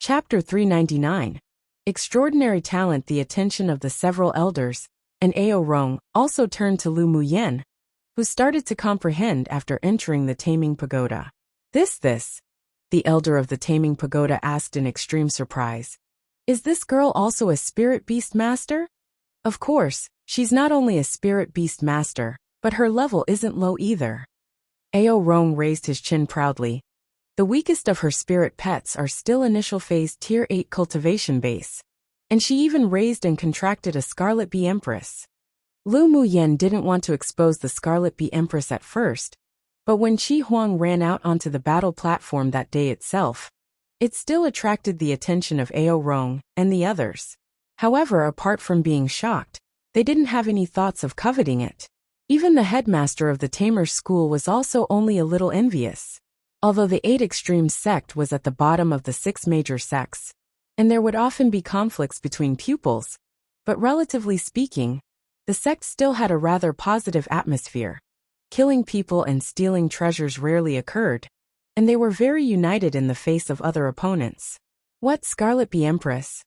Chapter 399. Extraordinary talent. The attention of the several elders, and Ao Rong, also turned to Lu Muyen, who started to comprehend after entering the Taming Pagoda. This, the elder of the Taming Pagoda asked in extreme surprise. Is this girl also a spirit beast master? Of course, she's not only a spirit beast master, but her level isn't low either. Ao Rong raised his chin proudly. The weakest of her spirit pets are still initial phase Tier 8 cultivation base, and she even raised and contracted a Scarlet Bee Empress. Lu Muyen didn't want to expose the Scarlet Bee Empress at first, but when Qi Huang ran out onto the battle platform that day itself, it still attracted the attention of Ao Rong and the others. However, apart from being shocked, they didn't have any thoughts of coveting it. Even the headmaster of the Tamer's school was also only a little envious. Although the 8 Extremes sect was at the bottom of the 6 major sects, and there would often be conflicts between pupils, but relatively speaking, the sect still had a rather positive atmosphere. Killing people and stealing treasures rarely occurred, and they were very united in the face of other opponents. What Scarlet Bee Empress?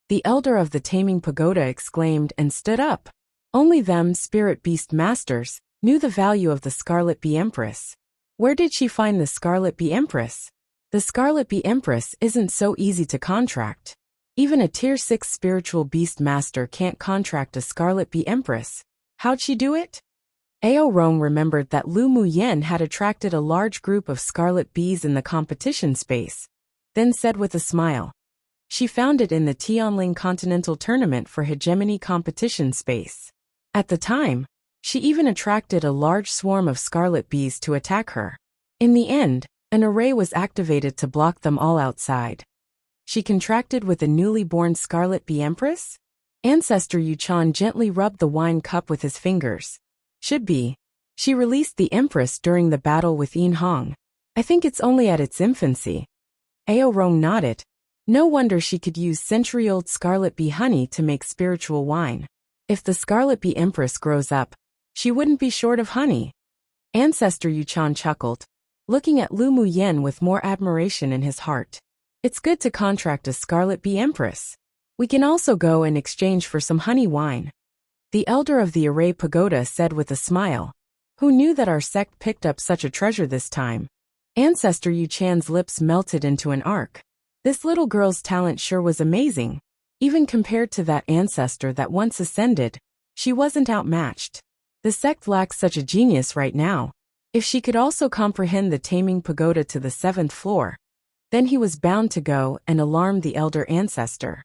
The elder of the Taming Pagoda exclaimed and stood up. Only them, spirit beast masters, knew the value of the Scarlet Bee Empress. Where did she find the Scarlet Bee Empress? The Scarlet Bee Empress isn't so easy to contract. Even a Tier 6 spiritual beast master can't contract a Scarlet Bee Empress. How'd she do it? Ao Rong remembered that Lu Muyen had attracted a large group of scarlet bees in the competition space, then said with a smile. She found it in the Tianling Continental Tournament for Hegemony competition space. At the time, she even attracted a large swarm of scarlet bees to attack her. In the end, an array was activated to block them all outside. She contracted with a newly born Scarlet Bee Empress? Ancestor Yuchan gently rubbed the wine cup with his fingers. Should be. She released the Empress during the battle with Yin Hong. I think it's only at its infancy. Ao Rong nodded. No wonder she could use century-old Scarlet Bee honey to make spiritual wine. If the Scarlet Bee Empress grows up, she wouldn't be short of honey. Ancestor Yuchan chuckled, looking at Lu Muyen with more admiration in his heart. It's good to contract a Scarlet Bee Empress. We can also go in exchange for some honey wine. The elder of the Array Pagoda said with a smile. Who knew that our sect picked up such a treasure this time? Ancestor Yuchan's lips melted into an arc. This little girl's talent sure was amazing. Even compared to that ancestor that once ascended, she wasn't outmatched. The sect lacks such a genius right now. If she could also comprehend the Taming Pagoda to the 7th floor, then he was bound to go and alarm the elder ancestor.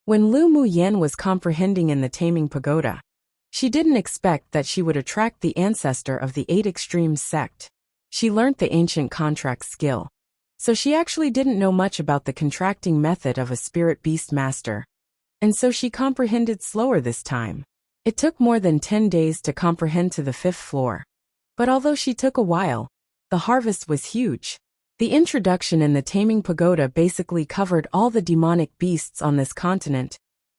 When Lu Muyen was comprehending in the Taming Pagoda, she didn't expect that she would attract the ancestor of the 8 Extremes sect. She learnt the ancient contract skill, so she actually didn't know much about the contracting method of a spirit beast master, and so she comprehended slower this time. It took more than 10 days to comprehend to the 5th floor. But although she took a while, the harvest was huge. The introduction in the Taming Pagoda basically covered all the demonic beasts on this continent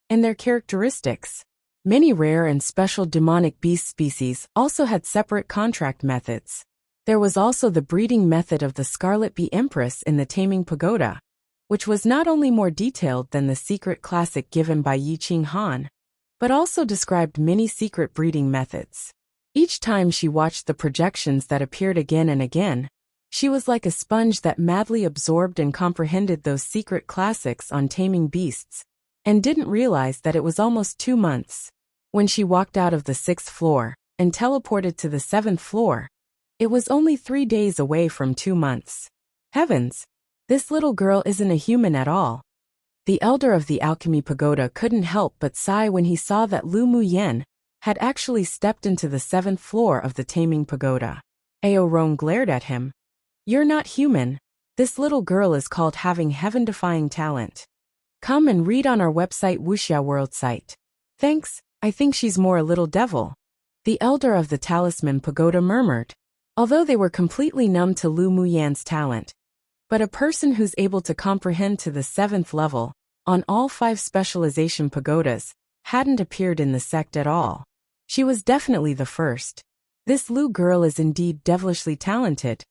and their characteristics. Many rare and special demonic beast species also had separate contract methods. There was also the breeding method of the Scarlet Bee Empress in the Taming Pagoda, which was not only more detailed than the secret classic given by Yi Qing Han, but also described many secret breeding methods. Each time she watched the projections that appeared again and again, she was like a sponge that madly absorbed and comprehended those secret classics on taming beasts, and didn't realize that it was almost 2 months. When she walked out of the 6th floor and teleported to the 7th floor, it was only 3 days away from 2 months. Heavens! This little girl isn't a human at all. The elder of the Alchemy Pagoda couldn't help but sigh when he saw that Lu Muyen had actually stepped into the 7th floor of the Taming Pagoda. Ao Rong glared at him. You're not human. This little girl is called having heaven-defying talent. Come and read on our website Wuxia World site. Thanks, I think she's more a little devil. The elder of the Talisman Pagoda murmured. Although they were completely numb to Lu Muyen's talent, but a person who's able to comprehend to the 7th level, on all 5 specialization pagodas, hadn't appeared in the sect at all. She was definitely the first. This Lu girl is indeed devilishly talented.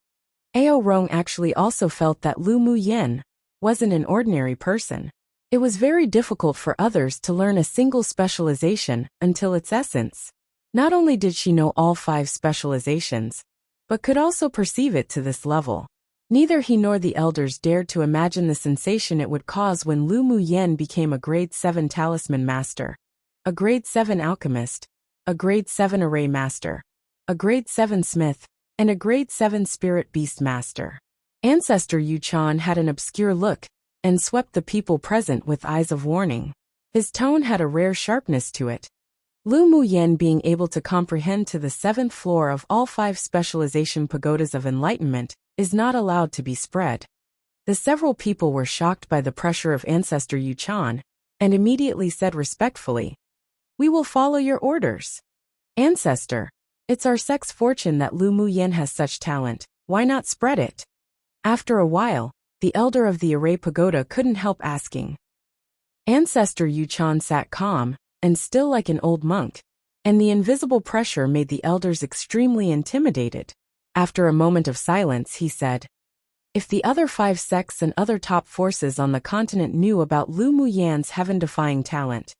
Ao Rong actually also felt that Lu Muyen wasn't an ordinary person. It was very difficult for others to learn a single specialization until its essence. Not only did she know all 5 specializations, but could also perceive it to this level. Neither he nor the elders dared to imagine the sensation it would cause when Lu Muyen became a grade 7 talisman master, a grade 7 alchemist, a grade 7 array master, a grade 7 smith, and a grade 7 spirit beast master. Ancestor Yu Chan had an obscure look and swept the people present with eyes of warning. His tone had a rare sharpness to it. Lu Muyen being able to comprehend to the 7th floor of all 5 specialization pagodas of enlightenment is not allowed to be spread. The several people were shocked by the pressure of Ancestor Yu Chan and immediately said respectfully, "We will follow your orders. Ancestor, it's our sect's fortune that Lu Muyen has such talent, why not spread it?" After a while, the elder of the Array Pagoda couldn't help asking. Ancestor Yu Chan sat calm and still like an old monk, and the invisible pressure made the elders extremely intimidated. After a moment of silence, he said, "If the other 5 sects and other top forces on the continent knew about Lu Muyen's heaven-defying talent,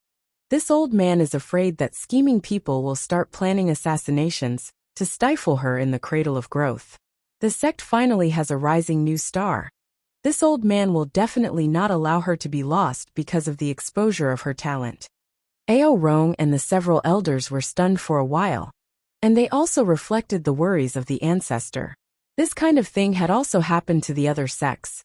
this old man is afraid that scheming people will start planning assassinations to stifle her in the cradle of growth. The sect finally has a rising new star. This old man will definitely not allow her to be lost because of the exposure of her talent." Ao Rong and the several elders were stunned for a while, and they also reflected the worries of the ancestor. This kind of thing had also happened to the other sects.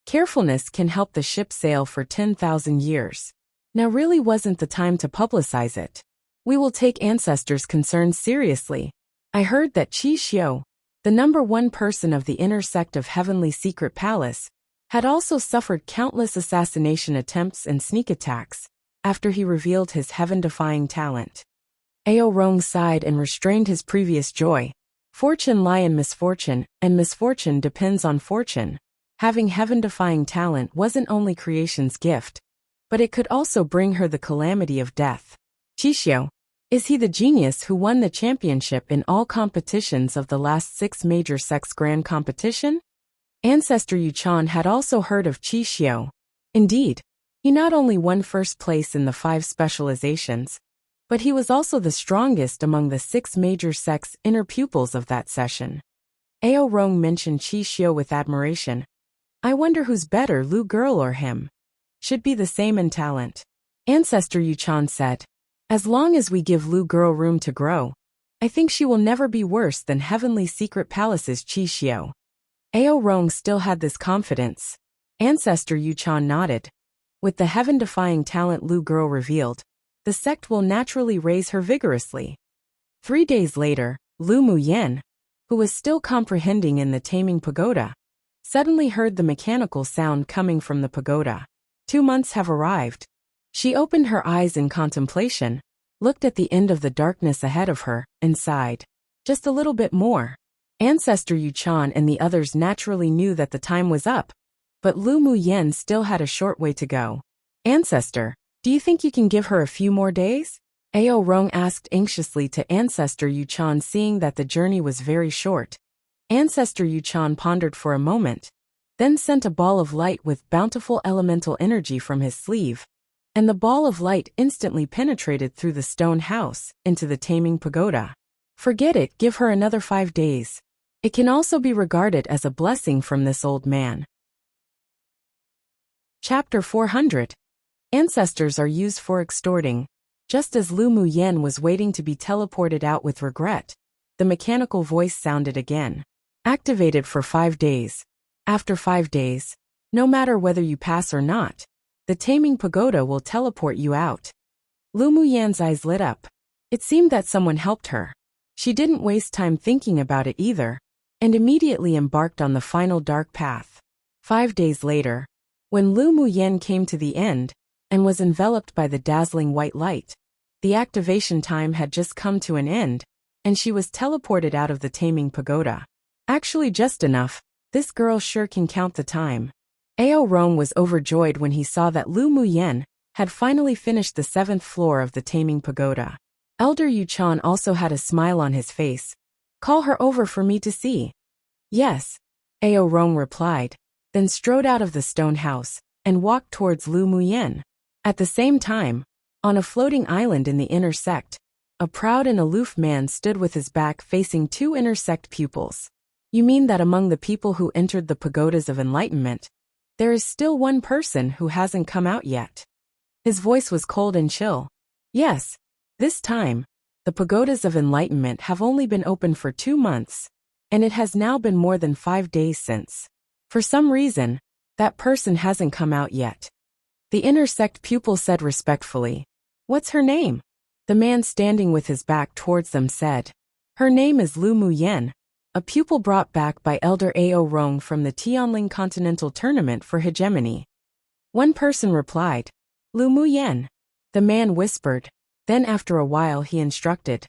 Carefulness can help the ship sail for 10,000 years. Now really wasn't the time to publicize it. We will take ancestors' concerns seriously. I heard that Qi Xiu, the #1 person of the inner sect of Heavenly Secret Palace, had also suffered countless assassination attempts and sneak attacks after he revealed his heaven-defying talent. Ao Rong sighed and restrained his previous joy. Fortune lie in misfortune, and misfortune depends on fortune. Having heaven-defying talent wasn't only creation's gift, but it could also bring her the calamity of death. Qi, is he the genius who won the championship in all competitions of the last 6 major sects grand competition? Ancestor Yu Chan had also heard of Qi. Indeed, he not only won first place in the 5 specializations, but he was also the strongest among the 6 major sects' inner pupils of that session. Ao Rong mentioned Qi with admiration. I wonder who's better, Lu girl or him? Should be the same in talent. Ancestor Yu Chan said, as long as we give Lu girl room to grow, I think she will never be worse than Heavenly Secret Palace's Qi. Ao Rong still had this confidence. Ancestor Yu Chan nodded. With the heaven-defying talent Lu girl revealed, the sect will naturally raise her vigorously. 3 days later, Lu Muyen, who was still comprehending in the Taming Pagoda, suddenly heard the mechanical sound coming from the pagoda. 2 months have arrived. She opened her eyes in contemplation, looked at the end of the darkness ahead of her, and sighed. Just a little bit more. Ancestor Yu Chan and the others naturally knew that the time was up, but Lu Muyen still had a short way to go. Ancestor, do you think you can give her a few more days? Ao Rong asked anxiously to Ancestor Yu Chan, seeing that the journey was very short. Ancestor Yu Chan pondered for a moment, then sent a ball of light with bountiful elemental energy from his sleeve, and the ball of light instantly penetrated through the stone house into the Taming Pagoda. Forget it, give her another 5 days. It can also be regarded as a blessing from this old man. Chapter 400. Ancestors are used for extorting. Just as Lu Muyen was waiting to be teleported out with regret, the mechanical voice sounded again. Activated for 5 days. After 5 days, no matter whether you pass or not, the Taming Pagoda will teleport you out. Lu Muyen's eyes lit up. It seemed that someone helped her. She didn't waste time thinking about it either, and immediately embarked on the final dark path. 5 days later, when Lu Muyen came to the end, and was enveloped by the dazzling white light, the activation time had just come to an end, and she was teleported out of the Taming Pagoda. Actually just enough, this girl sure can count the time. Ao Rong was overjoyed when he saw that Lu Muyen had finally finished the 7th floor of the Taming Pagoda. Elder Yu Chan also had a smile on his face. Call her over for me to see. Yes, Ao Rong replied. then strode out of the stone house and walked towards Lu Muyen. At the same time, on a floating island in the inner sect, a proud and aloof man stood with his back facing two inner sect pupils. You mean that among the people who entered the pagodas of enlightenment, there is still one person who hasn't come out yet? His voice was cold and chill. Yes, this time, the pagodas of enlightenment have only been open for 2 months, and it has now been more than 5 days since. For some reason, that person hasn't come out yet. The inner sect pupil said respectfully. What's her name? The man standing with his back towards them said. Her name is Lu Muyen, a pupil brought back by Elder Ao Rong from the Tianling Continental Tournament for Hegemony. One person replied. Lu Muyen. The man whispered. Then after a while he instructed.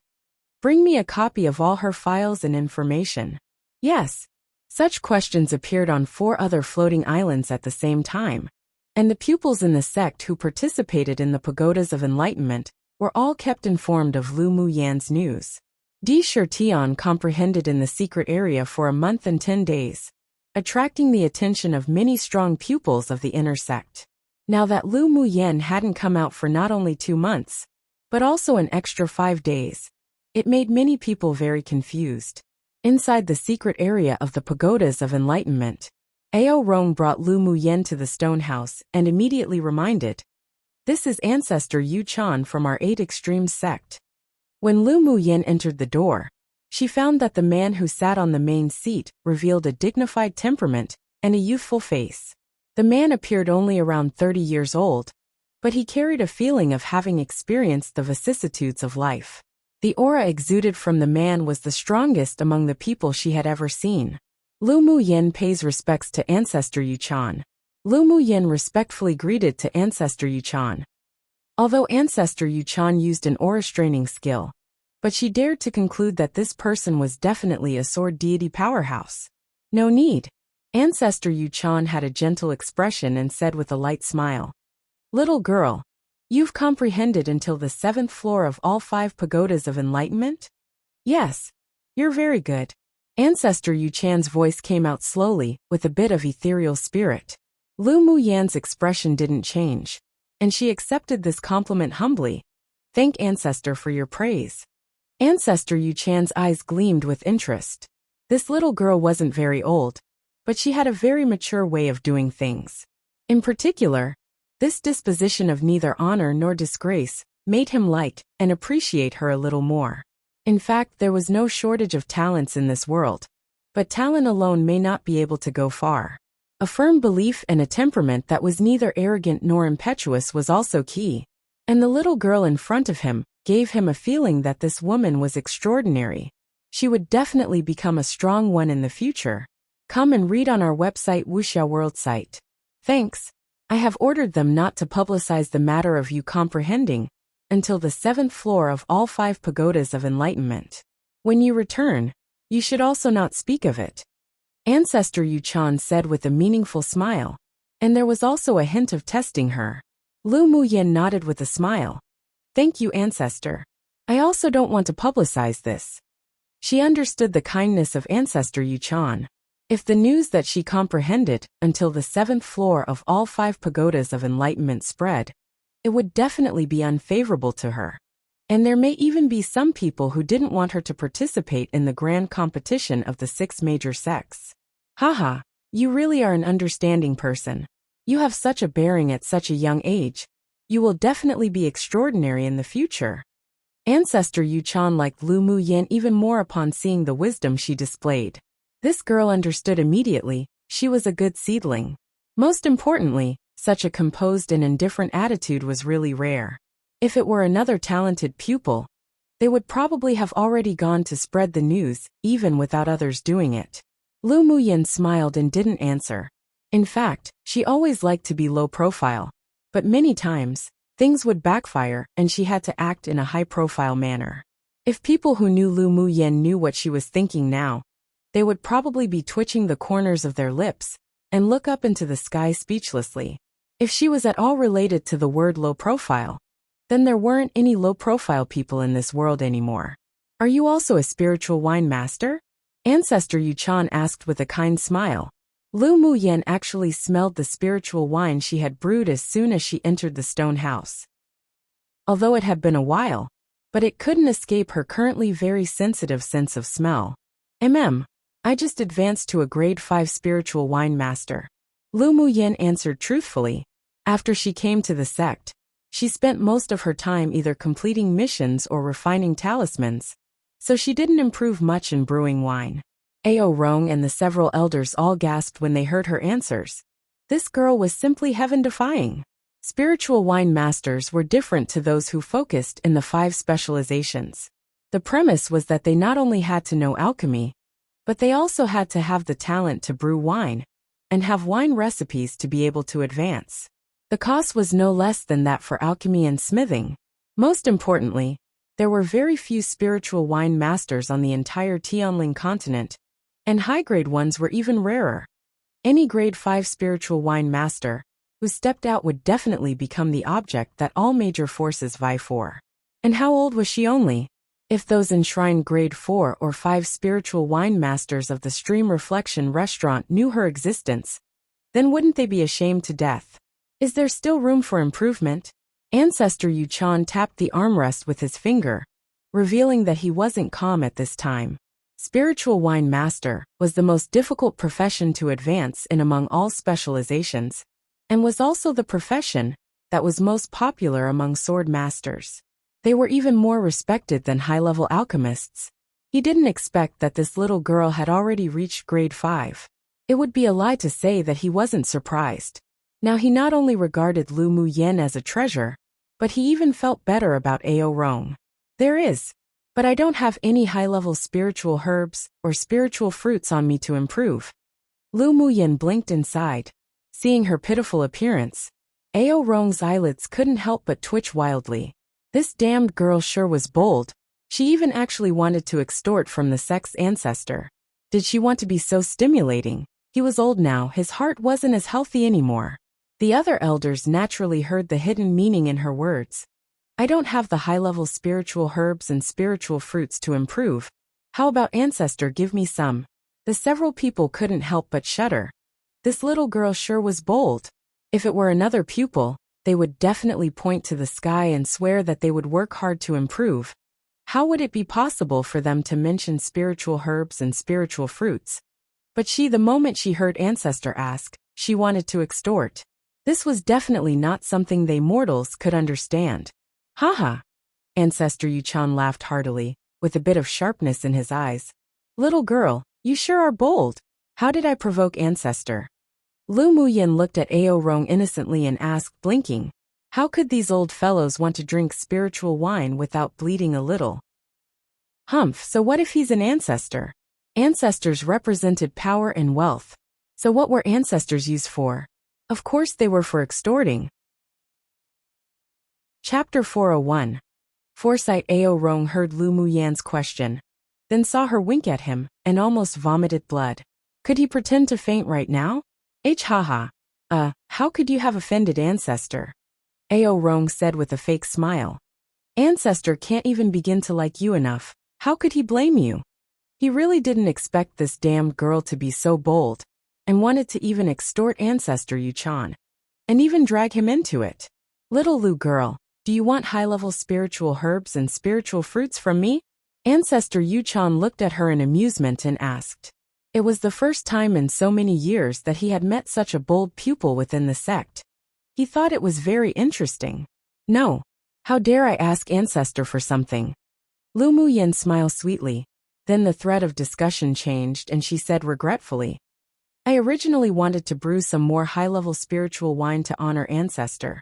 Bring me a copy of all her files and information. Yes. Such questions appeared on 4 other floating islands at the same time, and the pupils in the sect who participated in the pagodas of enlightenment were all kept informed of Lu Muyen's news. Di Shirtian comprehended in the secret area for a month and 10 days, attracting the attention of many strong pupils of the inner sect. Now that Lu Muyen hadn't come out for not only 2 months, but also an extra 5 days, it made many people very confused. Inside the secret area of the pagodas of enlightenment, Ao Rong brought Lu Muyen to the stone house and immediately reminded, this is Ancestor Yu Chan from our 8 Extremes sect. When Lu Muyen entered the door, she found that the man who sat on the main seat revealed a dignified temperament and a youthful face. The man appeared only around 30 years old, but he carried a feeling of having experienced the vicissitudes of life. The aura exuded from the man was the strongest among the people she had ever seen. Lu Muyen pays respects to Ancestor Yu Chan. Lu Muyen respectfully greeted to Ancestor Yu Chan. Although Ancestor Yu Chan used an aura-straining skill, but she dared to conclude that this person was definitely a sword deity powerhouse. No need. Ancestor Yu Chan had a gentle expression and said with a light smile. Little girl, you've comprehended until the 7th floor of all 5 pagodas of enlightenment? Yes. You're very good. Ancestor Yu Chan's voice came out slowly, with a bit of ethereal spirit. Lu Muyen's expression didn't change, and she accepted this compliment humbly. Thank Ancestor for your praise. Ancestor Yu Chan's eyes gleamed with interest. This little girl wasn't very old, but she had a very mature way of doing things. In particular, this disposition of neither honor nor disgrace made him like and appreciate her a little more. In fact, there was no shortage of talents in this world, but talent alone may not be able to go far. A firm belief and a temperament that was neither arrogant nor impetuous was also key, and the little girl in front of him gave him a feeling that this woman was extraordinary. She would definitely become a strong one in the future. Come and read on our website Wuxia World site. Thanks. I have ordered them not to publicize the matter of you comprehending until the 7th floor of all 5 pagodas of enlightenment. When you return, you should also not speak of it. Ancestor Yu Chan said with a meaningful smile, and there was also a hint of testing her. Lu Muyen nodded with a smile. Thank you, Ancestor. I also don't want to publicize this. She understood the kindness of Ancestor Yu Chan. If the news that she comprehended until the 7th floor of all 5 pagodas of enlightenment spread, it would definitely be unfavorable to her. And there may even be some people who didn't want her to participate in the grand competition of the 6 major sects. Haha, you really are an understanding person. You have such a bearing at such a young age. You will definitely be extraordinary in the future. Ancestor Yu Chan liked Lu Muyen even more upon seeing the wisdom she displayed. This girl understood immediately, she was a good seedling. Most importantly, such a composed and indifferent attitude was really rare. If it were another talented pupil, they would probably have already gone to spread the news, even without others doing it. Lu Muyen smiled and didn't answer. In fact, she always liked to be low profile, but many times, things would backfire and she had to act in a high-profile manner. If people who knew Lu Muyen knew what she was thinking now, they would probably be twitching the corners of their lips and look up into the sky speechlessly. If she was at all related to the word low profile, then there weren't any low-profile people in this world anymore. Are you also a spiritual wine master? Ancestor Yu Chan asked with a kind smile. Lu Muyen actually smelled the spiritual wine she had brewed as soon as she entered the stone house. Although it had been a while, but it couldn't escape her currently very sensitive sense of smell. I just advanced to a grade 5 spiritual wine master. Lu Muyen answered truthfully. After she came to the sect, she spent most of her time either completing missions or refining talismans, so she didn't improve much in brewing wine. Ao Rong and the several elders all gasped when they heard her answers. This girl was simply heaven-defying. Spiritual wine masters were different to those who focused in the 5 specializations. The premise was that they not only had to know alchemy, but they also had to have the talent to brew wine, and have wine recipes to be able to advance. The cost was no less than that for alchemy and smithing. Most importantly, there were very few spiritual wine masters on the entire Tianling continent, and high-grade ones were even rarer. Any grade 5 spiritual wine master who stepped out would definitely become the object that all major forces vie for. And how old was she only? If those enshrined grade 4 or 5 spiritual wine masters of the Stream Reflection restaurant knew her existence, then wouldn't they be ashamed to death? Is there still room for improvement? Ancestor Yu Chan tapped the armrest with his finger, revealing that he wasn't calm at this time. Spiritual wine master was the most difficult profession to advance in among all specializations, and was also the profession that was most popular among sword masters. They were even more respected than high-level alchemists. He didn't expect that this little girl had already reached grade 5. It would be a lie to say that he wasn't surprised. Now he not only regarded Lu Muyen as a treasure, but he even felt better about Ao Rong. There is, but I don't have any high-level spiritual herbs or spiritual fruits on me to improve. Lu Muyen blinked and sighed. Seeing her pitiful appearance, Ao Rong's eyelids couldn't help but twitch wildly. This damned girl sure was bold. She even actually wanted to extort from the sect's ancestor. Did she want to be so stimulating? He was old now, his heart wasn't as healthy anymore. The other elders naturally heard the hidden meaning in her words. I don't have the high-level spiritual herbs and spiritual fruits to improve. How about ancestor give me some? The several people couldn't help but shudder. This little girl sure was bold. If it were another pupil, they would definitely point to the sky and swear that they would work hard to improve. How would it be possible for them to mention spiritual herbs and spiritual fruits? But she, the moment she heard ancestor ask, she wanted to extort. This was definitely not something they mortals could understand. Haha. Ancestor Yuchan laughed heartily, with a bit of sharpness in his eyes. Little girl, you sure are bold. How did I provoke ancestor? Lu Muyen looked at Ao Rong innocently and asked, blinking. How could these old fellows want to drink spiritual wine without bleeding a little? Humph, so what if he's an ancestor? Ancestors represented power and wealth. So what were ancestors used for? Of course they were for extorting. Chapter 401. Foresight. Ao Rong heard Lu Muyen's question, then saw her wink at him, and almost vomited blood. Could he pretend to faint right now? Haha. How could you have offended ancestor? Ao Rong said with a fake smile. Ancestor can't even begin to like you enough. How could he blame you? He really didn't expect this damned girl to be so bold, and wanted to even extort ancestor Yuchan, and even drag him into it. Little Lu girl, do you want high-level spiritual herbs and spiritual fruits from me? Ancestor Yuchan looked at her in amusement and asked. It was the first time in so many years that he had met such a bold pupil within the sect. He thought it was very interesting. No. How dare I ask ancestor for something? Lu Muyen smiled sweetly. Then the thread of discussion changed and she said regretfully, I originally wanted to brew some more high-level spiritual wine to honor ancestor.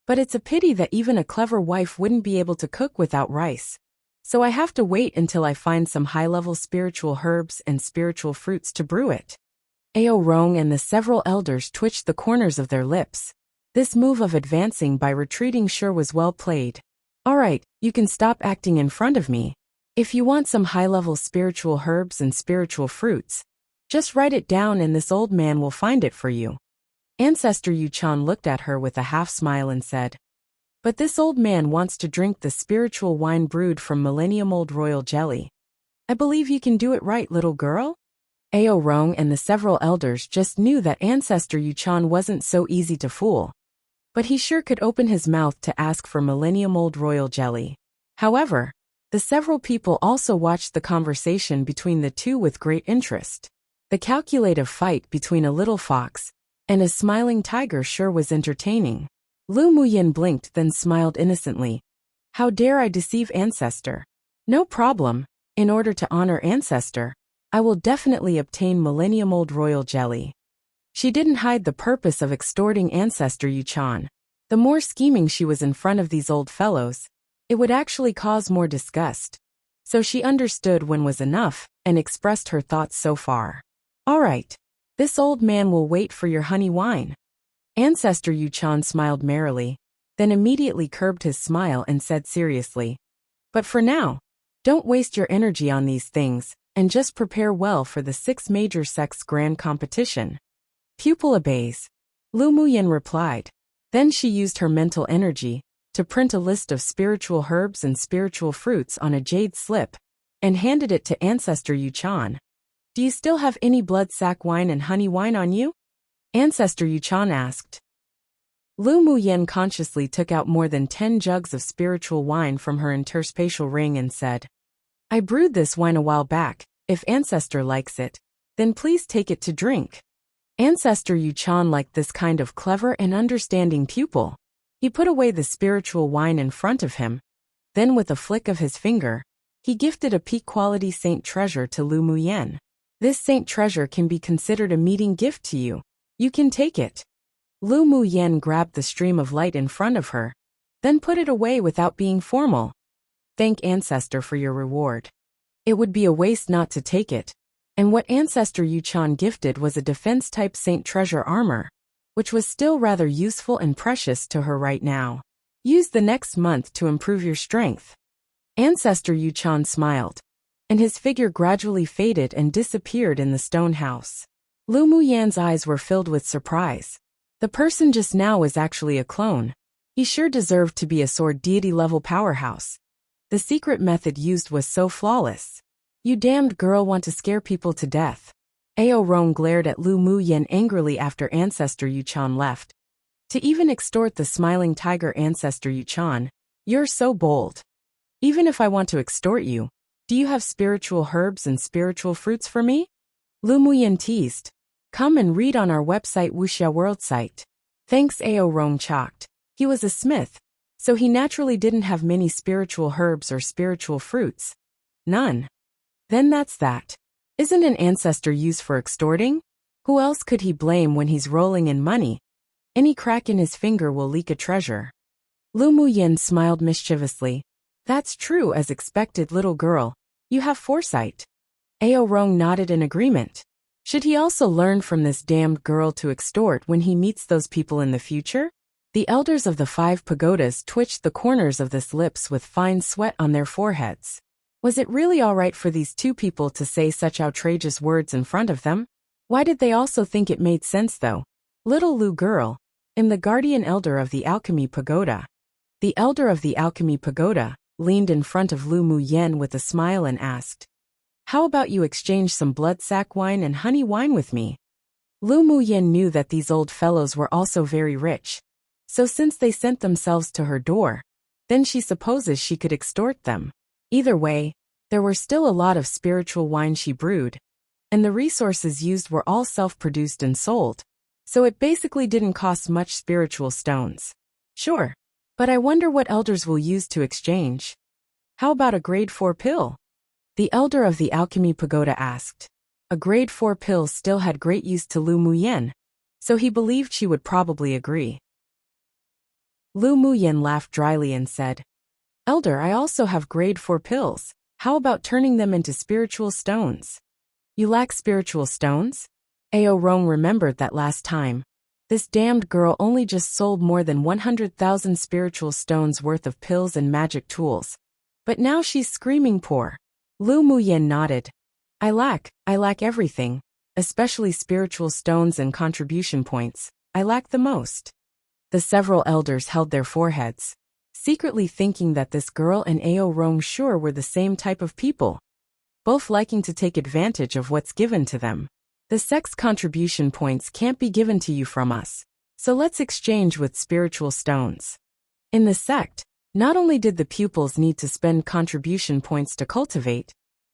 But it's a pity that even a clever wife wouldn't be able to cook without rice. So I have to wait until I find some high-level spiritual herbs and spiritual fruits to brew it. Ao Rong and the several elders twitched the corners of their lips. This move of advancing by retreating sure was well played. Alright, you can stop acting in front of me. If you want some high-level spiritual herbs and spiritual fruits, just write it down and this old man will find it for you. Ancestor Yuchan looked at her with a half-smile and said, But this old man wants to drink the spiritual wine brewed from millennium-old royal jelly. I believe you can do it right, little girl? Ao Rong and the several elders just knew that Ancestor Yuchan wasn't so easy to fool. But he sure could open his mouth to ask for millennium-old royal jelly. However, the several people also watched the conversation between the two with great interest. The calculative fight between a little fox and a smiling tiger sure was entertaining. Lu Muyin blinked then smiled innocently. How dare I deceive Ancestor? No problem. In order to honor Ancestor, I will definitely obtain millennium-old royal jelly. She didn't hide the purpose of extorting Ancestor Yuchan. The more scheming she was in front of these old fellows, it would actually cause more disgust. So she understood when was enough and expressed her thoughts so far. All right. This old man will wait for your honey wine. Ancestor Yuchan smiled merrily, then immediately curbed his smile and said seriously, but for now, don't waste your energy on these things, and just prepare well for the 6 major sects grand competition. Pupil obeys. Lu Muyin replied. Then she used her mental energy to print a list of spiritual herbs and spiritual fruits on a jade slip, and handed it to Ancestor Yuchan. Do you still have any blood sac wine and honey wine on you? Ancestor Yuchan asked. Lu Muyin consciously took out more than 10 jugs of spiritual wine from her interspatial ring and said, I brewed this wine a while back. If Ancestor likes it, then please take it to drink. Ancestor Yuchan liked this kind of clever and understanding pupil. He put away the spiritual wine in front of him. Then with a flick of his finger, he gifted a peak-quality saint treasure to Lu Muyin. This saint treasure can be considered a meeting gift to you. You can take it. Lu Muyin grabbed the stream of light in front of her, then put it away without being formal. Thank Ancestor for your reward. It would be a waste not to take it. And what Ancestor Yuchan gifted was a defense-type saint treasure armor, which was still rather useful and precious to her right now. Use the next month to improve your strength. Ancestor Yuchan smiled, and his figure gradually faded and disappeared in the stone house. Lu Muyin's eyes were filled with surprise. The person just now was actually a clone. He sure deserved to be a sword deity-level powerhouse. The secret method used was so flawless. You damned girl want to scare people to death. Ao Rong glared at Lu Muyin angrily after Ancestor Yuchan left. To even extort the smiling tiger Ancestor Yuchan, you're so bold. Even if I want to extort you, do you have spiritual herbs and spiritual fruits for me? Lu Muyin teased. Come and read on our website Wuxia World site. Thanks Ao Rong chalked. He was a smith, so he naturally didn't have many spiritual herbs or spiritual fruits. None. Then that's that. Isn't an ancestor used for extorting? Who else could he blame when he's rolling in money? Any crack in his finger will leak a treasure. Lu Muyin smiled mischievously. That's true as expected, little girl. You have foresight. Ao Rong nodded in agreement. Should he also learn from this damned girl to extort when he meets those people in the future? The elders of the 5 pagodas twitched the corners of their lips with fine sweat on their foreheads. Was it really all right for these 2 people to say such outrageous words in front of them? Why did they also think it made sense though? Little Lu girl, am the guardian elder of the alchemy pagoda. The elder of the alchemy pagoda leaned in front of Lu Muyin with a smile and asked, how about you exchange some blood sac wine and honey wine with me? Lu Muyin knew that these old fellows were also very rich. So since they sent themselves to her door, then she supposes she could extort them. Either way, there were still a lot of spiritual wine she brewed, and the resources used were all self-produced and sold, so it basically didn't cost much spiritual stones. Sure, but I wonder what elders will use to exchange. How about a grade 4 pill? The elder of the alchemy pagoda asked. A grade 4 pill still had great use to Lu Muyin, so he believed she would probably agree. Lu Muyin laughed dryly and said, Elder, I also have grade 4 pills. How about turning them into spiritual stones? You lack spiritual stones? Ao Rong remembered that last time. This damned girl only just sold more than 100,000 spiritual stones worth of pills and magic tools. But now she's screaming poor. Lu Muyin nodded. I lack everything, especially spiritual stones and contribution points. I lack the most. The several elders held their foreheads, secretly thinking that this girl and Ao Rong sure were the same type of people. both liking to take advantage of what's given to them. The sect's contribution points can't be given to you from us, so let's exchange with spiritual stones. In the sect, not only did the pupils need to spend contribution points to cultivate,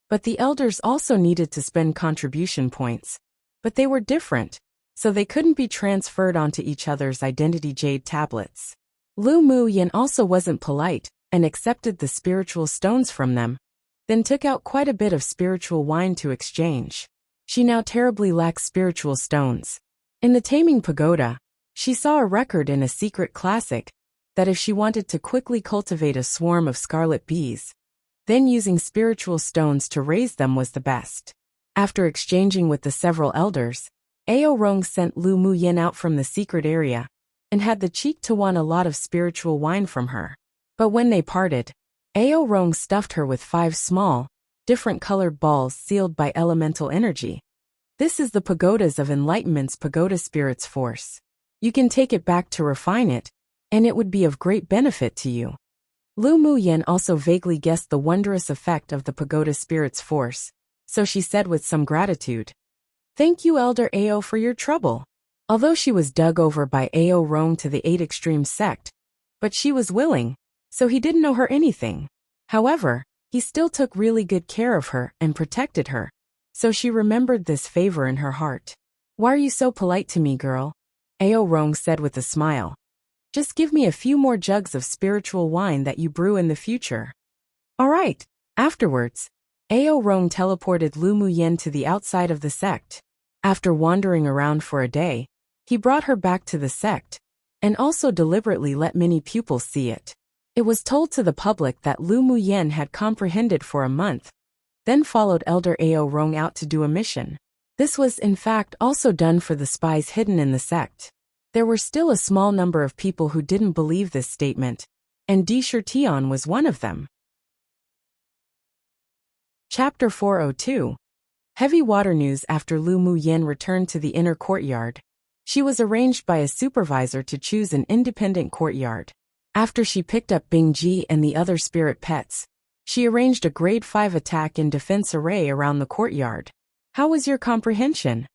but the elders also needed to spend contribution points. But they were different, so they couldn't be transferred onto each other's identity jade tablets. Lu Muyin also wasn't polite and accepted the spiritual stones from them, then took out quite a bit of spiritual wine to exchange. She now terribly lacks spiritual stones. In the Taming Pagoda, she saw a record in a secret classic that if she wanted to quickly cultivate a swarm of scarlet bees, then using spiritual stones to raise them was the best. After exchanging with the several elders, Ao Rong sent Lu Muyin out from the secret area and had the cheek to want a lot of spiritual wine from her. But when they parted, Ao Rong stuffed her with 5 small, different colored balls sealed by elemental energy. This is the Pagodas of Enlightenment's Pagoda Spirit's force. You can take it back to refine it, and it would be of great benefit to you. Lu Muyin also vaguely guessed the wondrous effect of the Pagoda Spirit's force, so she said with some gratitude, "Thank you, Elder Ao, for your trouble." Although she was dug over by Ao Rong to the 8 Extreme sect, but she was willing, so he didn't owe her anything. However, he still took really good care of her and protected her, so she remembered this favor in her heart. "Why are you so polite to me, girl?" Ao Rong said with a smile. "Just give me a few more jugs of spiritual wine that you brew in the future." All right. Afterwards, Ao Rong teleported Lu Muyin to the outside of the sect. After wandering around for a day, he brought her back to the sect, and also deliberately let many pupils see it. It was told to the public that Lu Muyin had comprehended for a month, then followed Elder Ao Rong out to do a mission. This was in fact also done for the spies hidden in the sect. There were still a small number of people who didn't believe this statement, and Di Shirtion was one of them. Chapter 402. Heavy water news. After Lu Muyin returned to the inner courtyard, she was arranged by a supervisor to choose an independent courtyard. After she picked up Bingji and the other spirit pets, she arranged a grade 5 attack and defense array around the courtyard. "How was your comprehension?"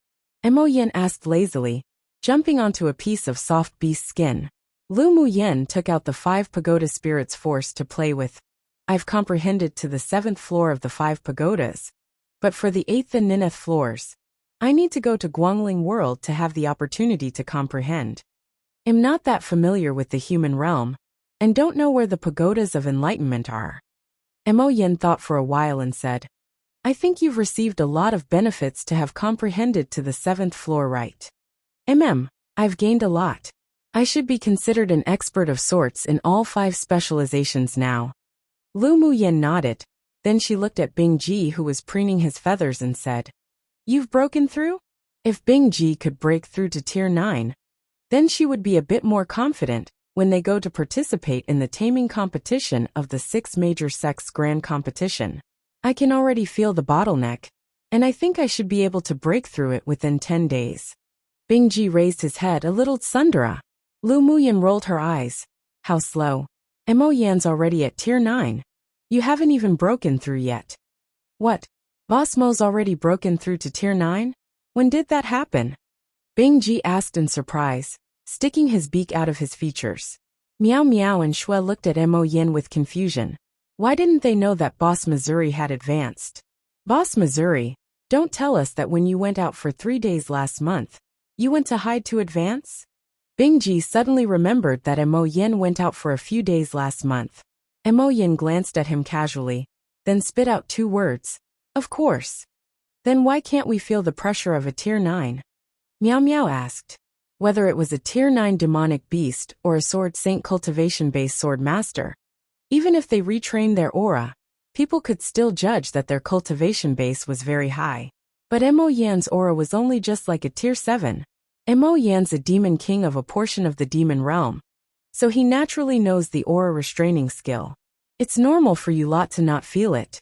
Mo Yin asked lazily, jumping onto a piece of soft beast skin. Lu Muyin took out the 5 pagoda spirits force to play with. "I've comprehended to the 7th floor of the 5 pagodas, but for the 8th and 9th floors, I need to go to Guangling World to have the opportunity to comprehend. I'm not that familiar with the human realm, and don't know where the pagodas of enlightenment are." Mo Yin thought for a while and said, "I think you've received a lot of benefits to have comprehended to the 7th floor, right?" I've gained a lot. I should be considered an expert of sorts in all 5 specializations now." Lu Muyin nodded, then she looked at Bingji, who was preening his feathers, and said, "You've broken through?" If Bingji could break through to tier 9, then she would be a bit more confident when they go to participate in the taming competition of the 6 major sects grand competition. "I can already feel the bottleneck, and I think I should be able to break through it within 10 days. Bingji raised his head a little. "Sundara." Lu Muyin rolled her eyes. "How slow. Mo Yan's already at tier 9. You haven't even broken through yet." "What? Boss Mo's already broken through to tier 9? When did that happen?" Bingji asked in surprise, sticking his beak out of his features. Meow Meow and Shui looked at Mo Yin with confusion. Why didn't they know that Boss Missouri had advanced? "Boss Missouri, don't tell us that when you went out for 3 days last month, you went to hide to advance?" Bingji suddenly remembered that Mo Yin went out for a few days last month. Mo Yin glanced at him casually, then spit out 2 words. "Of course." "Then why can't we feel the pressure of a tier 9? Meow Meow asked. Whether it was a tier 9 demonic beast or a sword saint cultivation-based sword master, even if they retrained their aura, people could still judge that their cultivation base was very high. But Mo Yan's aura was only just like a tier 7. Mo Yan's a demon king of a portion of the demon realm, so he naturally knows the aura restraining skill. It's normal for you lot to not feel it,"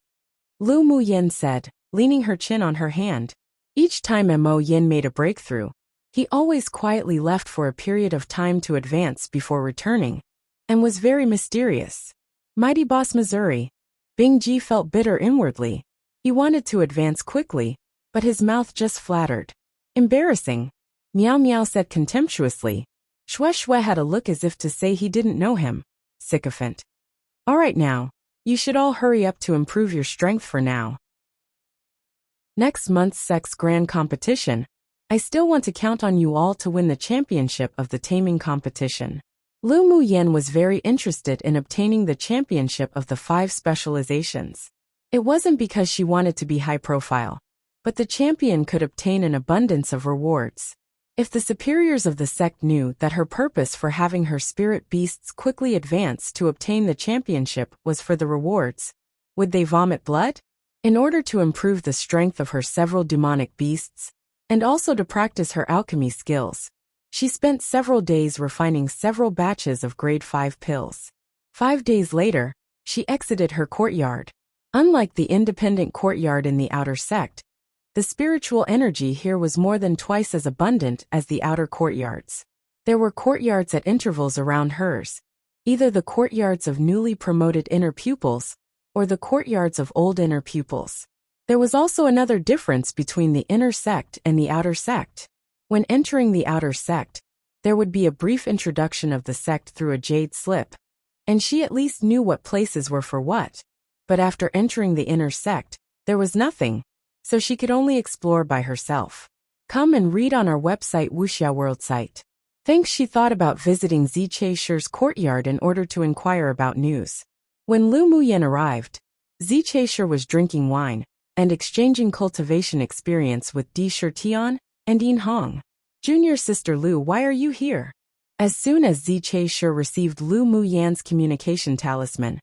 Lu Muyin said, leaning her chin on her hand. Each time Mo Yin made a breakthrough, he always quietly left for a period of time to advance before returning, and was very mysterious. Mighty Boss Missouri. Bingji felt bitter inwardly. He wanted to advance quickly, but his mouth just flattered. Embarrassing. Meow Meow said contemptuously. Shue Shue had a look as if to say he didn't know him. Sycophant. All right now. You should all hurry up to improve your strength for now. Next month's sex grand competition. I still want to count on you all to win the championship of the taming competition. Lu Muyen was very interested in obtaining the championship of the 5 specializations. It wasn't because she wanted to be high profile, but the champion could obtain an abundance of rewards. If the superiors of the sect knew that her purpose for having her spirit beasts quickly advance to obtain the championship was for the rewards, would they vomit blood? In order to improve the strength of her several demonic beasts, and also to practice her alchemy skills, she spent several days refining several batches of grade 5 pills. 5 days later, she exited her courtyard. Unlike the independent courtyard in the outer sect, the spiritual energy here was more than twice as abundant as the outer courtyards. There were courtyards at intervals around hers, either the courtyards of newly promoted inner pupils, or the courtyards of old inner pupils. There was also another difference between the inner sect and the outer sect. When entering the outer sect, there would be a brief introduction of the sect through a jade slip, and she at least knew what places were for what. But after entering the inner sect, there was nothing, so she could only explore by herself. Come and read on our website Wuxia World site. Thanks. She thought about visiting Ziche Shi's courtyard in order to inquire about news. When Lu Muyen arrived, Ziche Shi was drinking wine and exchanging cultivation experience with Di Shirtian and Yin Hong. Junior sister Lu, why are you here? As soon as Ziche Shi received Lu Muyen's communication talisman,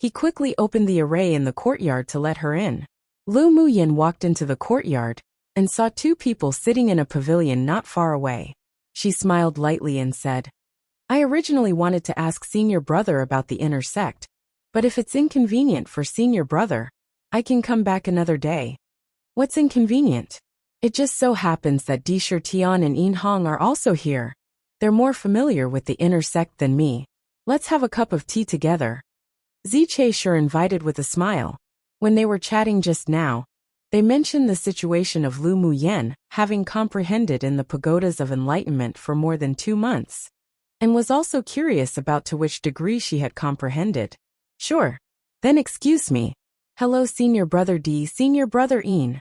he quickly opened the array in the courtyard to let her in. Lu Muyen walked into the courtyard and saw 2 people sitting in a pavilion not far away. She smiled lightly and said, I originally wanted to ask senior brother about the inner sect, but if it's inconvenient for senior brother, I can come back another day. What's inconvenient? It just so happens that Di Shirtian and Yin Hong are also here. They're more familiar with the inner sect than me. Let's have a cup of tea together. Ziche Shi invited with a smile. When they were chatting just now, they mentioned the situation of Lu Muyen having comprehended in the pagodas of enlightenment for more than 2 months, and was also curious about to which degree she had comprehended. Sure. Then excuse me. Hello senior brother D, senior brother Yin.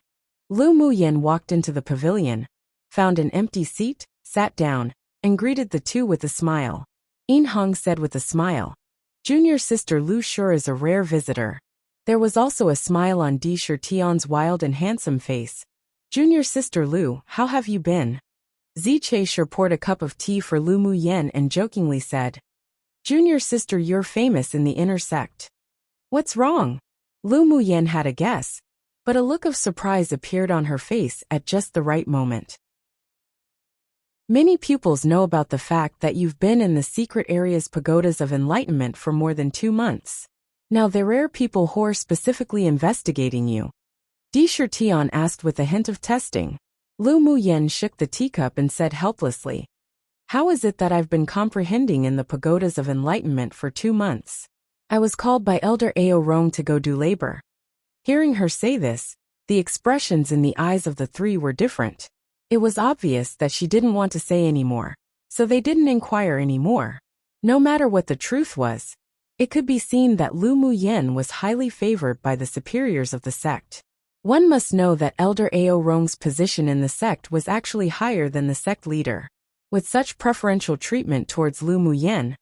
Lu Muyen walked into the pavilion, found an empty seat, sat down, and greeted the 2 with a smile. Yin Hong said with a smile, Junior sister Lu sure is a rare visitor. There was also a smile on Di Shirtian's wild and handsome face. Junior sister Lu, how have you been? Ziche Shi poured a cup of tea for Lu Muyen and jokingly said, Junior sister, you're famous in the inner sect. What's wrong? Lu Muyen had a guess, but a look of surprise appeared on her face at just the right moment. Many pupils know about the fact that you've been in the secret area's pagodas of enlightenment for more than 2 months. Now there are people who are specifically investigating you. Di Shirtian asked with a hint of testing. Lu Muyen shook the teacup and said helplessly, How is it that I've been comprehending in the pagodas of enlightenment for 2 months? I was called by Elder Ao Rong to go do labor. Hearing her say this, the expressions in the eyes of the 3 were different. It was obvious that she didn't want to say any more, so they didn't inquire any more. No matter what the truth was, it could be seen that Lu Muyen was highly favored by the superiors of the sect. One must know that Elder Ao Rong's position in the sect was actually higher than the sect leader. With such preferential treatment towards Lu Muyen,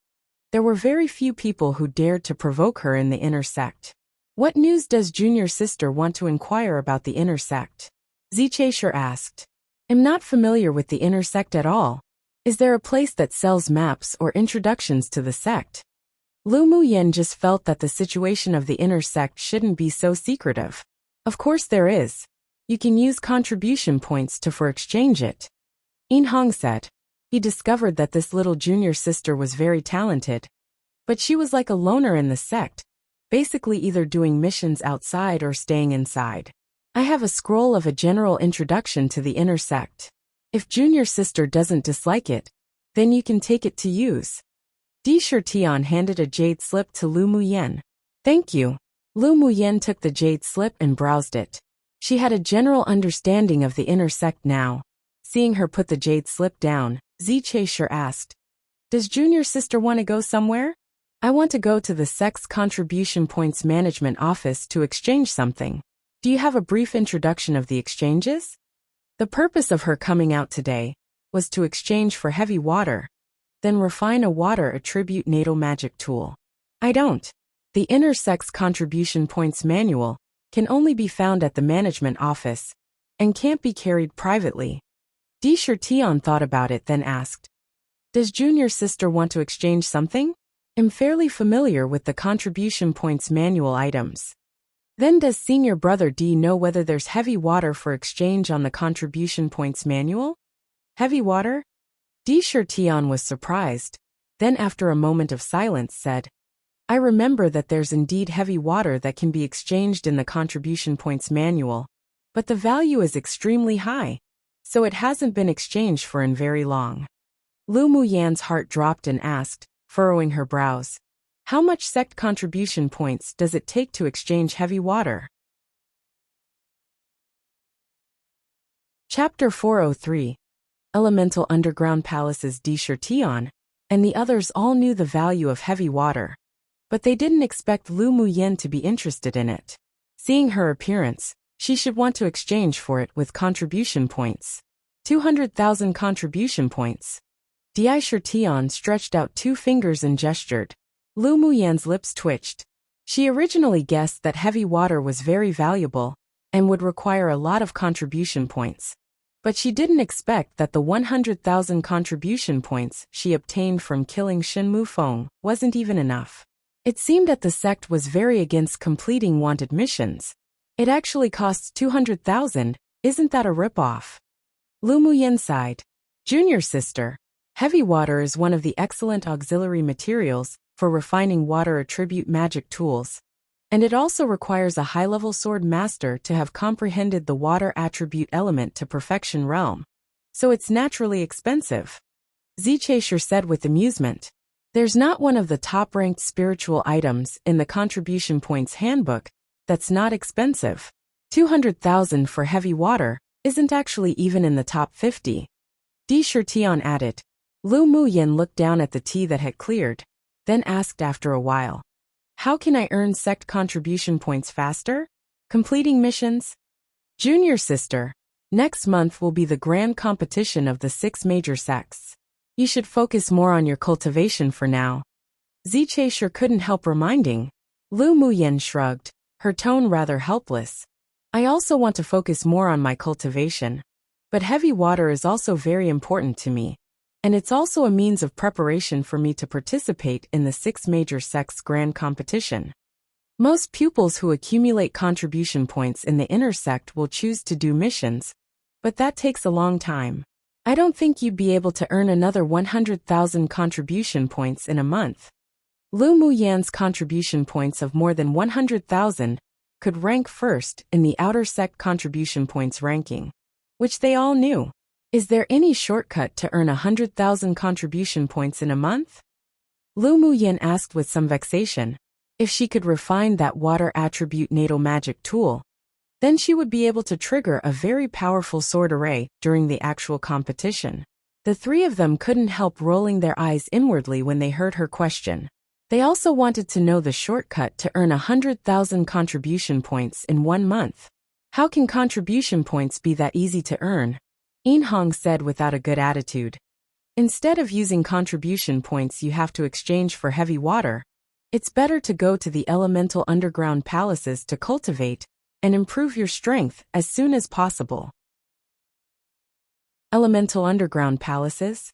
there were very few people who dared to provoke her in the inner sect. What news does junior sister want to inquire about the inner sect? Ziche Shi asked. I'm not familiar with the inner sect at all. Is there a place that sells maps or introductions to the sect? Lu Muyen just felt that the situation of the inner sect shouldn't be so secretive. Of course there is. You can use contribution points for exchange it. Yin Hong said. He discovered that this little junior sister was very talented. But she was like a loner in the sect, basically either doing missions outside or staying inside. I have a scroll of a general introduction to the inner sect. If junior sister doesn't dislike it, then you can take it to use. Di Shirtian handed a jade slip to Lu Muyen. Thank you. Lu Muyen took the jade slip and browsed it. She had a general understanding of the inner sect now. Seeing her put the jade slip down, Zichaisher asked, "Does junior sister want to go somewhere? I want to go to the sect's contribution points management office to exchange something. Do you have a brief introduction of the exchanges?" The purpose of her coming out today was to exchange for heavy water, then refine a water attribute natal magic tool. I don't. The inner sect's contribution points manual can only be found at the management office and can't be carried privately. Di Shirtion thought about it, then asked, "Does junior sister want to exchange something? I'm fairly familiar with the contribution points manual items." Then does senior brother D know whether there's heavy water for exchange on the contribution points manual? Heavy water? Di Shirtion was surprised, then after a moment of silence said, "I remember that there's indeed heavy water that can be exchanged in the contribution points manual, but the value is extremely high, so it hasn't been exchanged for in very long." Lu Muyan's heart dropped and asked, furrowing her brows, "How much sect contribution points does it take to exchange heavy water?" Chapter 403. Elemental Underground Palaces. Di Shirtion and the others all knew the value of heavy water, but they didn't expect Lu Muyen to be interested in it. Seeing her appearance, she should want to exchange for it with contribution points. 200,000 contribution points. Di Shirtion stretched out 2 fingers and gestured. Lu Muyan's lips twitched. She originally guessed that heavy water was very valuable and would require a lot of contribution points, but she didn't expect that the 100,000 contribution points she obtained from killing Shin Mufeng wasn't even enough. It seemed that the sect was very against completing wanted missions. It actually costs 200,000, isn't that a ripoff? Lu Muyen sighed. "Junior sister, heavy water is one of the excellent auxiliary materials for refining water attribute magic tools, and it also requires a high-level sword master to have comprehended the water attribute element to perfection realm, so it's naturally expensive." Zichaisher said with amusement. "There's not one of the top-ranked spiritual items in the contribution points handbook that's not expensive. 200,000 for heavy water isn't actually even in the top 50. Di Shirtion added. Lu Muyen looked down at the tea that had cleared, then asked after a while, "How can I earn sect contribution points faster? Completing missions?" "Junior sister, next month will be the grand competition of the 6 major sects. You should focus more on your cultivation for now." Zichaisher couldn't help reminding. Lu Muyen shrugged, her tone rather helpless. "I also want to focus more on my cultivation. But heavy water is also very important to me, and it's also a means of preparation for me to participate in the 6 major sects grand competition. Most pupils who accumulate contribution points in the inner sect will choose to do missions, but that takes a long time. I don't think you'd be able to earn another 100,000 contribution points in a month." Lu Muyan's contribution points of more than 100,000 could rank first in the outer sect contribution points ranking, which they all knew. Is there any shortcut to earn 100,000 contribution points in a month? Lu Muyen asked with some vexation. If she could refine that water attribute natal magic tool, then she would be able to trigger a very powerful sword array during the actual competition. The 3 of them couldn't help rolling their eyes inwardly when they heard her question. They also wanted to know the shortcut to earn 100,000 contribution points in 1 month. How can contribution points be that easy to earn? Inhong said without a good attitude. Instead of using contribution points you have to exchange for heavy water, it's better to go to the elemental underground palaces to cultivate and improve your strength as soon as possible. Elemental underground palaces?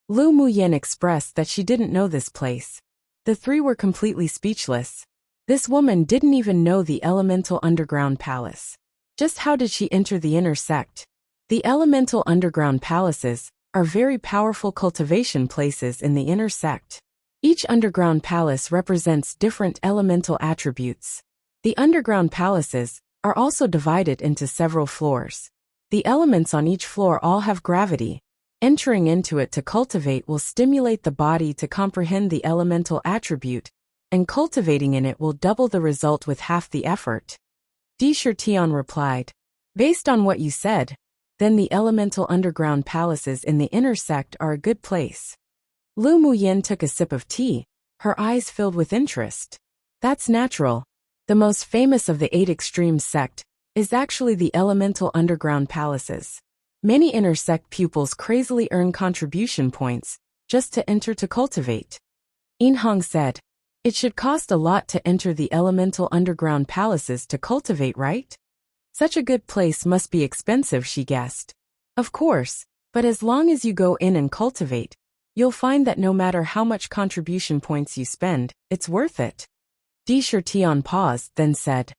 Lu Muyen expressed that she didn't know this place. The 3 were completely speechless. This woman didn't even know the elemental underground palace. Just how did she enter the inner sect? The elemental underground palaces are very powerful cultivation places in the inner sect. Each underground palace represents different elemental attributes. The underground palaces are also divided into several floors. The elements on each floor all have gravity. Entering into it to cultivate will stimulate the body to comprehend the elemental attribute and cultivating in it will double the result with half the effort. Di Shirtian replied, based on what you said, then the elemental underground palaces in the inner sect are a good place. Lu Muyin took a sip of tea, her eyes filled with interest. That's natural. The most famous of the 8 extremes sect is actually the elemental underground palaces. Many inner sect pupils crazily earn contribution points just to enter to cultivate. In Hong said, it should cost a lot to enter the elemental underground palaces to cultivate, right? Such a good place must be expensive, she guessed. Of course, but as long as you go in and cultivate, you'll find that no matter how much contribution points you spend, it's worth it. Di Shirtian paused, then said,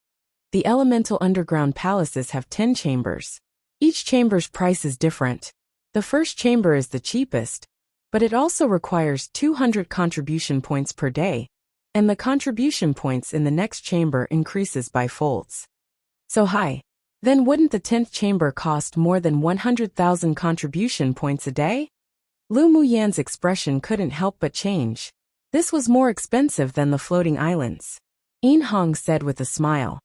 the elemental underground palaces have 10 chambers. Each chamber's price is different. The first chamber is the cheapest, but it also requires 200 contribution points per day, and the contribution points in the next chamber increases by folds. So high. Then wouldn't the 10th chamber cost more than 100,000 contribution points a day? Lu Muyan's expression couldn't help but change. This was more expensive than the floating islands. In Hong said with a smile.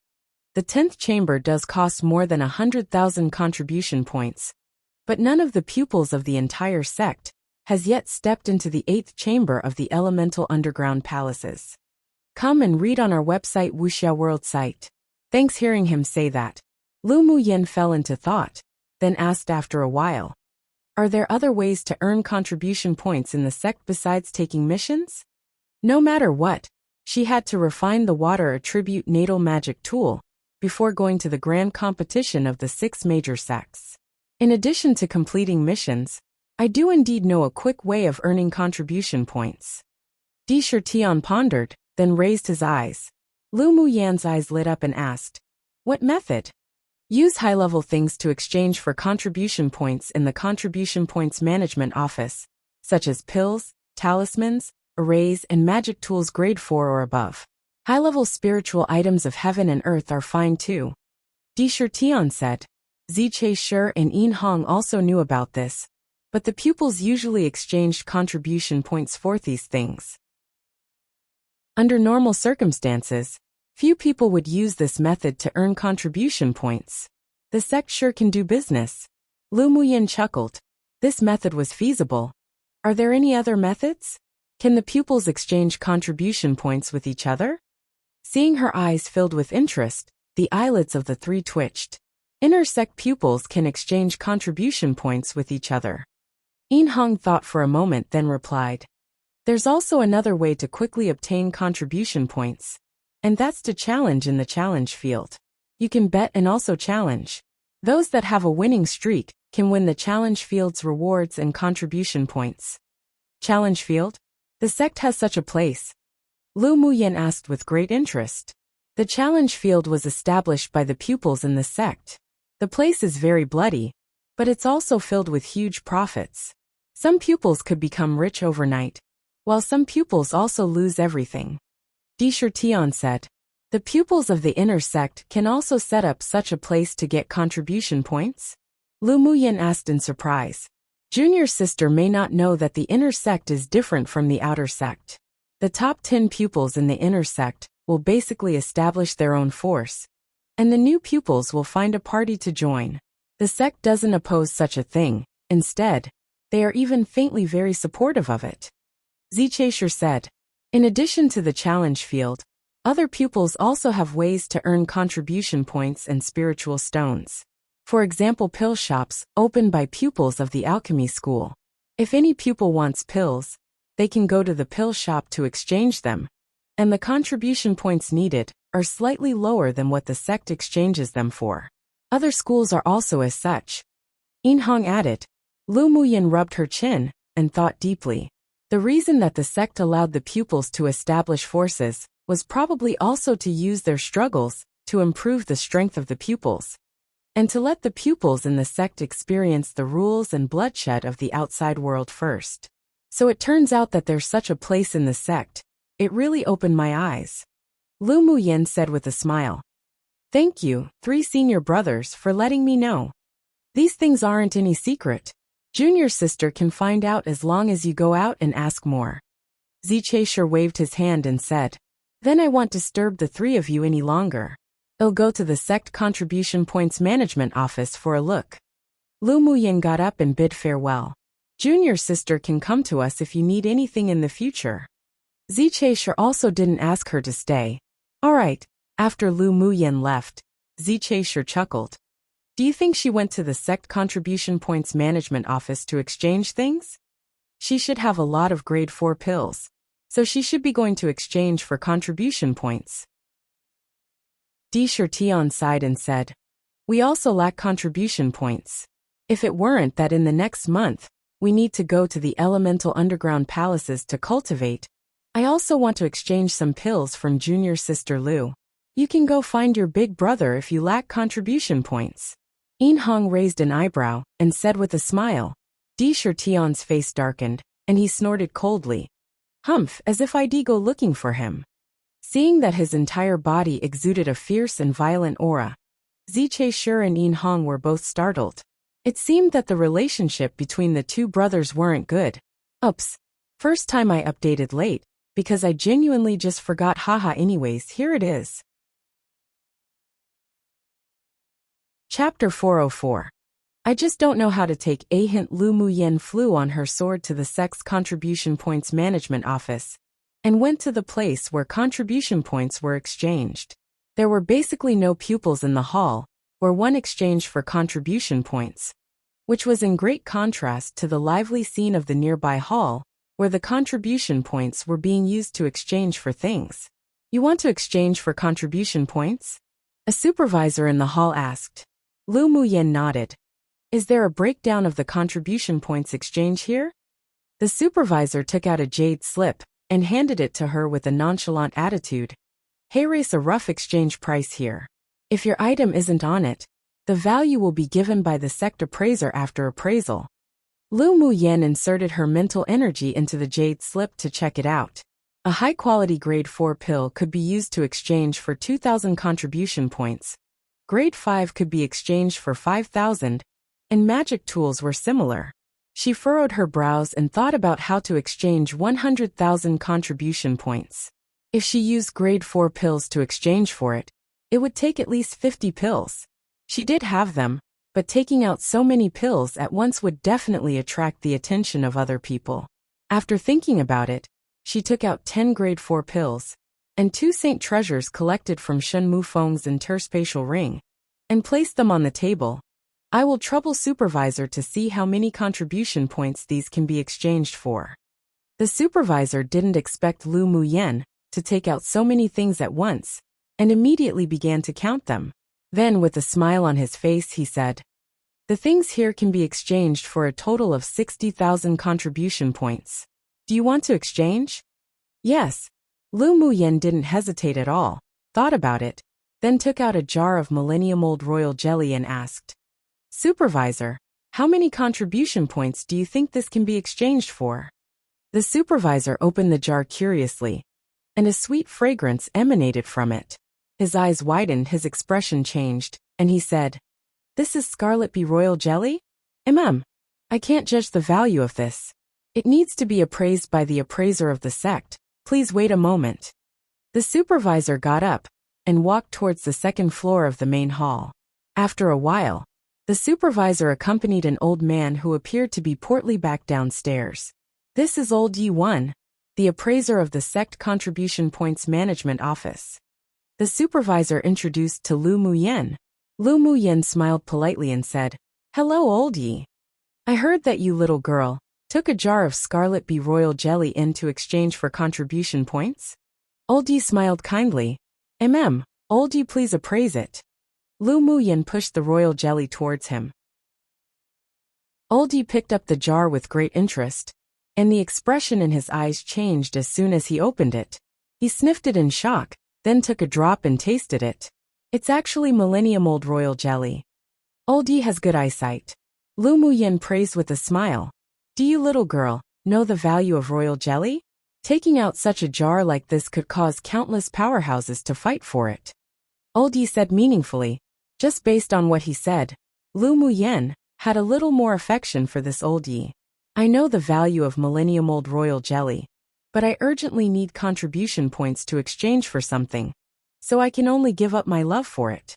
The 10th chamber does cost more than 100,000 contribution points, but none of the pupils of the entire sect has yet stepped into the 8th chamber of the elemental underground palaces. Come and read on our website Wuxia World site. Thanks. Hearing him say that, Lu Muyan fell into thought, then asked after a while, are there other ways to earn contribution points in the sect besides taking missions? No matter what, she had to refine the water attribute natal magic tool before going to the grand competition of the 6 major sects. In addition to completing missions, I do indeed know a quick way of earning contribution points. Di Shirtian pondered, then raised his eyes. Lu Muyan's eyes lit up and asked, what method? Use high-level things to exchange for contribution points in the Contribution Points Management Office, such as pills, talismans, arrays, and magic tools grade 4 or above. High-level spiritual items of heaven and earth are fine too. Di Shirtian said. Ziche Shi and In Hong also knew about this, but the pupils usually exchanged contribution points for these things. Under normal circumstances, few people would use this method to earn contribution points. The sect sure can do business. Lu Muyan chuckled. This method was feasible. Are there any other methods? Can the pupils exchange contribution points with each other? Seeing her eyes filled with interest, the eyelids of the 3 twitched. Inner sect pupils can exchange contribution points with each other. In Hong thought for a moment, then replied, there's also another way to quickly obtain contribution points, and that's to challenge in the challenge field. You can bet and also challenge. Those that have a winning streak can win the challenge field's rewards and contribution points. Challenge field? The sect has such a place? Lu Muyan asked with great interest. The challenge field was established by the pupils in the sect. The place is very bloody, but it's also filled with huge profits. Some pupils could become rich overnight, while some pupils also lose everything. Di Shirtian said. The pupils of the inner sect can also set up such a place to get contribution points? Lu Muyan asked in surprise. Junior sister may not know that the inner sect is different from the outer sect. The top 10 pupils in the inner sect will basically establish their own force, and the new pupils will find a party to join. The sect doesn't oppose such a thing. Instead, they are even faintly very supportive of it. Ziche Shi said. In addition to the challenge field, other pupils also have ways to earn contribution points and spiritual stones. For example, pill shops opened by pupils of the alchemy school. If any pupil wants pills, they can go to the pill shop to exchange them, and the contribution points needed are slightly lower than what the sect exchanges them for. Other schools are also as such. In Hong added. Lu Muyan rubbed her chin and thought deeply. The reason that the sect allowed the pupils to establish forces was probably also to use their struggles to improve the strength of the pupils, and to let the pupils in the sect experience the rules and bloodshed of the outside world first. So it turns out that there's such a place in the sect. It really opened my eyes. Lu Muyan said with a smile. Thank you, 3 senior brothers, for letting me know. These things aren't any secret. Junior sister can find out as long as you go out and ask more. Ziche Shi waved his hand and said. Then I won't disturb the three of you any longer. I'll go to the sect contribution points management office for a look. Lu Muyin got up and bid farewell. Junior sister can come to us if you need anything in the future. Zichai also didn't ask her to stay. All right. After Lu Muyin left, Zichai chuckled. Do you think she went to the sect contribution points management office to exchange things? She should have a lot of grade 4 pills, so she should be going to exchange for contribution points. Di Shirtion sighed and said, we also lack contribution points. If it weren't that in the next month, we need to go to the elemental underground palaces to cultivate, I also want to exchange some pills from junior sister Lu. You can go find your big brother if you lack contribution points. Yin Hong raised an eyebrow and said with a smile. Di Shirtion's face darkened, and he snorted coldly. Humph, as if I'd go looking for him. Seeing that his entire body exuded a fierce and violent aura, Zichai and Yin Hong were both startled. It seemed that the relationship between the two brothers weren't good. Oops. First time I updated late, because I genuinely just forgot, haha. Anyways, here it is. Chapter 404. I just don't know how to take a hint. Lu Muyin flew on her sword to the sect's contribution points management office and went to the place where contribution points were exchanged. There were basically no pupils in the hall, where one exchanged for contribution points, which was in great contrast to the lively scene of the nearby hall, where the contribution points were being used to exchange for things. You want to exchange for contribution points? A supervisor in the hall asked. Lu Muyin nodded. Is there a breakdown of the contribution points exchange here? The supervisor took out a jade slip and handed it to her with a nonchalant attitude. Here's a rough exchange price here. If your item isn't on it, the value will be given by the sect appraiser after appraisal. Lu Muyin inserted her mental energy into the jade slip to check it out. A high-quality grade 4 pill could be used to exchange for 2,000 contribution points. Grade 5 could be exchanged for 5,000, and magic tools were similar. She furrowed her brows and thought about how to exchange 100,000 contribution points. If she used grade 4 pills to exchange for it, it would take at least 50 pills. She did have them, but taking out so many pills at once would definitely attract the attention of other people. After thinking about it, she took out 10 grade 4 pills and 2 Saint treasures collected from Shen Mufeng's interspatial ring and placed them on the table. I will trouble supervisor to see how many contribution points these can be exchanged for. The supervisor didn't expect Lu Muyin to take out so many things at once, and immediately began to count them. Then with a smile on his face he said, the things here can be exchanged for a total of 60,000 contribution points. Do you want to exchange? Yes. Lu Muyin didn't hesitate at all, thought about it, then took out a jar of Millennium Old Royal Jelly and asked, Supervisor, how many contribution points do you think this can be exchanged for? The supervisor opened the jar curiously, and a sweet fragrance emanated from it. His eyes widened, his expression changed, and he said, This is Scarlet Bee Royal Jelly? I can't judge the value of this. It needs to be appraised by the appraiser of the sect. Please wait a moment. The supervisor got up and walked towards the second floor of the main hall. After a while, the supervisor accompanied an old man who appeared to be portly back downstairs. This is Old Yi One, the appraiser of the sect contribution points management office. The supervisor introduced to Lu Muyin. Lu Muyin smiled politely and said, Hello, Old Yi. I heard that you little girl took a jar of Scarlet Bee Royal Jelly in to exchange for contribution points? Old Yi smiled kindly. Old Yi, please appraise it. Lu Muyin pushed the royal jelly towards him. Old Yi picked up the jar with great interest, and the expression in his eyes changed as soon as he opened it. He sniffed it in shock, then took a drop and tasted it. It's actually Millennium Old Royal Jelly. Old Yi has good eyesight. Lu Muyin praised with a smile. Do you, little girl, know the value of royal jelly? Taking out such a jar like this could cause countless powerhouses to fight for it. Old Yi said meaningfully. Just based on what he said, Lu Muyin had a little more affection for this Old Yi. I know the value of Millennium Old Royal Jelly. but I urgently need contribution points to exchange for something, so I can only give up my love for it.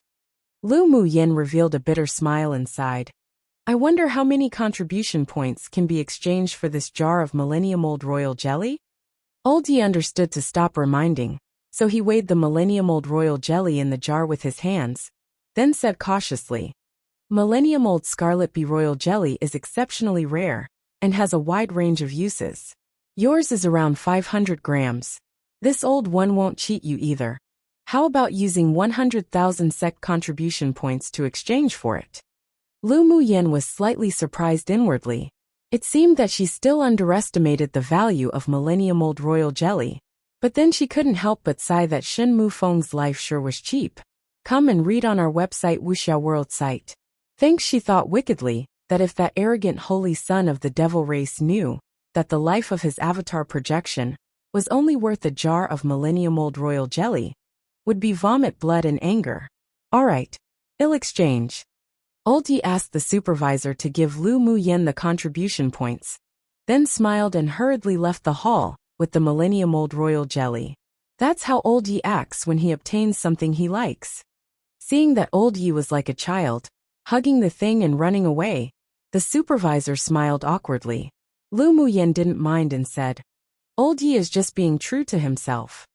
Lu Muyin revealed a bitter smile and sighed. I wonder how many contribution points can be exchanged for this jar of Millennium Old Royal Jelly? Old Yi understood to stop reminding, so he weighed the Millennium Old Royal Jelly in the jar with his hands, then said cautiously, Millennium Old Scarlet Bee Royal Jelly is exceptionally rare and has a wide range of uses. Yours is around 500 grams. This old one won't cheat you either. How about using 100,000 SEK contribution points to exchange for it? Lu Muyin was slightly surprised inwardly. It seemed that she still underestimated the value of Millennium Old Royal Jelly, but then she couldn't help but sigh that Shen Mufeng's life sure was cheap. Come and read on our website Wuxia World site. Thanks, she thought wickedly, that if that arrogant holy son of the devil race knew that the life of his avatar projection was only worth a jar of Millennium Old Royal Jelly, would be vomit blood and anger. All right, I'll exchange. Old Yi asked the supervisor to give Lu Muyin the contribution points, then smiled and hurriedly left the hall with the Millennium Old Royal Jelly. That's how Old Yi acts when he obtains something he likes. Seeing that Old Yi was like a child, hugging the thing and running away, the supervisor smiled awkwardly. Lu Muyin didn't mind and said, Old Yi is just being true to himself.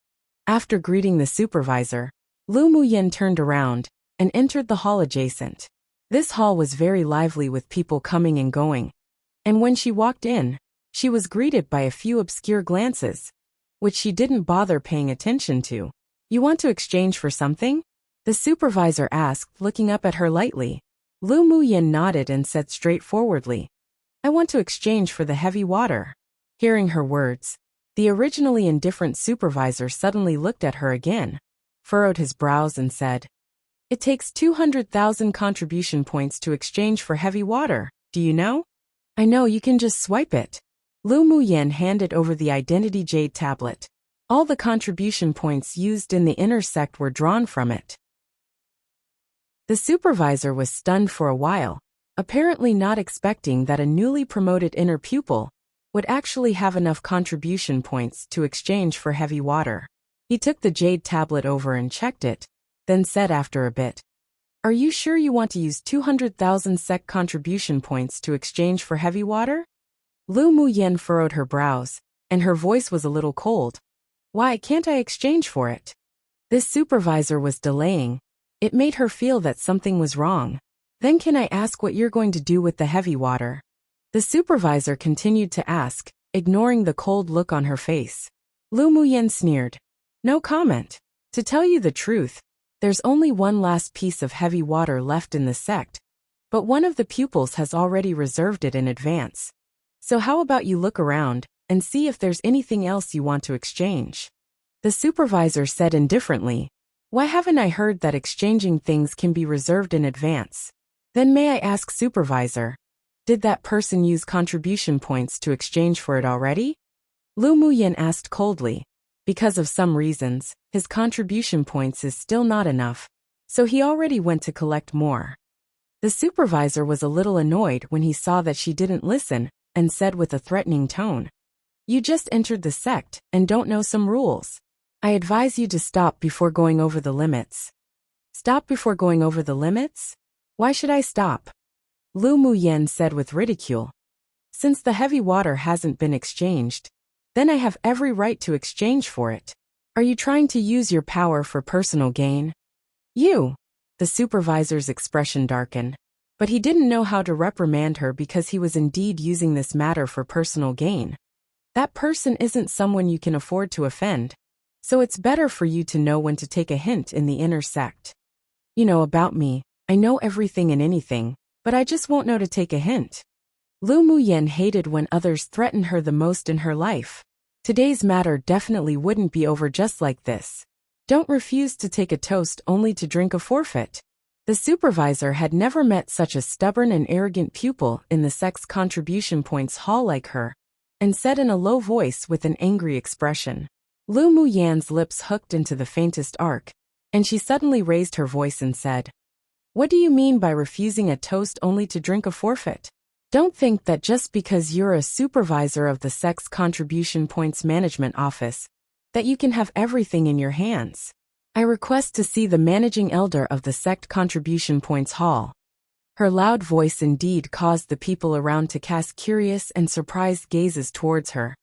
After greeting the supervisor, Lu Muyin turned around and entered the hall adjacent. This hall was very lively with people coming and going, and when she walked in, she was greeted by a few obscure glances, which she didn't bother paying attention to. You want to exchange for something? The supervisor asked, looking up at her lightly. Lu Muyin nodded and said straightforwardly, I want to exchange for the heavy water. Hearing her words, the originally indifferent supervisor suddenly looked at her again, furrowed his brows and said, It takes 200,000 contribution points to exchange for heavy water, do you know? I know, you can just swipe it. Lu Muyin handed over the identity jade tablet. All the contribution points used in the inner sect were drawn from it. The supervisor was stunned for a while, apparently not expecting that a newly promoted inner pupil would actually have enough contribution points to exchange for heavy water. He took the jade tablet over and checked it, then said after a bit, Are you sure you want to use 200,000 SEK contribution points to exchange for heavy water? Lu Muyin furrowed her brows, and her voice was a little cold. Why can't I exchange for it? This supervisor was delaying. It made her feel that something was wrong. Then can I ask what you're going to do with the heavy water? The supervisor continued to ask, ignoring the cold look on her face. Lu Muyin sneered. No comment. To tell you the truth, there's only one last piece of heavy water left in the sect, but one of the pupils has already reserved it in advance. So how about you look around and see if there's anything else you want to exchange? The supervisor said indifferently, Why haven't I heard that exchanging things can be reserved in advance? Then may I ask, supervisor, did that person use contribution points to exchange for it already? Lu Muyin asked coldly. Because of some reasons, his contribution points is still not enough, so he already went to collect more. The supervisor was a little annoyed when he saw that she didn't listen, and said with a threatening tone, You just entered the sect and don't know some rules. I advise you to stop before going over the limits. Stop before going over the limits? Why should I stop? Lu Muyin said with ridicule. Since the heavy water hasn't been exchanged, then I have every right to exchange for it. Are you trying to use your power for personal gain? You! The supervisor's expression darkened, but he didn't know how to reprimand her because he was indeed using this matter for personal gain. That person isn't someone you can afford to offend, so it's better for you to know when to take a hint in the inner sect. You know about me, I know everything and anything, but I just won't know to take a hint. Lu Muyin hated when others threatened her the most in her life. Today's matter definitely wouldn't be over just like this. Don't refuse to take a toast only to drink a forfeit. The supervisor had never met such a stubborn and arrogant pupil in the sect's contribution points hall like her, and said in a low voice with an angry expression. Lu Muyin's lips hooked into the faintest arc, and she suddenly raised her voice and said, What do you mean by refusing a toast only to drink a forfeit? Don't think that just because you're a supervisor of the Sex Contribution Points Management Office, that you can have everything in your hands. I request to see the managing elder of the Sect Contribution Points Hall. Her loud voice indeed caused the people around to cast curious and surprised gazes towards her,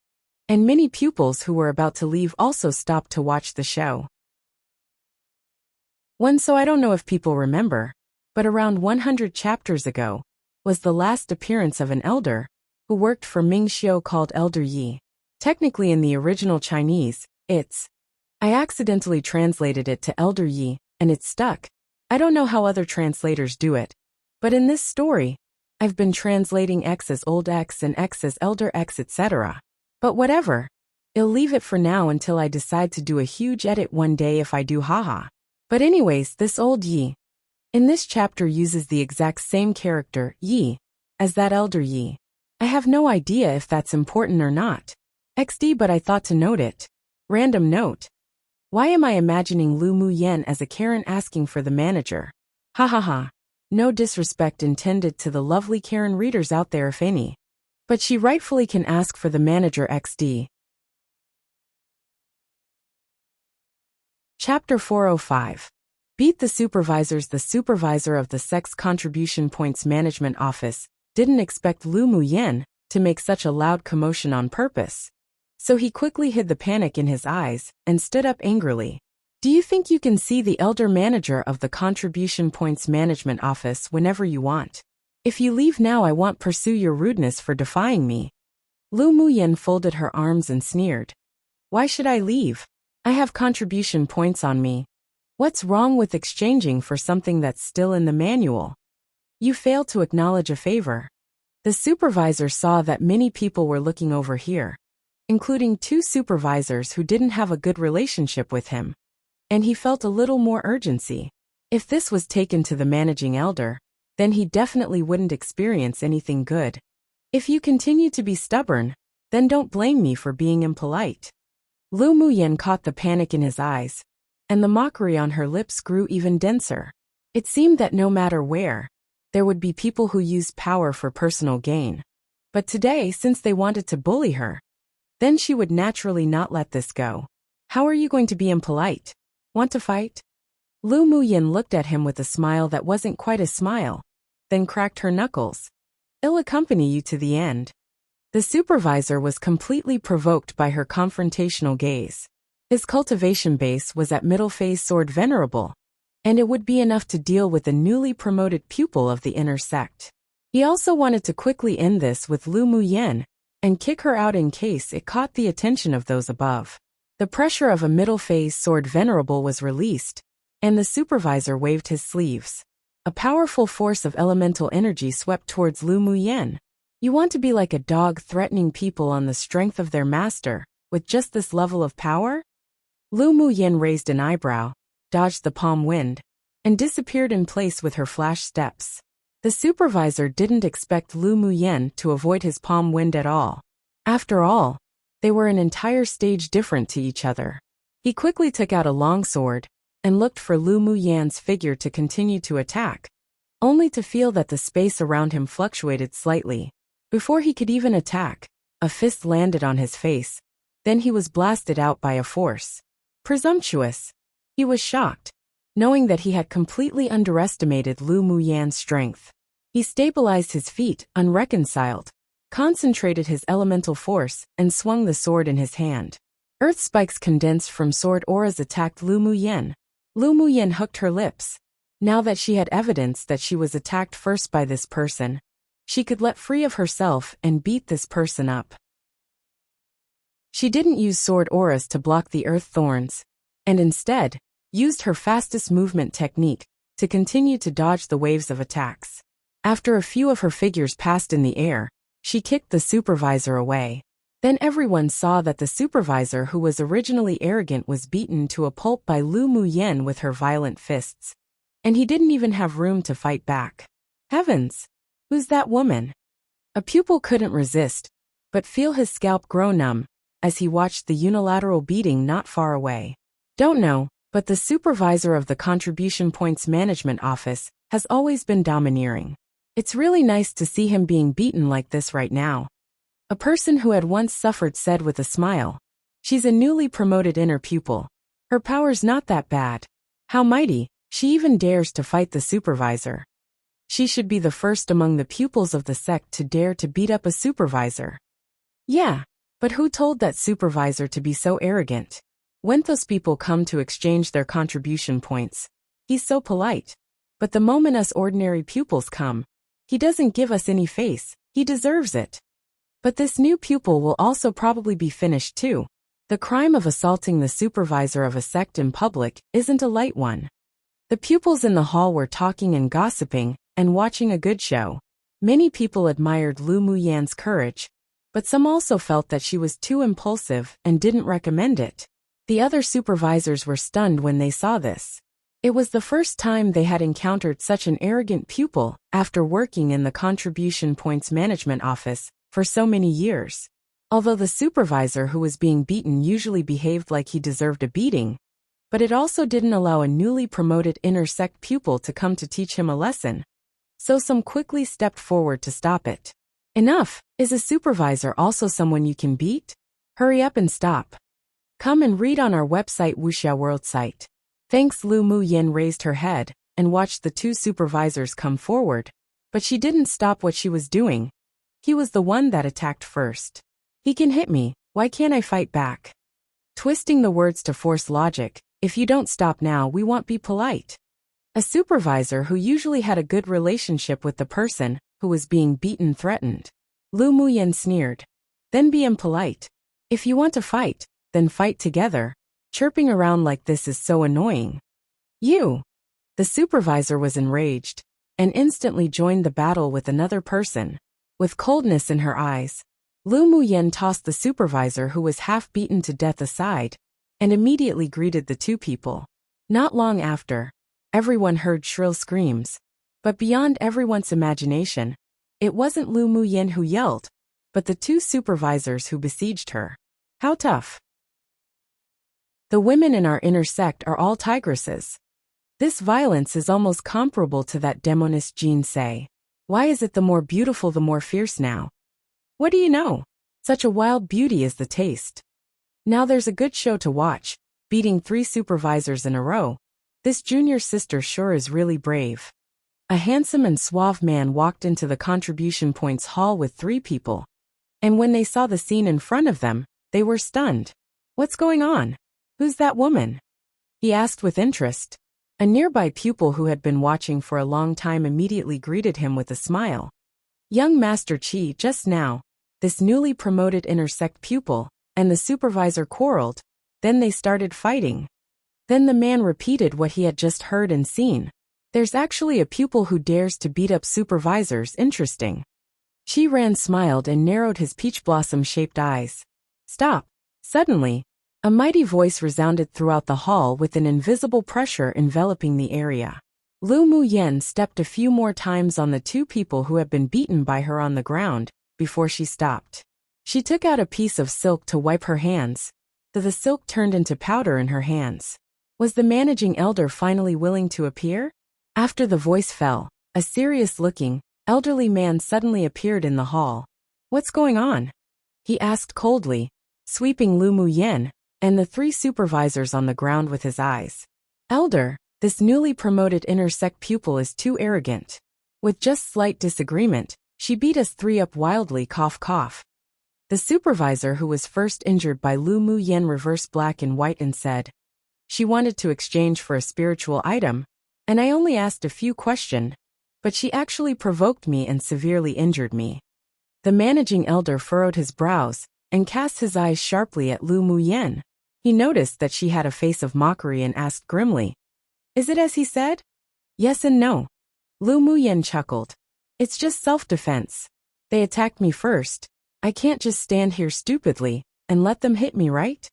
and many pupils who were about to leave also stopped to watch the show. So I don't know if people remember, but around 100 chapters ago, was the last appearance of an elder, who worked for Ming Xiu called Elder Yi. Technically in the original Chinese, I accidentally translated it to Elder Yi, and it stuck. I don't know how other translators do it, but in this story, I've been translating X as Old X and X as Elder X, etc. But whatever, I'll leave it for now until I decide to do a huge edit one day if I do, haha. But anyways, this old Yi, in this chapter uses the exact same character, Yi, as that Elder Yi. I have no idea if that's important or not. XD, but I thought to note it. Random note. Why am I imagining Lu Muyen as a Karen asking for the manager? Ha ha ha. No disrespect intended to the lovely Karen readers out there if any. But she rightfully can ask for the manager XD. Chapter 405. Beat the supervisors. The supervisor of the Sex Contribution Points Management Office didn't expect Lu Muyen to make such a loud commotion on purpose. So he quickly hid the panic in his eyes and stood up angrily. Do you think you can see the elder manager of the Contribution Points Management Office whenever you want? If you leave now, I won't pursue your rudeness for defying me. Lu Muyen folded her arms and sneered. Why should I leave? I have contribution points on me. What's wrong with exchanging for something that's still in the manual? You fail to acknowledge a favor. The supervisor saw that many people were looking over here, including 2 supervisors who didn't have a good relationship with him, and he felt a little more urgency. If this was taken to the managing elder, then he definitely wouldn't experience anything good. If you continue to be stubborn, then don't blame me for being impolite. Lu Muyen caught the panic in his eyes, and the mockery on her lips grew even denser. It seemed that no matter where, there would be people who used power for personal gain. But today, since they wanted to bully her, then she would naturally not let this go. How are you going to be impolite? Want to fight? Lu Muyen looked at him with a smile that wasn't quite a smile, then cracked her knuckles. I'll accompany you to the end. The supervisor was completely provoked by her confrontational gaze. His cultivation base was at middle phase sword venerable, and it would be enough to deal with a newly promoted pupil of the inner sect. He also wanted to quickly end this with Lu Muyen, and kick her out in case it caught the attention of those above. The pressure of a middle phase sword venerable was released, and the supervisor waved his sleeves. A powerful force of elemental energy swept towards Lu Muyen. You want to be like a dog threatening people on the strength of their master, with just this level of power? Lu Muyen raised an eyebrow, dodged the palm wind, and disappeared in place with her flash steps. The supervisor didn't expect Lu Muyen to avoid his palm wind at all. After all, they were an entire stage different to each other. He quickly took out a long sword and looked for Lu Muyen's figure to continue to attack, only to feel that the space around him fluctuated slightly. Before he could even attack, a fist landed on his face, then he was blasted out by a force. Presumptuous. He was shocked, knowing that he had completely underestimated Lu Muyen's strength. He stabilized his feet, unreconciled, concentrated his elemental force, and swung the sword in his hand. Earth spikes condensed from sword auras attacked Lu Muyen. Lu Muyen hooked her lips. Now that she had evidence that she was attacked first by this person, she could let free of herself and beat this person up. She didn't use sword auras to block the earth thorns, and instead, used her fastest movement technique to continue to dodge the waves of attacks. After a few of her figures passed in the air, she kicked the supervisor away. Then everyone saw that the supervisor who was originally arrogant was beaten to a pulp by Lu Muyen with her violent fists. And he didn't even have room to fight back. Heavens! Who's that woman? A pupil couldn't resist, but feel his scalp grow numb, as he watched the unilateral beating not far away. Don't know, but the supervisor of the Contribution Points Management Office has always been domineering. It's really nice to see him being beaten like this right now. A person who had once suffered said with a smile. She's a newly promoted inner pupil. Her power's not that bad. How mighty, she even dares to fight the supervisor. She should be the first among the pupils of the sect to dare to beat up a supervisor. Yeah, but who told that supervisor to be so arrogant? When those people come to exchange their contribution points, he's so polite. But the moment us ordinary pupils come, he doesn't give us any face, he deserves it. But this new pupil will also probably be finished too. The crime of assaulting the supervisor of a sect in public isn't a light one. The pupils in the hall were talking and gossiping, and watching a good show. Many people admired Lu Muyan's courage, but some also felt that she was too impulsive and didn't recommend it. The other supervisors were stunned when they saw this. It was the first time they had encountered such an arrogant pupil after working in the contribution points management office for so many years. Although the supervisor who was being beaten usually behaved like he deserved a beating, but it also didn't allow a newly promoted inner sect pupil to come to teach him a lesson. So some quickly stepped forward to stop it. Enough! Is a supervisor also someone you can beat? Hurry up and stop. Come and read on our website Wuxia World site. Thanks. Lu Muyan raised her head and watched the two supervisors come forward, but she didn't stop what she was doing. He was the one that attacked first. He can hit me, why can't I fight back? Twisting the words to force logic, if you don't stop now we won't be polite. A supervisor who usually had a good relationship with the person who was being beaten threatened. Lu Muyan sneered. Then be impolite. If you want to fight, then fight together. Chirping around like this is so annoying. You! The supervisor was enraged, and instantly joined the battle with another person. With coldness in her eyes, Lu Muyan tossed the supervisor who was half beaten to death aside, and immediately greeted the two people. Not long after, everyone heard shrill screams, but beyond everyone's imagination, it wasn't Lu Muyan who yelled, but the two supervisors who besieged her. How tough! The women in our inner sect are all tigresses. This violence is almost comparable to that demoness Jean say. Why is it the more beautiful the more fierce now? What do you know? Such a wild beauty is the taste. Now there's a good show to watch, beating 3 supervisors in a row. This junior sister sure is really brave. A handsome and suave man walked into the contribution points hall with 3 people. And when they saw the scene in front of them, they were stunned. What's going on? Who's that woman? He asked with interest. A nearby pupil who had been watching for a long time immediately greeted him with a smile. Young Master Qi, just now, this newly promoted inner sect pupil, and the supervisor quarreled, then they started fighting. Then the man repeated what he had just heard and seen. There's actually a pupil who dares to beat up supervisors, interesting. Qi Ran smiled and narrowed his peach blossom-shaped eyes. Stop! Suddenly, a mighty voice resounded throughout the hall with an invisible pressure enveloping the area. Lu Muyan stepped a few more times on the 2 people who had been beaten by her on the ground, before she stopped. She took out a piece of silk to wipe her hands. The silk turned into powder in her hands. Was the managing elder finally willing to appear? After the voice fell, a serious-looking, elderly man suddenly appeared in the hall. What's going on? He asked coldly, sweeping Lu Muyan and the 3 supervisors on the ground with his eyes. Elder, this newly promoted inner sect pupil is too arrogant. With just slight disagreement, she beat us 3 up wildly, cough cough. The supervisor who was first injured by Lu Muyan reversed black and white and said, she wanted to exchange for a spiritual item, and I only asked a few questions, but she actually provoked me and severely injured me. The managing elder furrowed his brows and cast his eyes sharply at Lu Muyan. He noticed that she had a face of mockery and asked grimly, is it as he said? Yes and no. Lu Muyan chuckled. It's just self-defense. They attacked me first. I can't just stand here stupidly and let them hit me, right?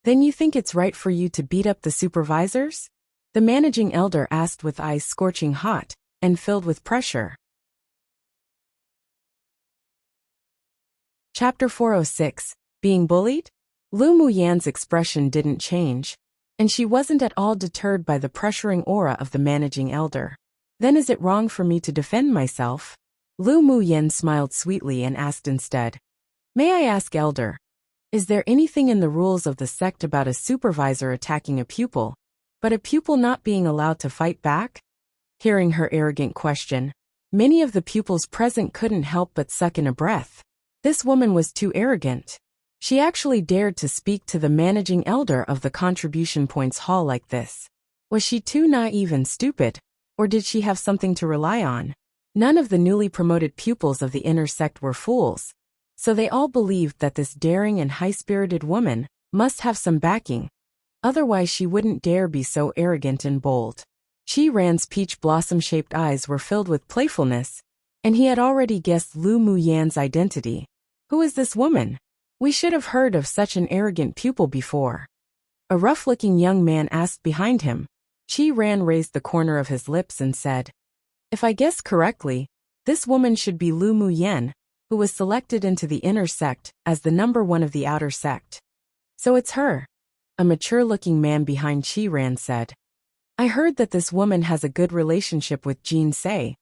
Then you think it's right for you to beat up the supervisors? The managing elder asked with eyes scorching hot and filled with pressure. Chapter 406, Being Bullied? Lu Muyan's expression didn't change, and she wasn't at all deterred by the pressuring aura of the managing elder. Then is it wrong for me to defend myself? Lu Muyen smiled sweetly and asked instead, "May I ask, Elder, is there anything in the rules of the sect about a supervisor attacking a pupil, but a pupil not being allowed to fight back?" Hearing her arrogant question, many of the pupils present couldn't help but suck in a breath. This woman was too arrogant. She actually dared to speak to the managing elder of the contribution points hall like this. Was she too naive and stupid, or did she have something to rely on? None of the newly promoted pupils of the inner sect were fools, so they all believed that this daring and high-spirited woman must have some backing. Otherwise she wouldn't dare be so arrogant and bold. Chi Ran's peach blossom-shaped eyes were filled with playfulness, and he had already guessed Lu Muyan's identity. Who is this woman? We should have heard of such an arrogant pupil before. A rough-looking young man asked behind him. Chi Ran raised the corner of his lips and said, "If I guess correctly, this woman should be Lu Muyen, who was selected into the inner sect as the number one of the outer sect." "So it's her," a mature-looking man behind Chi Ran said. "I heard that this woman has a good relationship with Jin Se,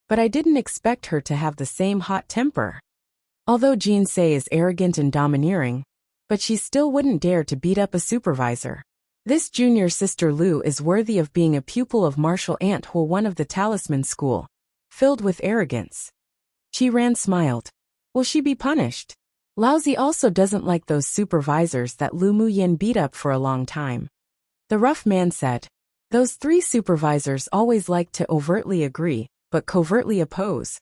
but I didn't expect her to have the same hot temper. Although Jin Se is arrogant and domineering, but she still wouldn't dare to beat up a supervisor. This junior sister Lu is worthy of being a pupil of martial ant Hul, one of the talisman school, filled with arrogance." Chi Ran smiled. "Will she be punished?" Laozi also doesn't like those supervisors that Lu Muyen beat up for a long time. The rough man said, "Those three supervisors always like to overtly agree, but covertly oppose.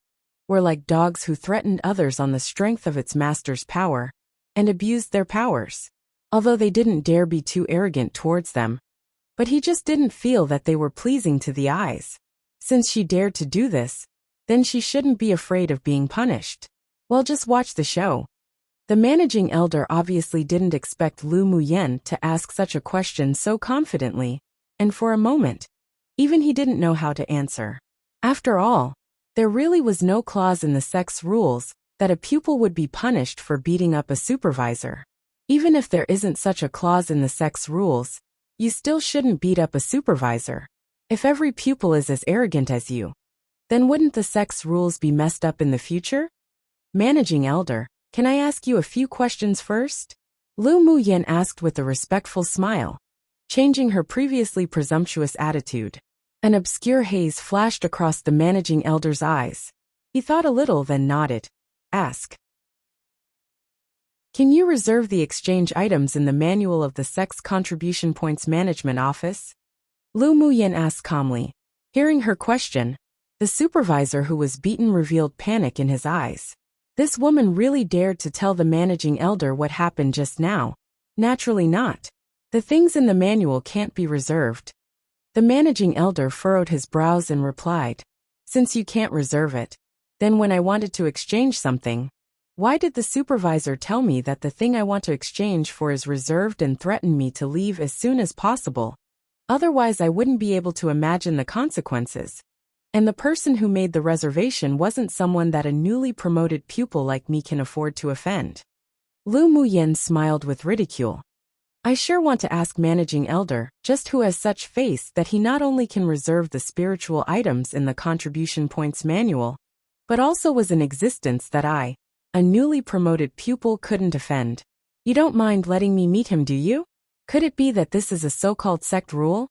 Were like dogs who threatened others on the strength of its master's power, and abused their powers. Although they didn't dare be too arrogant towards them. But he just didn't feel that they were pleasing to the eyes. Since she dared to do this, then she shouldn't be afraid of being punished. Well, just watch the show." The managing elder obviously didn't expect Lu Muyen to ask such a question so confidently, and for a moment, even he didn't know how to answer. After all, there really was no clause in the sect's rules that a pupil would be punished for beating up a supervisor. Even if there isn't such a clause in the sect's rules, you still shouldn't beat up a supervisor. If every pupil is as arrogant as you, then wouldn't the sect's rules be messed up in the future? "Managing elder, can I ask you a few questions first?" Lu Muyen asked with a respectful smile, changing her previously presumptuous attitude. An obscure haze flashed across the managing elder's eyes. He thought a little, then nodded. "Ask." "Can you reserve the exchange items in the manual of the sect's contribution points management office?" Lu Muyen asked calmly. Hearing her question, the supervisor who was beaten revealed panic in his eyes. This woman really dared to tell the managing elder what happened just now. Naturally not. The things in the manual can't be reserved. The managing elder furrowed his brows and replied, "Since you can't reserve it, then when I wanted to exchange something, why did the supervisor tell me that the thing I want to exchange for is reserved and threaten me to leave as soon as possible? Otherwise I wouldn't be able to imagine the consequences. And the person who made the reservation wasn't someone that a newly promoted pupil like me can afford to offend." Lu Muyen smiled with ridicule. "I sure want to ask managing elder just who has such face that he not only can reserve the spiritual items in the contribution points manual, but also was in existence that I, a newly promoted pupil, couldn't offend. You don't mind letting me meet him, do you? Could it be that this is a so-called sect rule?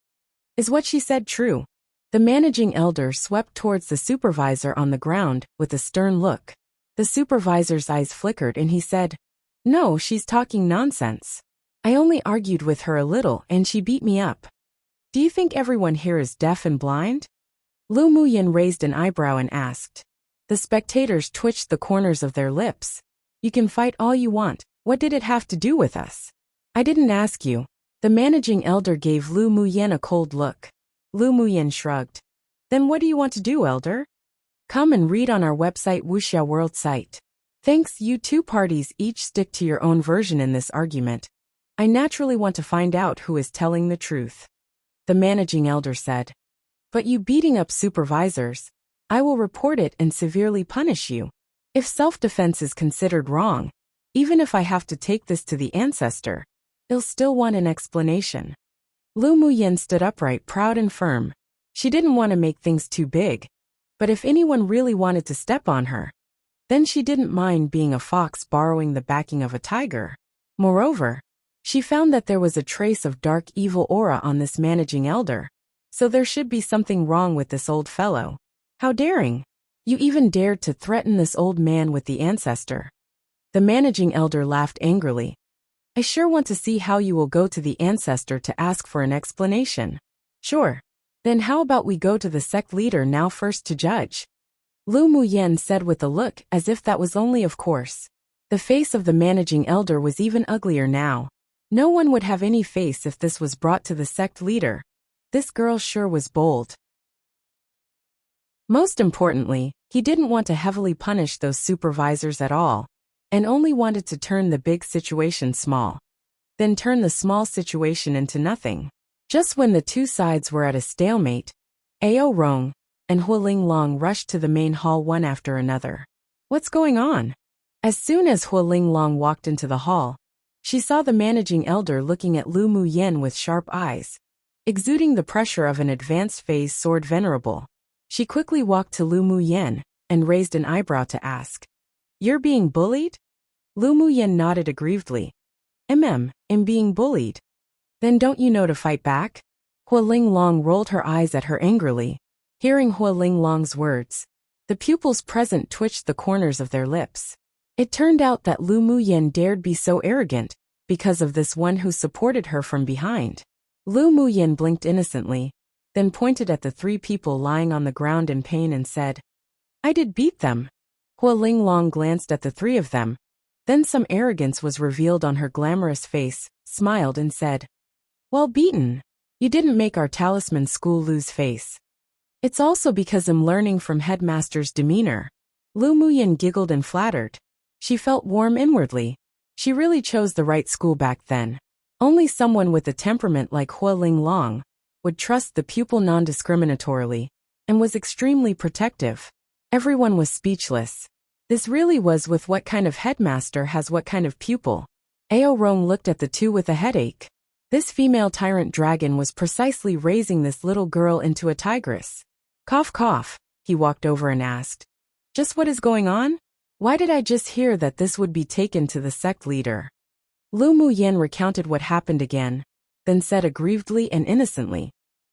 Is what she said true?" The managing elder swept towards the supervisor on the ground with a stern look. The supervisor's eyes flickered and he said, "No, she's talking nonsense. I only argued with her a little and she beat me up. Do you think everyone here is deaf and blind?" Lu Muyen raised an eyebrow and asked. The spectators twitched the corners of their lips. "You can fight all you want. What did it have to do with us?" "I didn't ask you." The managing elder gave Lu Muyen a cold look. Lu Muyen shrugged. "Then what do you want to do, elder?" "Come and read on our website Wuxia World site. Thanks, you two parties each stick to your own version in this argument. I naturally want to find out who is telling the truth." The managing elder said. "But you beating up supervisors, I will report it and severely punish you. If self-defense is considered wrong, even if I have to take this to the ancestor, he'll still want an explanation." Lu Muyen stood upright, proud and firm. She didn't want to make things too big, but if anyone really wanted to step on her, then she didn't mind being a fox borrowing the backing of a tiger. Moreover, she found that there was a trace of dark evil aura on this managing elder, so there should be something wrong with this old fellow. How daring! You even dared to threaten this old man with the ancestor. The managing elder laughed angrily. I sure want to see how you will go to the ancestor to ask for an explanation. Sure. Then how about we go to the sect leader now first to judge? Lu Muyen said with a look as if that was only of course. The face of the managing elder was even uglier now. No one would have any face if this was brought to the sect leader. This girl sure was bold. Most importantly, he didn't want to heavily punish those supervisors at all, and only wanted to turn the big situation small. Then turn the small situation into nothing. Just when the two sides were at a stalemate, Ao Rong and Hualing Long rushed to the main hall one after another. What's going on? As soon as Hualing Long walked into the hall, she saw the managing elder looking at Lu Muyen with sharp eyes, exuding the pressure of an advanced phase sword venerable. She quickly walked to Lu Muyen and raised an eyebrow to ask, "You're being bullied?" Lu Muyen nodded aggrievedly. I'm being bullied. Then don't you know to fight back? Hualing Long rolled her eyes at her angrily. Hearing Hualing Long's words, the pupils present twitched the corners of their lips. It turned out that Lu Muyen dared be so arrogant because of this one who supported her from behind. Lu Muyen blinked innocently, then pointed at the three people lying on the ground in pain and said, I did beat them. Hualing Long glanced at the three of them. Then some arrogance was revealed on her glamorous face, smiled and said, Well beaten. You didn't make our talisman school lose face. It's also because I'm learning from headmaster's demeanor. Lu Muyen giggled and flattered. She felt warm inwardly. She really chose the right school back then. Only someone with a temperament like Hualing Long would trust the pupil non-discriminatorily, and was extremely protective. Everyone was speechless. This really was with what kind of headmaster has what kind of pupil. Ao Rong looked at the two with a headache. This female tyrant dragon was precisely raising this little girl into a tigress. Cough cough, he walked over and asked. Just what is going on? Why did I just hear that this would be taken to the sect leader? Lu Muyen recounted what happened again, then said aggrievedly and innocently,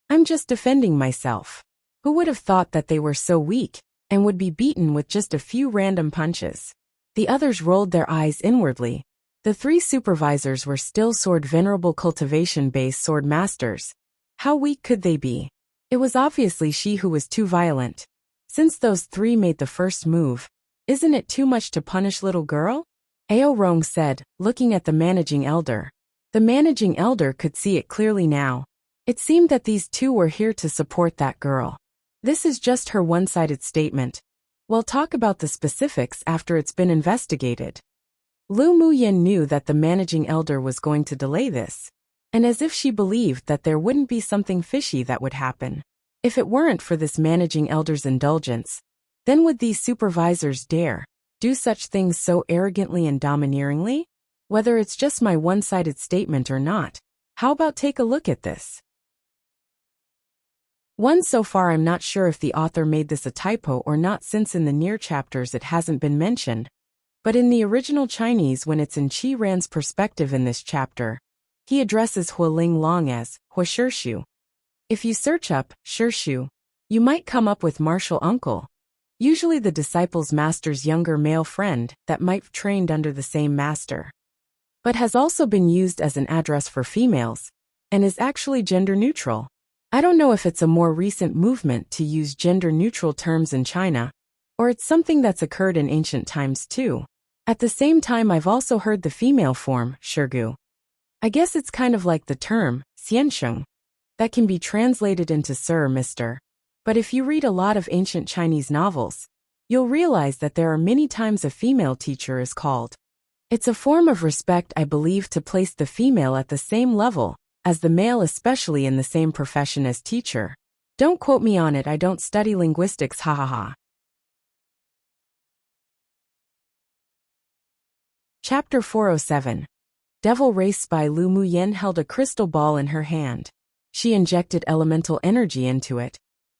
I'm just defending myself. Who would have thought that they were so weak, and would be beaten with just a few random punches? The others rolled their eyes inwardly. The three supervisors were still sword venerable cultivation-based sword masters. How weak could they be? It was obviously she who was too violent. Since those three made the first move, isn't it too much to punish little girl? Ao Rong said, looking at the managing elder. The managing elder could see it clearly now. It seemed that these two were here to support that girl. This is just her one-sided statement. We'll talk about the specifics after it's been investigated. Lu Muyen knew that the managing elder was going to delay this, and as if she believed that there wouldn't be something fishy that would happen. If it weren't for this managing elder's indulgence, then would these supervisors dare do such things so arrogantly and domineeringly? Whether it's just my one-sided statement or not, how about take a look at this? One, so far I'm not sure if the author made this a typo or not, since in the near chapters it hasn't been mentioned, but in the original Chinese, when it's in Qi Ran's perspective in this chapter, he addresses Hualing Long as Hua Shirshu. If you search up Shirshu, you might come up with martial uncle, usually the disciple's master's younger male friend that might have trained under the same master, but has also been used as an address for females, and is actually gender neutral. I don't know if it's a more recent movement to use gender-neutral terms in China, or it's something that's occurred in ancient times too. At the same time, I've also heard the female form, Shirgu. I guess it's kind of like the term, Xiansheng, that can be translated into Sir, Mr. But if you read a lot of ancient Chinese novels, you'll realize that there are many times a female teacher is called. It's a form of respect, I believe, to place the female at the same level as the male, especially in the same profession as teacher. Don't quote me on it, I don't study linguistics, ha ha ha. Chapter 407. Devil Race Spy. Lu Muyen held a crystal ball in her hand. She injected elemental energy into it,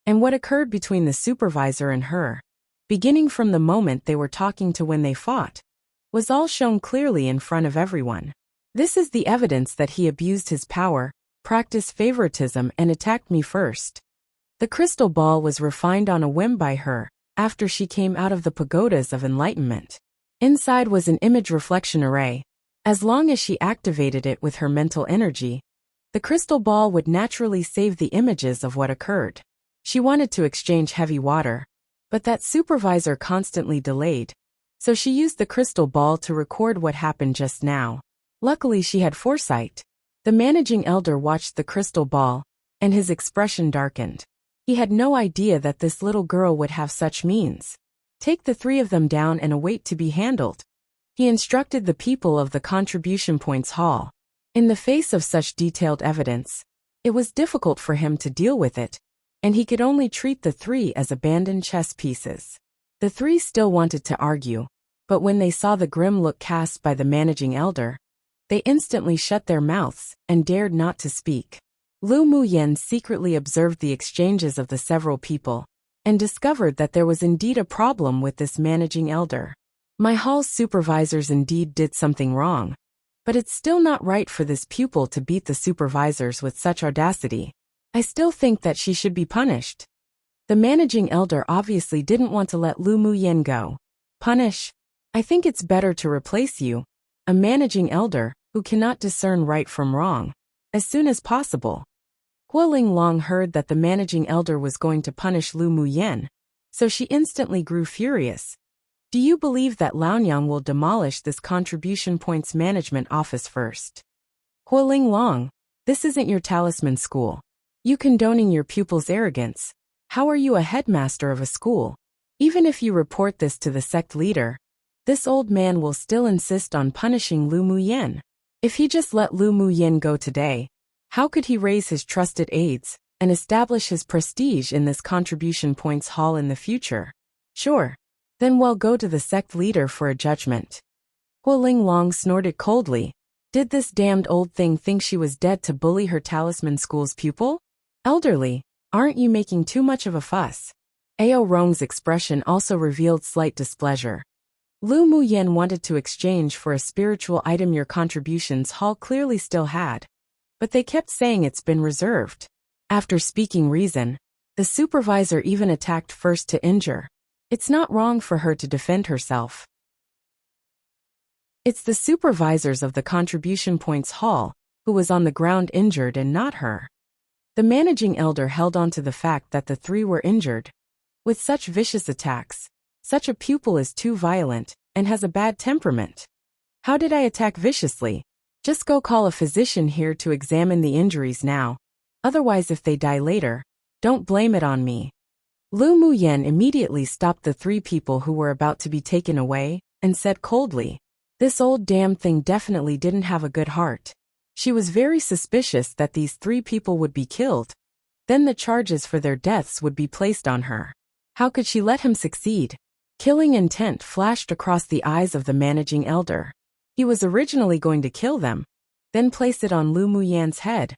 and what occurred between the supervisor and her, beginning from the moment they were talking to when they fought, was all shown clearly in front of everyone. This is the evidence that he abused his power, practiced favoritism, and attacked me first. The crystal ball was refined on a whim by her, after she came out of the pagodas of enlightenment. Inside was an image reflection array. As long as she activated it with her mental energy, the crystal ball would naturally save the images of what occurred. She wanted to exchange heavy water, but that supervisor constantly delayed, so she used the crystal ball to record what happened just now. Luckily she had foresight. The managing elder watched the crystal ball, and his expression darkened. He had no idea that this little girl would have such means. Take the three of them down and await to be handled. He instructed the people of the contribution points hall. In the face of such detailed evidence, it was difficult for him to deal with it, and he could only treat the three as abandoned chess pieces. The three still wanted to argue, but when they saw the grim look cast by the managing elder, they instantly shut their mouths and dared not to speak. Lu Muyen secretly observed the exchanges of the several people, and discovered that there was indeed a problem with this managing elder. My hall's supervisors indeed did something wrong, but it's still not right for this pupil to beat the supervisors with such audacity. I still think that she should be punished. The managing elder obviously didn't want to let Lu Muyen go. Punish? I think it's better to replace you, a managing elder who cannot discern right from wrong, as soon as possible. Hualing Long heard that the managing elder was going to punish Lu Muyen, so she instantly grew furious. Do you believe that Laonyang will demolish this contribution points management office first? Hualing Long, this isn't your talisman school. You condoning your pupils' arrogance. How are you a headmaster of a school? Even if you report this to the sect leader, this old man will still insist on punishing Lu Muyen. If he just let Lu Muyen go today, how could he raise his trusted aides and establish his prestige in this contribution points hall in the future? Sure. Then we'll go to the sect leader for a judgment. Hualing Long snorted coldly. Did this damned old thing think she was dead to bully her talisman school's pupil? Elderly, aren't you making too much of a fuss? Ao Rong's expression also revealed slight displeasure. Lu Muyen wanted to exchange for a spiritual item your contributions hall clearly still had, but they kept saying it's been reserved. After speaking reason, the supervisor even attacked first to injure. It's not wrong for her to defend herself. It's the supervisors of the contribution points hall who was on the ground injured and not her. The managing elder held on to the fact that the three were injured. With such vicious attacks, such a pupil is too violent and has a bad temperament. How did I attack viciously? Just go call a physician here to examine the injuries now. Otherwise, if they die later, don't blame it on me. Lu Muyen immediately stopped the three people who were about to be taken away and said coldly, "This old damn thing definitely didn't have a good heart." She was very suspicious that these three people would be killed. Then the charges for their deaths would be placed on her. How could she let him succeed? Killing intent flashed across the eyes of the managing elder. He was originally going to kill them, then place it on Lu Muyen's head.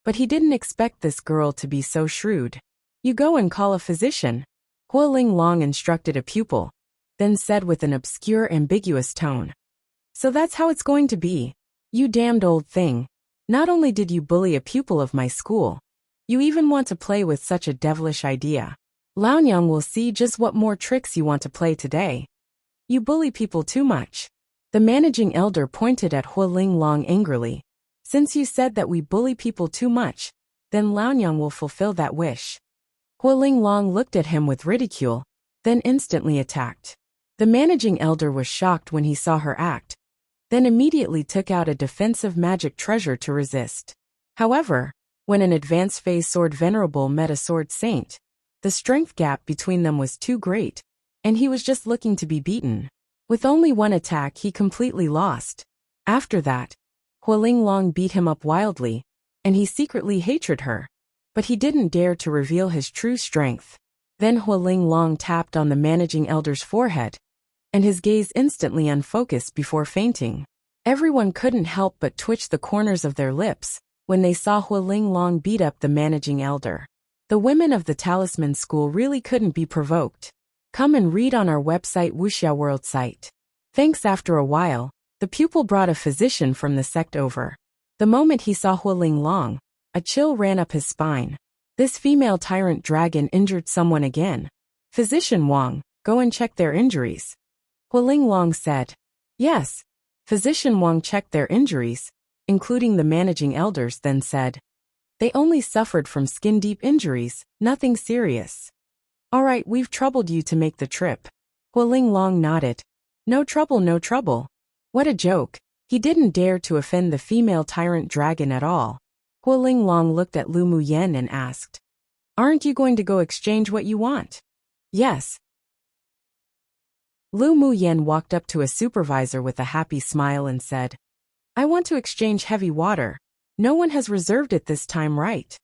But he didn't expect this girl to be so shrewd. You go and call a physician. Hualing Long instructed a pupil, then said with an obscure, ambiguous tone. So that's how it's going to be. You damned old thing. Not only did you bully a pupil of my school, you even want to play with such a devilish idea. Laonyang will see just what more tricks you want to play today. You bully people too much. The managing elder pointed at Hualing Long angrily. Since you said that we bully people too much, then Laonyang will fulfill that wish. Hualing Long looked at him with ridicule, then instantly attacked. The managing elder was shocked when he saw her act, then immediately took out a defensive magic treasure to resist. However, when an advanced phase sword venerable met a sword saint, the strength gap between them was too great, and he was just looking to be beaten. With only one attack he completely lost. After that, Hualing Long beat him up wildly, and he secretly hated her, but he didn't dare to reveal his true strength. Then Hualing Long tapped on the managing elder's forehead, and his gaze instantly unfocused before fainting. Everyone couldn't help but twitch the corners of their lips when they saw Hualing Long beat up the managing elder. The women of the Talisman School really couldn't be provoked. Come and read on our website Wuxia World site. Thanks. After a while, the pupil brought a physician from the sect over. The moment he saw Hualing Long, a chill ran up his spine. This female tyrant dragon injured someone again. Physician Wang, go and check their injuries. Hualing Long said. Yes. Physician Wang checked their injuries, including the managing elders, then said. They only suffered from skin-deep injuries, nothing serious. All right, we've troubled you to make the trip. Hualing Long nodded. No trouble, no trouble. What a joke. He didn't dare to offend the female tyrant dragon at all. Hualing Long looked at Lu Muyen and asked. Aren't you going to go exchange what you want? Yes. Lu Muyen walked up to a supervisor with a happy smile and said, I want to exchange heavy water. No one has reserved it this time, right?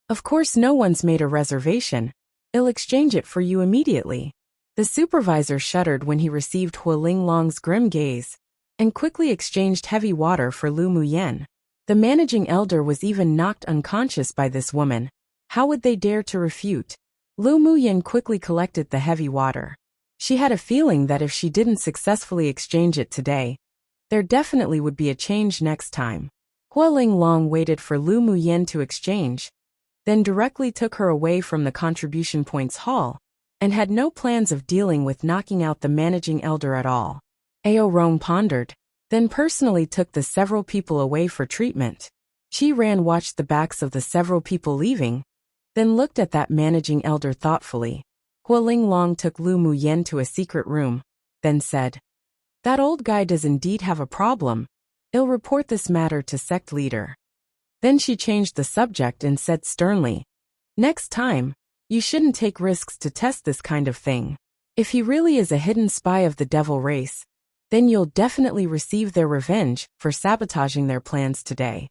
Of course no one's made a reservation. I'll exchange it for you immediately. The supervisor shuddered when he received Hualing Long's grim gaze, and quickly exchanged heavy water for Lu Muyen. The managing elder was even knocked unconscious by this woman. How would they dare to refute? Lu Muyen quickly collected the heavy water. She had a feeling that if she didn't successfully exchange it today, there definitely would be a change next time. Hualing Long waited for Lu Muyen to exchange, then directly took her away from the contribution points hall, and had no plans of dealing with knocking out the managing elder at all. Ao Rong pondered, then personally took the several people away for treatment. Qi Ran watched the backs of the several people leaving, then looked at that managing elder thoughtfully. Hualing Long took Lu Muyen to a secret room, then said, That old guy does indeed have a problem. I'll report this matter to sect leader. Then she changed the subject and said sternly, Next time, you shouldn't take risks to test this kind of thing. If he really is a hidden spy of the devil race, then you'll definitely receive their revenge for sabotaging their plans today.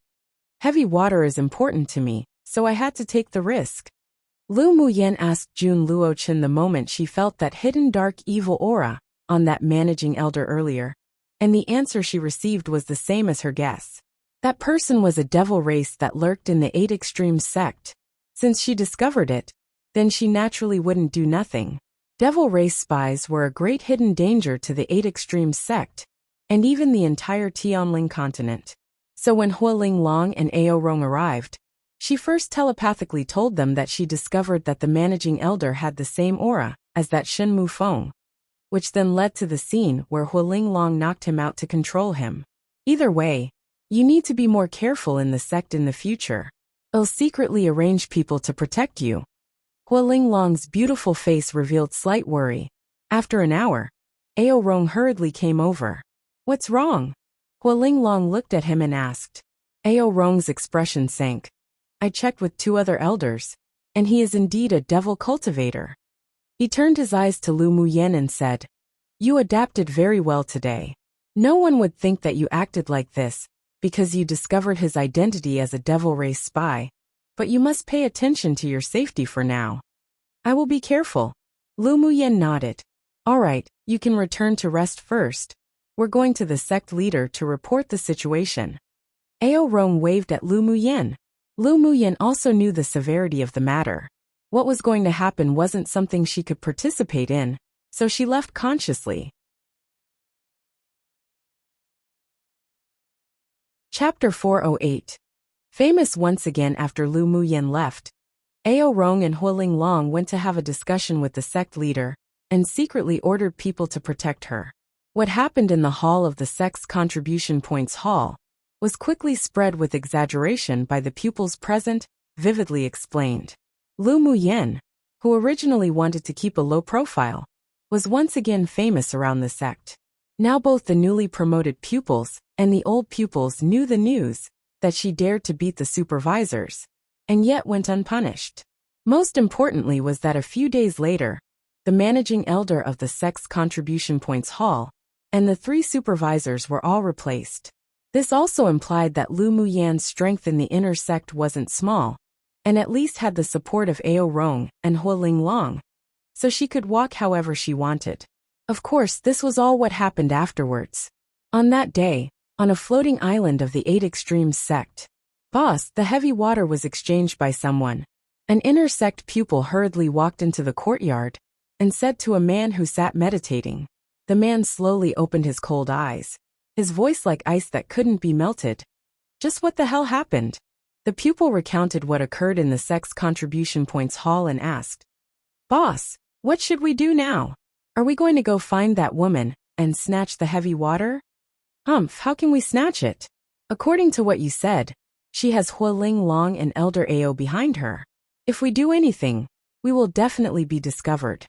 Heavy water is important to me, so I had to take the risk. Lu Muyen asked Jun Luochen the moment she felt that hidden dark evil aura on that managing elder earlier, and the answer she received was the same as her guess. That person was a devil race that lurked in the 8 Extremes sect. Since she discovered it, then she naturally wouldn't do nothing. Devil race spies were a great hidden danger to the 8 Extremes sect, and even the entire Tianling continent. So when Hualing Long and Ao Rong arrived, she first telepathically told them that she discovered that the managing elder had the same aura as that Shen Mufeng, which then led to the scene where Hualing Long knocked him out to control him. Either way, you need to be more careful in the sect in the future. I'll secretly arrange people to protect you. Hualing Long's beautiful face revealed slight worry. After an hour, Ao Rong hurriedly came over. What's wrong? Hualing Long looked at him and asked. Ao Rong's expression sank. I checked with 2 other elders, and he is indeed a devil cultivator. He turned his eyes to Lu Muyen and said, You adapted very well today. No one would think that you acted like this, because you discovered his identity as a devil race spy, but you must pay attention to your safety for now. I will be careful. Lu Muyen nodded. All right, you can return to rest first. We're going to the sect leader to report the situation. Ao Rong waved at Lu Muyen. Lu Muyen also knew the severity of the matter. What was going to happen wasn't something she could participate in, so she left consciously. Chapter 408. Famous once again. After Lu Muyen left, Ao Rong and Hualing Long went to have a discussion with the sect leader, and secretly ordered people to protect her. What happened in the hall of the sect's contribution points hall was quickly spread with exaggeration by the pupils present, vividly explained. Lu Muyen, who originally wanted to keep a low profile, was once again famous around the sect. Now both the newly promoted pupils and the old pupils knew the news that she dared to beat the supervisors, and yet went unpunished. Most importantly was that a few days later, the managing elder of the sect's contribution points hall and the 3 supervisors were all replaced. This also implied that Lu Muyen's strength in the inner sect wasn't small, and at least had the support of Ao Rong and Hualing Long, so she could walk however she wanted. Of course, this was all what happened afterwards. On that day, on a floating island of the 8 Extremes sect, Boss, the heavy water was exchanged by someone. An inner sect pupil hurriedly walked into the courtyard and said to a man who sat meditating. The man slowly opened his cold eyes, his voice like ice that couldn't be melted. Just what the hell happened? The pupil recounted what occurred in the sect's contribution points hall and asked, "Boss, what should we do now? Are we going to go find that woman and snatch the heavy water?" "Humph, how can we snatch it? According to what you said, she has Hualing Long and Elder Ao behind her. If we do anything, we will definitely be discovered."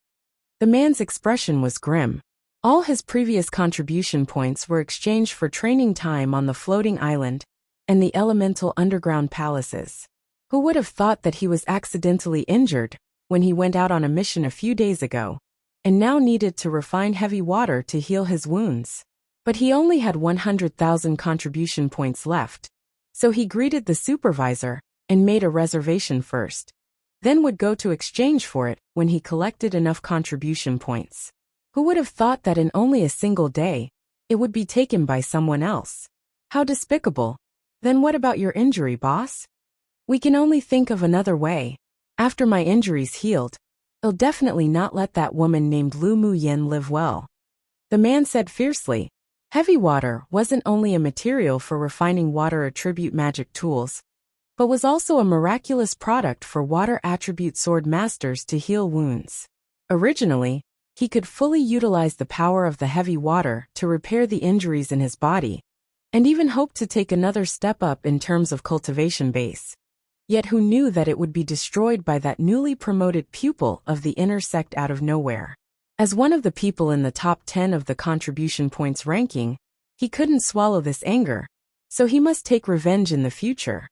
The man's expression was grim. All his previous contribution points were exchanged for training time on the floating island and the elemental underground palaces. Who would have thought that he was accidentally injured when he went out on a mission a few days ago, and now needed to refine heavy water to heal his wounds? But he only had 100,000 contribution points left, so he greeted the supervisor and made a reservation first, then would go to exchange for it when he collected enough contribution points. Who would have thought that in only a single day, it would be taken by someone else? How despicable. Then what about your injury, boss? We can only think of another way. After my injury's healed, I'll definitely not let that woman named Lu Muyen live well. The man said fiercely. Heavy water wasn't only a material for refining water attribute magic tools, but was also a miraculous product for water attribute sword masters to heal wounds. Originally, he could fully utilize the power of the heavy water to repair the injuries in his body, and even hoped to take another step up in terms of cultivation base. Yet who knew that it would be destroyed by that newly promoted pupil of the inner sect out of nowhere? As one of the people in the top 10 of the contribution points ranking, he couldn't swallow this anger, so he must take revenge in the future.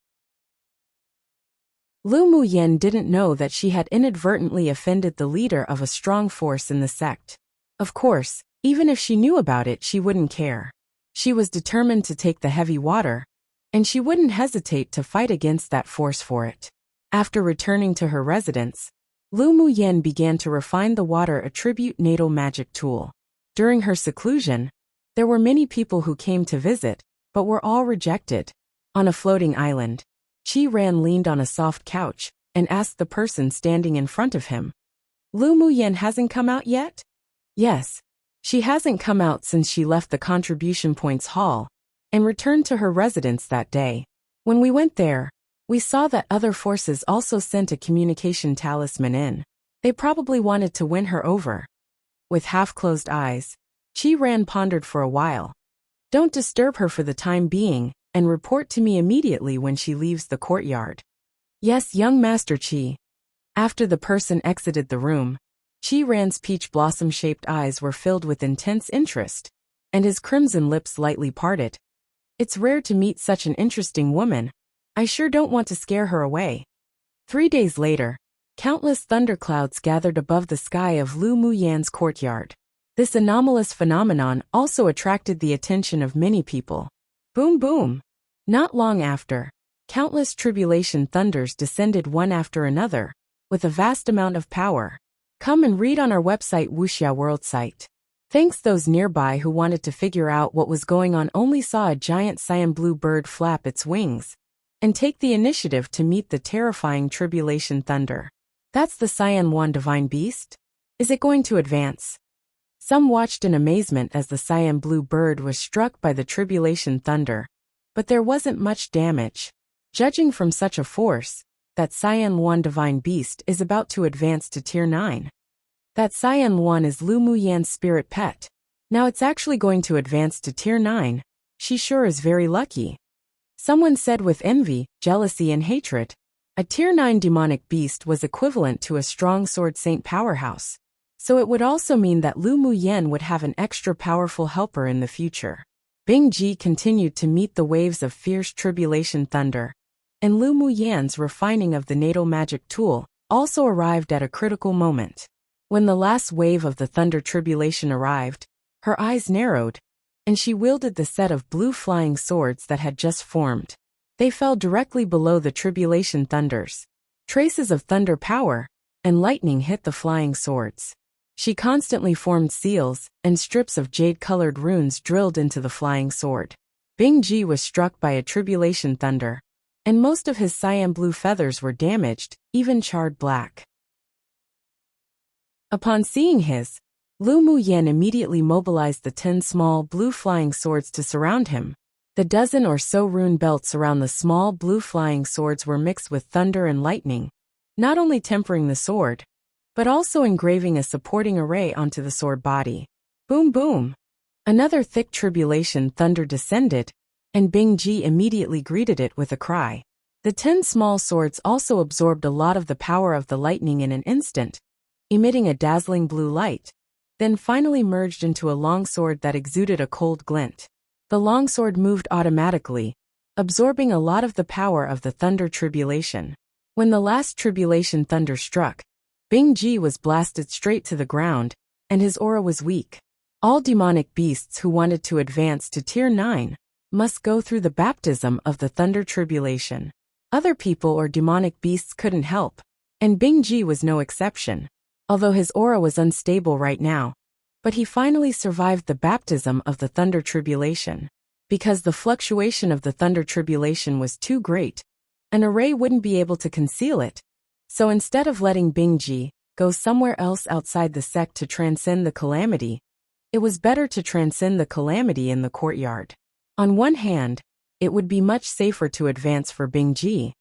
Lu Muyen didn't know that she had inadvertently offended the leader of a strong force in the sect. Of course, even if she knew about it, she wouldn't care. She was determined to take the heavy water, and she wouldn't hesitate to fight against that force for it. After returning to her residence, Lu Muyen began to refine the water attribute natal magic tool. During her seclusion, there were many people who came to visit, but were all rejected. On a floating island, Chi Ran leaned on a soft couch and asked the person standing in front of him, "Lu Muyen hasn't come out yet?" "Yes. She hasn't come out since she left the contribution points hall and returned to her residence that day. When we went there, we saw that other forces also sent a communication talisman in. They probably wanted to win her over." With half-closed eyes, Chi Ran pondered for a while. "Don't disturb her for the time being, and report to me immediately when she leaves the courtyard." "Yes, young Master Chi." After the person exited the room, Chi Ran's peach blossom-shaped eyes were filled with intense interest, and his crimson lips lightly parted. "It's rare to meet such an interesting woman. I sure don't want to scare her away." 3 days later, countless thunderclouds gathered above the sky of Lu Muyen's courtyard. This anomalous phenomenon also attracted the attention of many people. Boom boom. Not long after, countless tribulation thunders descended one after another, with a vast amount of power. Come and read on our website Wuxia World site. Thanks. Those nearby who wanted to figure out what was going on only saw a giant cyan blue bird flap its wings and take the initiative to meet the terrifying tribulation thunder. "That's the Cyan Yuan divine beast? Is it going to advance?" Some watched in amazement as the cyan blue bird was struck by the tribulation thunder, but there wasn't much damage. Judging from such a force, that Cyan Yuan divine beast is about to advance to Tier 9. That Cyan Yuan is Lu Muyen's spirit pet. Now it's actually going to advance to Tier 9. She sure is very lucky. Someone said with envy, jealousy and hatred. A Tier 9 demonic beast was equivalent to a strong sword saint powerhouse, so it would also mean that Lu Muyen would have an extra powerful helper in the future. Bing Ji continued to meet the waves of fierce tribulation thunder, and Lu Muyen's refining of the natal magic tool also arrived at a critical moment. When the last wave of the thunder tribulation arrived, her eyes narrowed, and she wielded the set of blue flying swords that had just formed. They fell directly below the tribulation thunders. Traces of thunder power and lightning hit the flying swords. She constantly formed seals, and strips of jade-colored runes drilled into the flying sword. Bing Ji was struck by a tribulation thunder, and most of his cyan blue feathers were damaged, even charred black. Upon seeing his, Lu Muyen immediately mobilized the 10 small blue flying swords to surround him. The dozen or so rune belts around the small blue flying swords were mixed with thunder and lightning, not only tempering the sword, but also engraving a supporting array onto the sword body. Boom boom! Another thick tribulation thunder descended, and Bing Ji immediately greeted it with a cry. The 10 small swords also absorbed a lot of the power of the lightning in an instant, emitting a dazzling blue light, then finally merged into a longsword that exuded a cold glint. The longsword moved automatically, absorbing a lot of the power of the thunder tribulation. When the last tribulation thunder struck, Bing Ji was blasted straight to the ground, and his aura was weak. All demonic beasts who wanted to advance to Tier 9 must go through the baptism of the thunder tribulation. Other people or demonic beasts couldn't help, and Bing Ji was no exception, although his aura was unstable right now. But he finally survived the baptism of the thunder tribulation. Because the fluctuation of the thunder tribulation was too great, an array wouldn't be able to conceal it. So instead of letting Bing Ji go somewhere else outside the sect to transcend the calamity, it was better to transcend the calamity in the courtyard. On one hand, it would be much safer to advance for Bing Ji,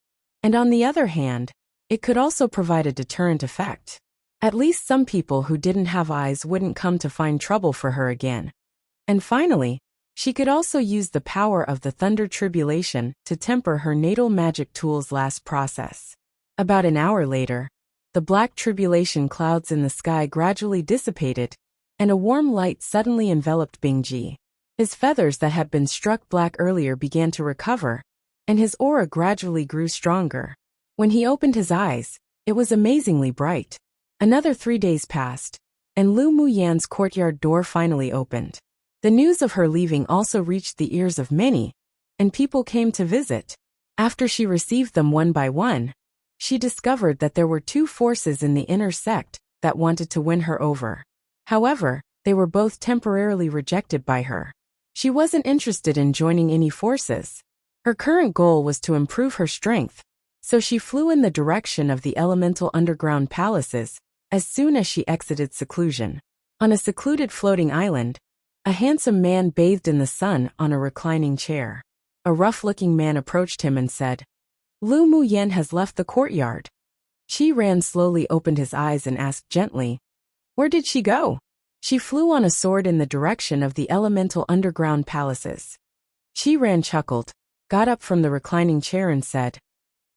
and on the other hand, it could also provide a deterrent effect. At least some people who didn't have eyes wouldn't come to find trouble for her again. And finally, she could also use the power of the thunder tribulation to temper her natal magic tool's last process. About an hour later, the black tribulation clouds in the sky gradually dissipated, and a warm light suddenly enveloped Bing Ji. His feathers that had been struck black earlier began to recover, and his aura gradually grew stronger. When he opened his eyes, it was amazingly bright. Another 3 days passed, and Lu Muyan's courtyard door finally opened. The news of her leaving also reached the ears of many, and people came to visit. After she received them one by one, she discovered that there were 2 forces in the inner sect that wanted to win her over. However, they were both temporarily rejected by her. She wasn't interested in joining any forces. Her current goal was to improve her strength, so she flew in the direction of the elemental underground palaces as soon as she exited seclusion. On a secluded floating island, a handsome man bathed in the sun on a reclining chair. A rough-looking man approached him and said, "Lu Muyen has left the courtyard." Qi Ran slowly opened his eyes and asked gently, "Where did she go?" "She flew on a sword in the direction of the elemental underground palaces." Qi Ran chuckled, got up from the reclining chair and said,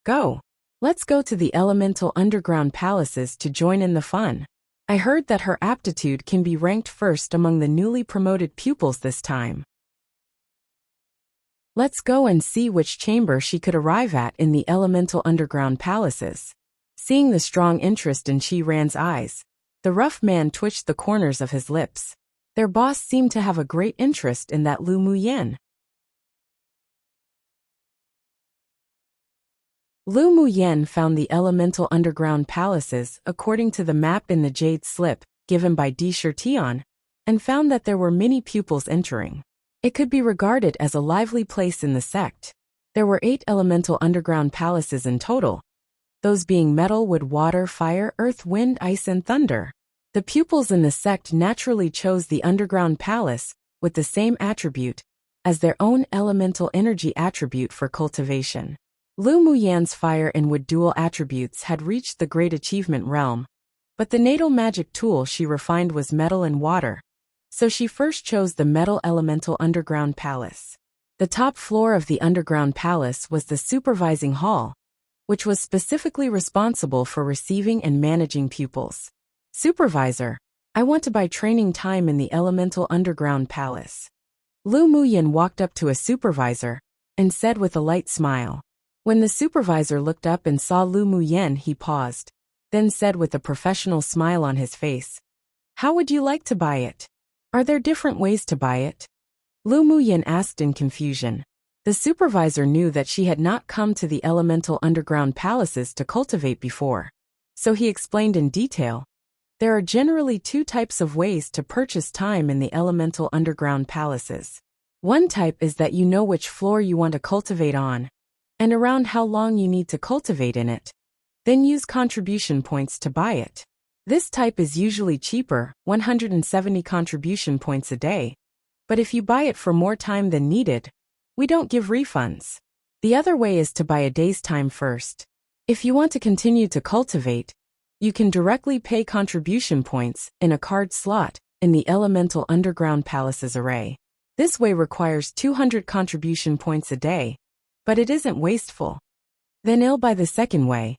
"Go. Let's go to the elemental underground palaces to join in the fun. I heard that her aptitude can be ranked first among the newly promoted pupils this time. Let's go and see which chamber she could arrive at in the elemental underground palaces." Seeing the strong interest in Qi Ran's eyes, the rough man twitched the corners of his lips. Their boss seemed to have a great interest in that Lu Muyen. Lu Muyen found the elemental underground palaces according to the map in the jade slip given by Di Shirtian, and found that there were many pupils entering. It could be regarded as a lively place in the sect. There were 8 elemental underground palaces in total, those being metal, wood, water, fire, earth, wind, ice, and thunder. The pupils in the sect naturally chose the underground palace with the same attribute as their own elemental energy attribute for cultivation. Lu Muyan's fire and wood dual attributes had reached the great achievement realm, but the natal magic tool she refined was metal and water, so she first chose the metal elemental underground palace. The top floor of the underground palace was the supervising hall, which was specifically responsible for receiving and managing pupils. "Supervisor, I want to buy training time in the elemental underground palace." Lu Muyan walked up to a supervisor and said with a light smile. When the supervisor looked up and saw Lu Muyen, he paused, then said with a professional smile on his face, "How would you like to buy it? Are there different ways to buy it?" Lu Muyen asked in confusion. The supervisor knew that she had not come to the elemental underground palaces to cultivate before, so he explained in detail. There are generally 2 types of ways to purchase time in the elemental underground palaces. One type is that you know which floor you want to cultivate on, and around how long you need to cultivate in it. Then use contribution points to buy it. This type is usually cheaper, 170 contribution points a day. But if you buy it for more time than needed, we don't give refunds. The other way is to buy a day's time first. If you want to continue to cultivate, you can directly pay contribution points in a card slot in the Elemental Underground Palaces array. This way requires 200 contribution points a day, but it isn't wasteful. Then I'll buy the second way.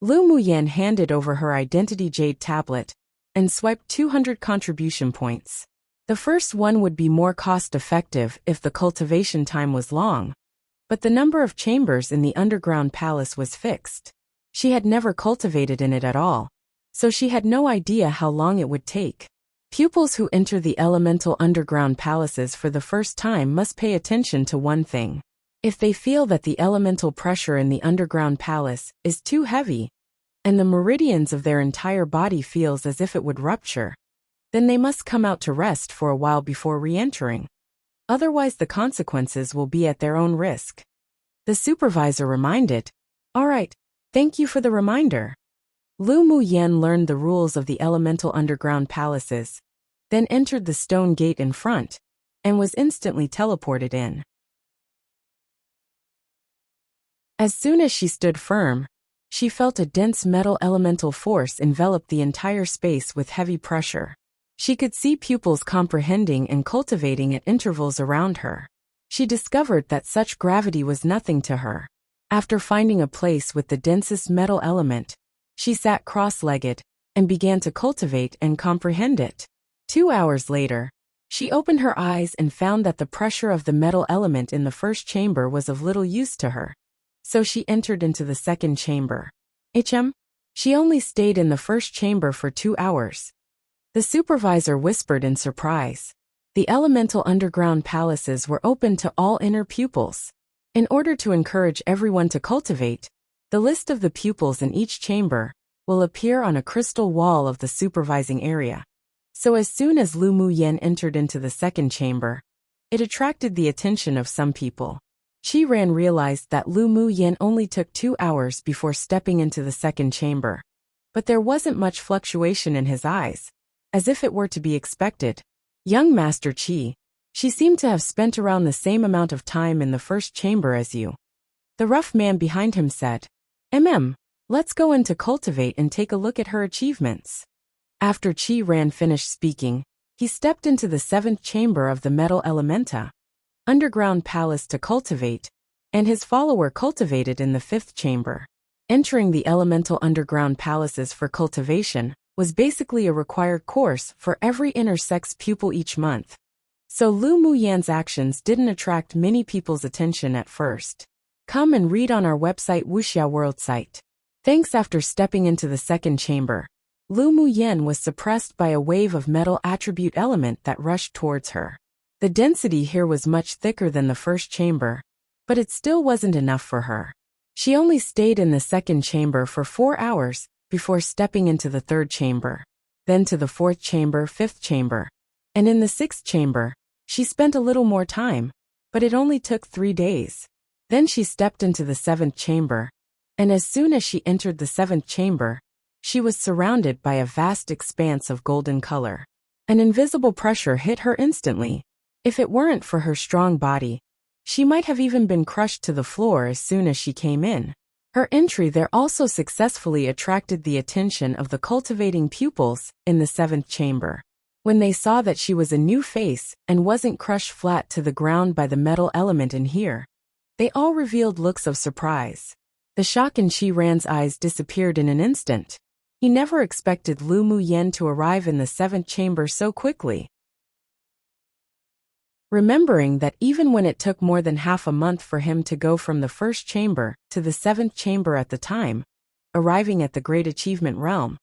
Lu Muyen handed over her identity jade tablet and swiped 200 contribution points. The first one would be more cost-effective if the cultivation time was long, but the number of chambers in the underground palace was fixed. She had never cultivated in it at all, so she had no idea how long it would take. Pupils who enter the elemental underground palaces for the first time must pay attention to one thing. If they feel that the elemental pressure in the underground palace is too heavy, and the meridians of their entire body feels as if it would rupture, then they must come out to rest for a while before re-entering. Otherwise the consequences will be at their own risk. The supervisor reminded, "All right, thank you for the reminder." Lu Muyen learned the rules of the elemental underground palaces, then entered the stone gate in front, and was instantly teleported in. As soon as she stood firm, she felt a dense metal elemental force envelop the entire space with heavy pressure. She could see pupils comprehending and cultivating at intervals around her. She discovered that such gravity was nothing to her. After finding a place with the densest metal element, she sat cross-legged and began to cultivate and comprehend it. 2 hours later, she opened her eyes and found that the pressure of the metal element in the first chamber was of little use to her. So she entered into the second chamber. She only stayed in the first chamber for 2 hours. The supervisor whispered in surprise. The elemental underground palaces were open to all inner pupils. In order to encourage everyone to cultivate, the list of the pupils in each chamber will appear on a crystal wall of the supervising area. So as soon as Lu Muyen entered into the second chamber, it attracted the attention of some people. Qi Ran realized that Lu Muyen only took 2 hours before stepping into the second chamber. But there wasn't much fluctuation in his eyes, as if it were to be expected. Young Master Qi, she seemed to have spent around the same amount of time in the first chamber as you. The rough man behind him said, Let's go in to cultivate and take a look at her achievements. After Qi Ran finished speaking, he stepped into the 7th chamber of the Metal Elementa Underground Palace to cultivate, and his follower cultivated in the 5th chamber. Entering the Elemental Underground Palaces for cultivation was basically a required course for every intersex pupil each month. So Lu Muyen's actions didn't attract many people's attention at first. Come and read on our website Wuxia World site. Thanks. After stepping into the second chamber, Lu Muyen was suppressed by a wave of metal attribute element that rushed towards her. The density here was much thicker than the first chamber, but it still wasn't enough for her. She only stayed in the second chamber for 4 hours before stepping into the third chamber, then to the 4th chamber, 5th chamber, and in the 6th chamber, she spent a little more time, but it only took 3 days. Then she stepped into the 7th chamber, and as soon as she entered the 7th chamber, she was surrounded by a vast expanse of golden color. An invisible pressure hit her instantly. If it weren't for her strong body, she might have even been crushed to the floor as soon as she came in. Her entry there also successfully attracted the attention of the cultivating pupils in the 7th chamber. When they saw that she was a new face and wasn't crushed flat to the ground by the metal element in here, they all revealed looks of surprise. The shock in Qi Ran's eyes disappeared in an instant. He never expected Lu Muyen to arrive in the 7th chamber so quickly. Remembering that even when it took more than half a month for him to go from the 1st chamber to the 7th chamber at the time, arriving at the Great Achievement Realm,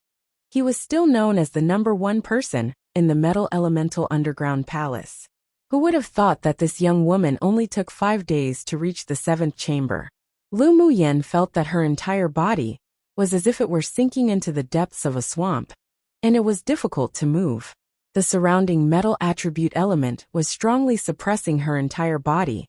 he was still known as the #1 person in the Metal Elemental Underground Palace. Who would have thought that this young woman only took 5 days to reach the 7th chamber? Lu Muyen felt that her entire body was as if it were sinking into the depths of a swamp, and it was difficult to move. The surrounding metal attribute element was strongly suppressing her entire body,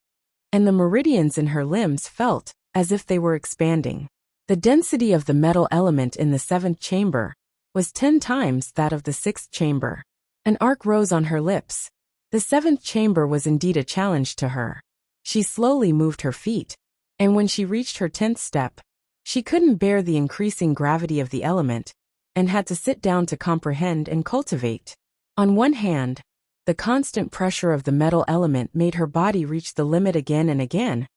and the meridians in her limbs felt as if they were expanding. The density of the metal element in the 7th chamber was 10 times that of the 6th chamber. An arc rose on her lips. The 7th chamber was indeed a challenge to her. She slowly moved her feet, and when she reached her 10th step, she couldn't bear the increasing gravity of the element and had to sit down to comprehend and cultivate. On one hand, the constant pressure of the metal element made her body reach the limit again and again,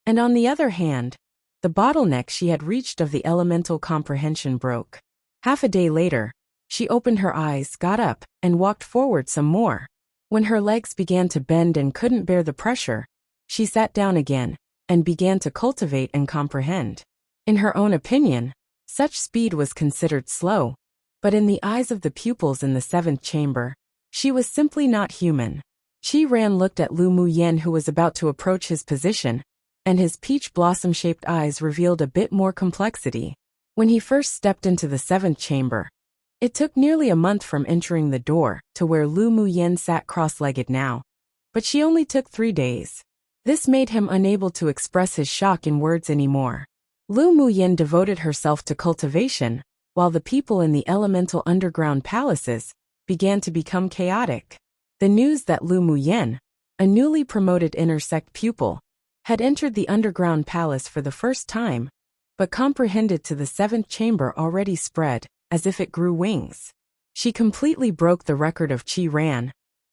and on the other hand, the bottleneck she had reached of the elemental comprehension broke. Half a day later, she opened her eyes, got up, and walked forward some more. When her legs began to bend and couldn't bear the pressure, she sat down again and began to cultivate and comprehend. In her own opinion, such speed was considered slow, but in the eyes of the pupils in the 7th chamber, she was simply not human. Qi Ran looked at Lu Muyen, who was about to approach his position, and his peach blossom-shaped eyes revealed a bit more complexity. When he first stepped into the 7th chamber, it took nearly a month from entering the door to where Lu Muyen sat cross-legged now, but she only took 3 days. This made him unable to express his shock in words anymore. Lu Muyen devoted herself to cultivation, while the people in the elemental underground palaces began to become chaotic. The news that Lu Muyen, a newly promoted inner sect pupil, had entered the underground palace for the first time, but comprehended to the 7th chamber already spread, as if it grew wings. She completely broke the record of Qi Ran,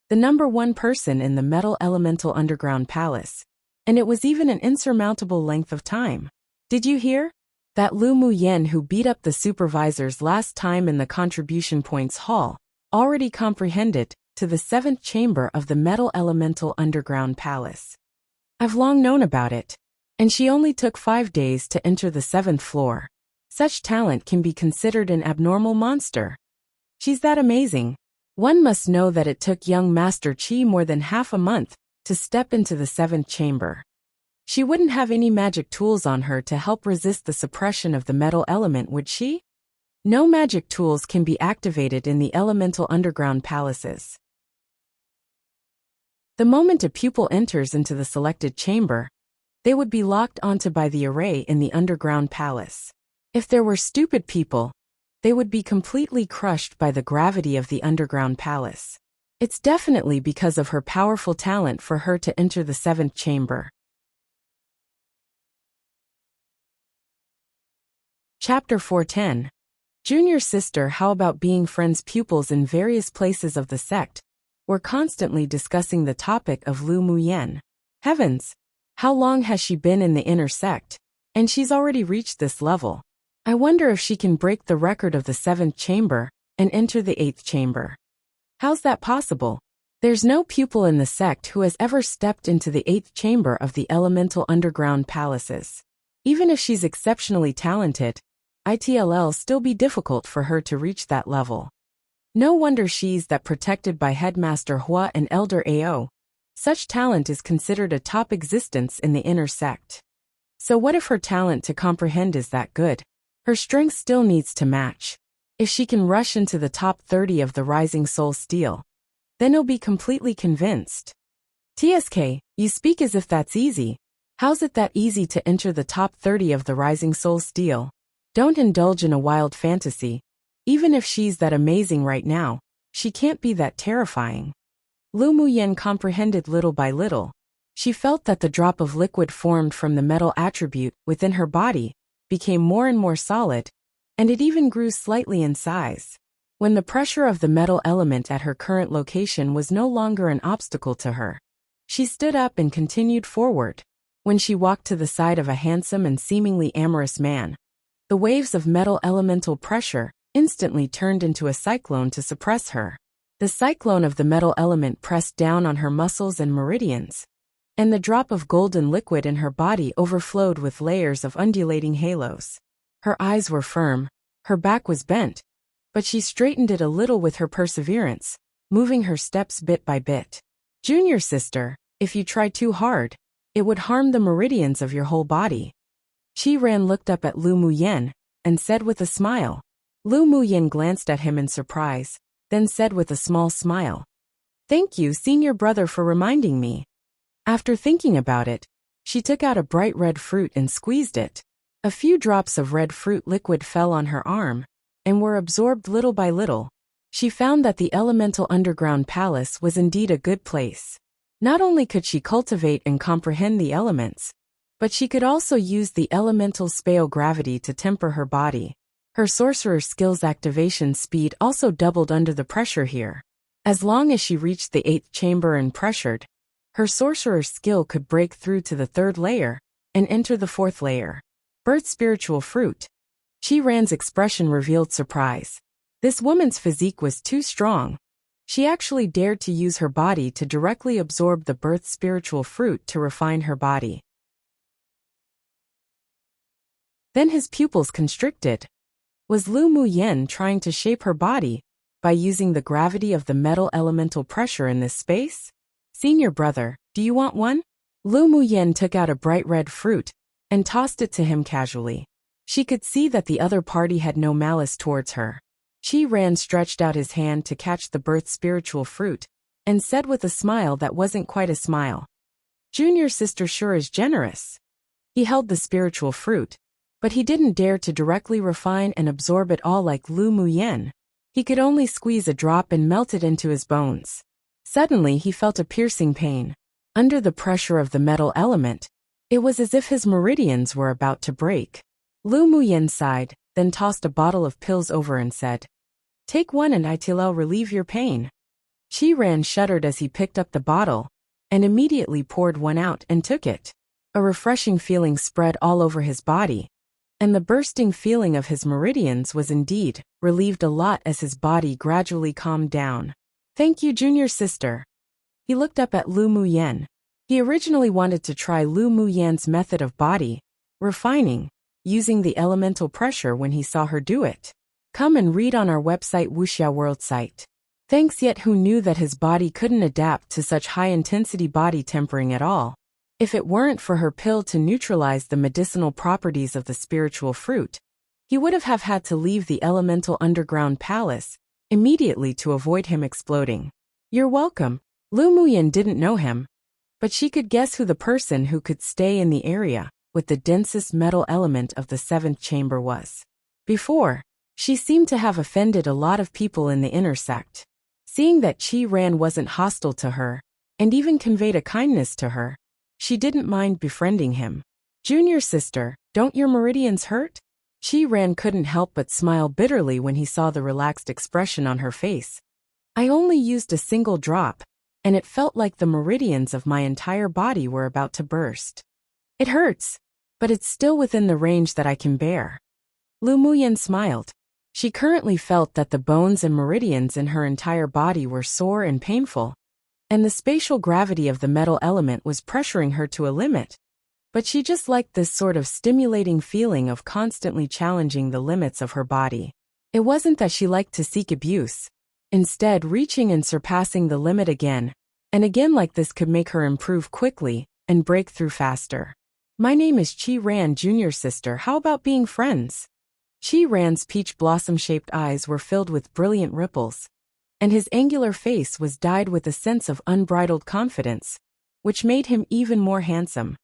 the #1 person in the metal elemental underground palace, and it was even an insurmountable length of time. Did you hear? That Lu Muyen, who beat up the supervisors last time in the contribution points hall, already comprehended to the 7th chamber of the metal elemental underground palace. I've long known about it, and she only took 5 days to enter the 7th floor. Such talent can be considered an abnormal monster. She's that amazing. One must know that it took young Master Qi more than half a month to step into the 7th chamber. She wouldn't have any magic tools on her to help resist the suppression of the metal element, would she? No magic tools can be activated in the elemental underground palaces. The moment a pupil enters into the selected chamber, they would be locked onto by the array in the underground palace. If there were stupid people, they would be completely crushed by the gravity of the underground palace. It's definitely because of her powerful talent for her to enter the 7th chamber. Chapter 410. Junior sister. How about being friends? Pupils in various places of the sect were constantly discussing the topic of Lu Muyen. Heavens! How long has she been in the inner sect? And she's already reached this level. I wonder if she can break the record of the 7th chamber and enter the 8th chamber. How's that possible? There's no pupil in the sect who has ever stepped into the 8th chamber of the elemental underground palaces. Even if she's exceptionally talented, it'll still be difficult for her to reach that level. No wonder she's that protected by Headmaster Hua and Elder Ao. Such talent is considered a top existence in the inner sect. So what if her talent to comprehend is that good? Her strength still needs to match. If she can rush into the top 30 of the Rising Soul Steel, then he'll be completely convinced. TSK, you speak as if that's easy. How's it that easy to enter the top 30 of the Rising Soul Steel? Don't indulge in a wild fantasy. Even if she's that amazing right now, she can't be that terrifying. Lu Muyen comprehended little by little. She felt that the drop of liquid formed from the metal attribute within her body became more and more solid, and it even grew slightly in size. When the pressure of the metal element at her current location was no longer an obstacle to her, she stood up and continued forward. When she walked to the side of a handsome and seemingly amorous man, the waves of metal elemental pressure instantly turned into a cyclone to suppress her. The cyclone of the metal element pressed down on her muscles and meridians, and the drop of golden liquid in her body overflowed with layers of undulating halos. Her eyes were firm, her back was bent, but she straightened it a little with her perseverance, moving her steps bit by bit. Junior sister, if you try too hard, it would harm the meridians of your whole body. Qi Ran looked up at Lu Muyen and said with a smile. Lu Muyen glanced at him in surprise, then said with a small smile, "Thank you, senior brother, for reminding me." After thinking about it, She took out a bright red fruit and squeezed it. A few drops of red fruit liquid fell on her arm and were absorbed little by little. She found that the elemental underground palace was indeed a good place. Not only could she cultivate and comprehend the elements, but she could also use the elemental spatial gravity to temper her body. Her sorcerer's skills activation speed also doubled under the pressure here. As long as she reached the 8th chamber and pressured, her sorcerer's skill could break through to the 3rd layer and enter the 4th layer. Birth spiritual fruit. Chi-Ran's expression revealed surprise. This woman's physique was too strong. She actually dared to use her body to directly absorb the birth spiritual fruit to refine her body. Then his pupils constricted. Was Lu Muyen trying to shape her body by using the gravity of the metal elemental pressure in this space? Senior brother, do you want one? Lu Muyen took out a bright red fruit and tossed it to him casually. She could see that the other party had no malice towards her. Chi-Ran stretched out his hand to catch the birth spiritual fruit and said with a smile that wasn't quite a smile, "Junior sister sure is generous." He held the spiritual fruit, but he didn't dare to directly refine and absorb it all like Lu Muyen. He could only squeeze a drop and melt it into his bones. Suddenly he felt a piercing pain. Under the pressure of the metal element, it was as if his meridians were about to break. Lu Muyen sighed, then tossed a bottle of pills over and said, "Take one and it'll relieve your pain." Chi-Ran shuddered as he picked up the bottle, and immediately poured one out and took it. A refreshing feeling spread all over his body, and the bursting feeling of his meridians was indeed relieved a lot as his body gradually calmed down. "Thank you, junior sister." He looked up at Lu Muyen. He originally wanted to try Lu Muyen's method of body refining, using the elemental pressure when he saw her do it. Come and read on our website Wuxia World site. Thanks. Yet who knew that his body couldn't adapt to such high-intensity body tempering at all? If it weren't for her pill to neutralize the medicinal properties of the spiritual fruit, he would have had to leave the elemental underground palace immediately to avoid him exploding. "You're welcome." Lu Muyen didn't know him, but she could guess who the person who could stay in the area with the densest metal element of the 7th chamber was. Before, she seemed to have offended a lot of people in the inner sect. Seeing that Chi-Ran wasn't hostile to her, and even conveyed a kindness to her, she didn't mind befriending him. "Junior sister, don't your meridians hurt?" Chi-Ran couldn't help but smile bitterly when he saw the relaxed expression on her face. "I only used a single drop, and it felt like the meridians of my entire body were about to burst. It hurts, but it's still within the range that I can bear." Lu Muyen smiled. She currently felt that the bones and meridians in her entire body were sore and painful, and the spatial gravity of the metal element was pressuring her to a limit. But she just liked this sort of stimulating feeling of constantly challenging the limits of her body. It wasn't that she liked to seek abuse. Instead, reaching and surpassing the limit again and again like this could make her improve quickly and break through faster. "My name is Chi-Ran, junior sister. How about being friends?" Chi-Ran's peach blossom-shaped eyes were filled with brilliant ripples, and his angular face was dyed with a sense of unbridled confidence, which made him even more handsome.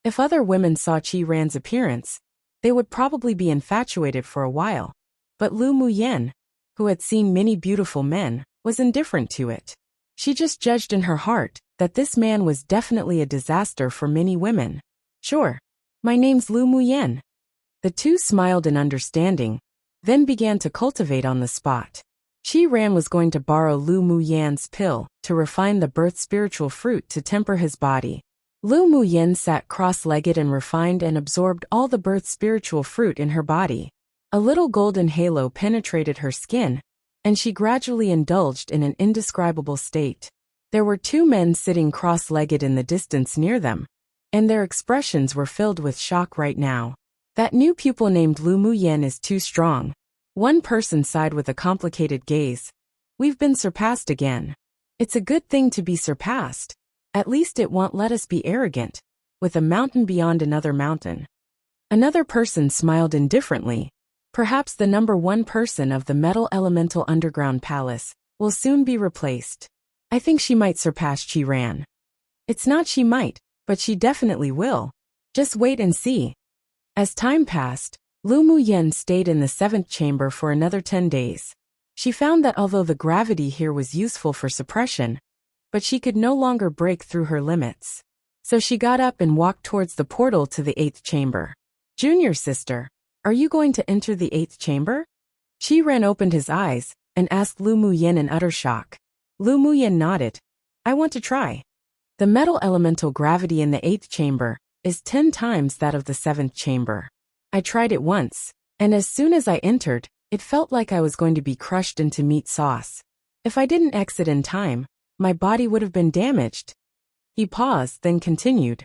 If other women saw Chi-Ran's appearance, they would probably be infatuated for a while, but Lu Muyen, who had seen many beautiful men, was indifferent to it. She just judged in her heart that this man was definitely a disaster for many women. "Sure. My name's Lu Muyen." The two smiled in understanding, then began to cultivate on the spot. Chi-Ran was going to borrow Lu Muyen's pill to refine the birth spiritual fruit to temper his body. Lu Muyen sat cross-legged and refined and absorbed all the birth spiritual fruit in her body. A little golden halo penetrated her skin, and she gradually indulged in an indescribable state. There were two men sitting cross-legged in the distance near them, and their expressions were filled with shock right now. "That new pupil named Lu Muyen is too strong." One person sighed with a complicated gaze. "We've been surpassed again." "It's a good thing to be surpassed. At least it won't let us be arrogant, with a mountain beyond another mountain." Another person smiled indifferently. "Perhaps the number one person of the metal elemental underground palace will soon be replaced. I think she might surpass Chi-Ran." It's not she might, but she definitely will. Just wait and see. As time passed, Lu Muyen stayed in the 7th chamber for another 10 days. She found that although the gravity here was useful for suppression, but she could no longer break through her limits. So she got up and walked towards the portal to the 8th chamber. Junior sister, are you going to enter the 8th chamber? Chi Ran opened his eyes and asked Lu Muyen in utter shock. Lu Muyen nodded. I want to try. The metal elemental gravity in the 8th chamber is 10 times that of the 7th chamber. I tried it once, and as soon as I entered, it felt like I was going to be crushed into meat sauce. If I didn't exit in time, my body would have been damaged. He paused, then continued.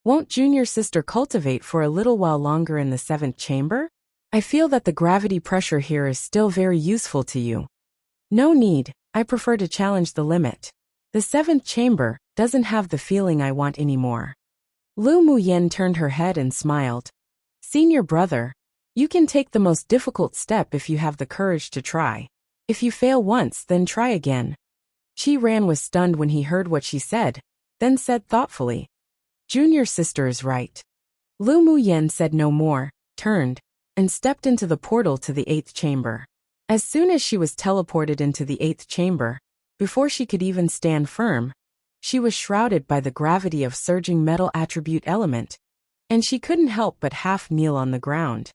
Won't junior sister cultivate for a little while longer in the 7th chamber? I feel that the gravity pressure here is still very useful to you. No need, I prefer to challenge the limit. The 7th chamber doesn't have the feeling I want anymore. Lu Muyen turned her head and smiled. Senior brother, you can take the most difficult step if you have the courage to try. If you fail once, then try again. Chi Ran was stunned when he heard what she said, then said thoughtfully, Junior sister is right. Lu Muyen said no more, turned, and stepped into the portal to the 8th chamber. As soon as she was teleported into the 8th chamber, before she could even stand firm, she was shrouded by the gravity of surging metal attribute element, and she couldn't help but half kneel on the ground.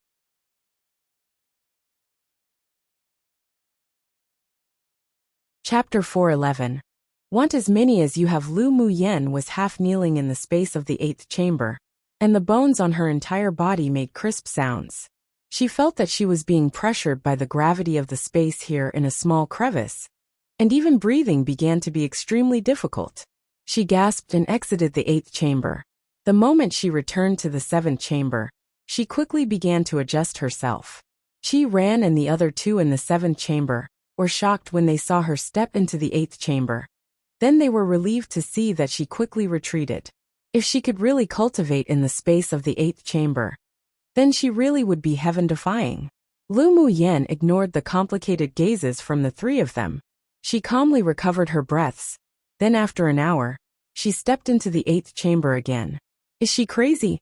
Chapter 411. Want as many as you have. Lu Muyen was half kneeling in the space of the 8th chamber, and the bones on her entire body made crisp sounds. She felt that she was being pressured by the gravity of the space here in a small crevice, and even breathing began to be extremely difficult. She gasped and exited the 8th chamber. The moment she returned to the 7th chamber, she quickly began to adjust herself. Chi Ran and the other two in the 7th chamber were shocked when they saw her step into the 8th chamber. Then they were relieved to see that she quickly retreated. If she could really cultivate in the space of the 8th chamber, then she really would be heaven-defying. Lu Muyen ignored the complicated gazes from the three of them. She calmly recovered her breaths. Then after an hour, she stepped into the 8th chamber again. Is she crazy?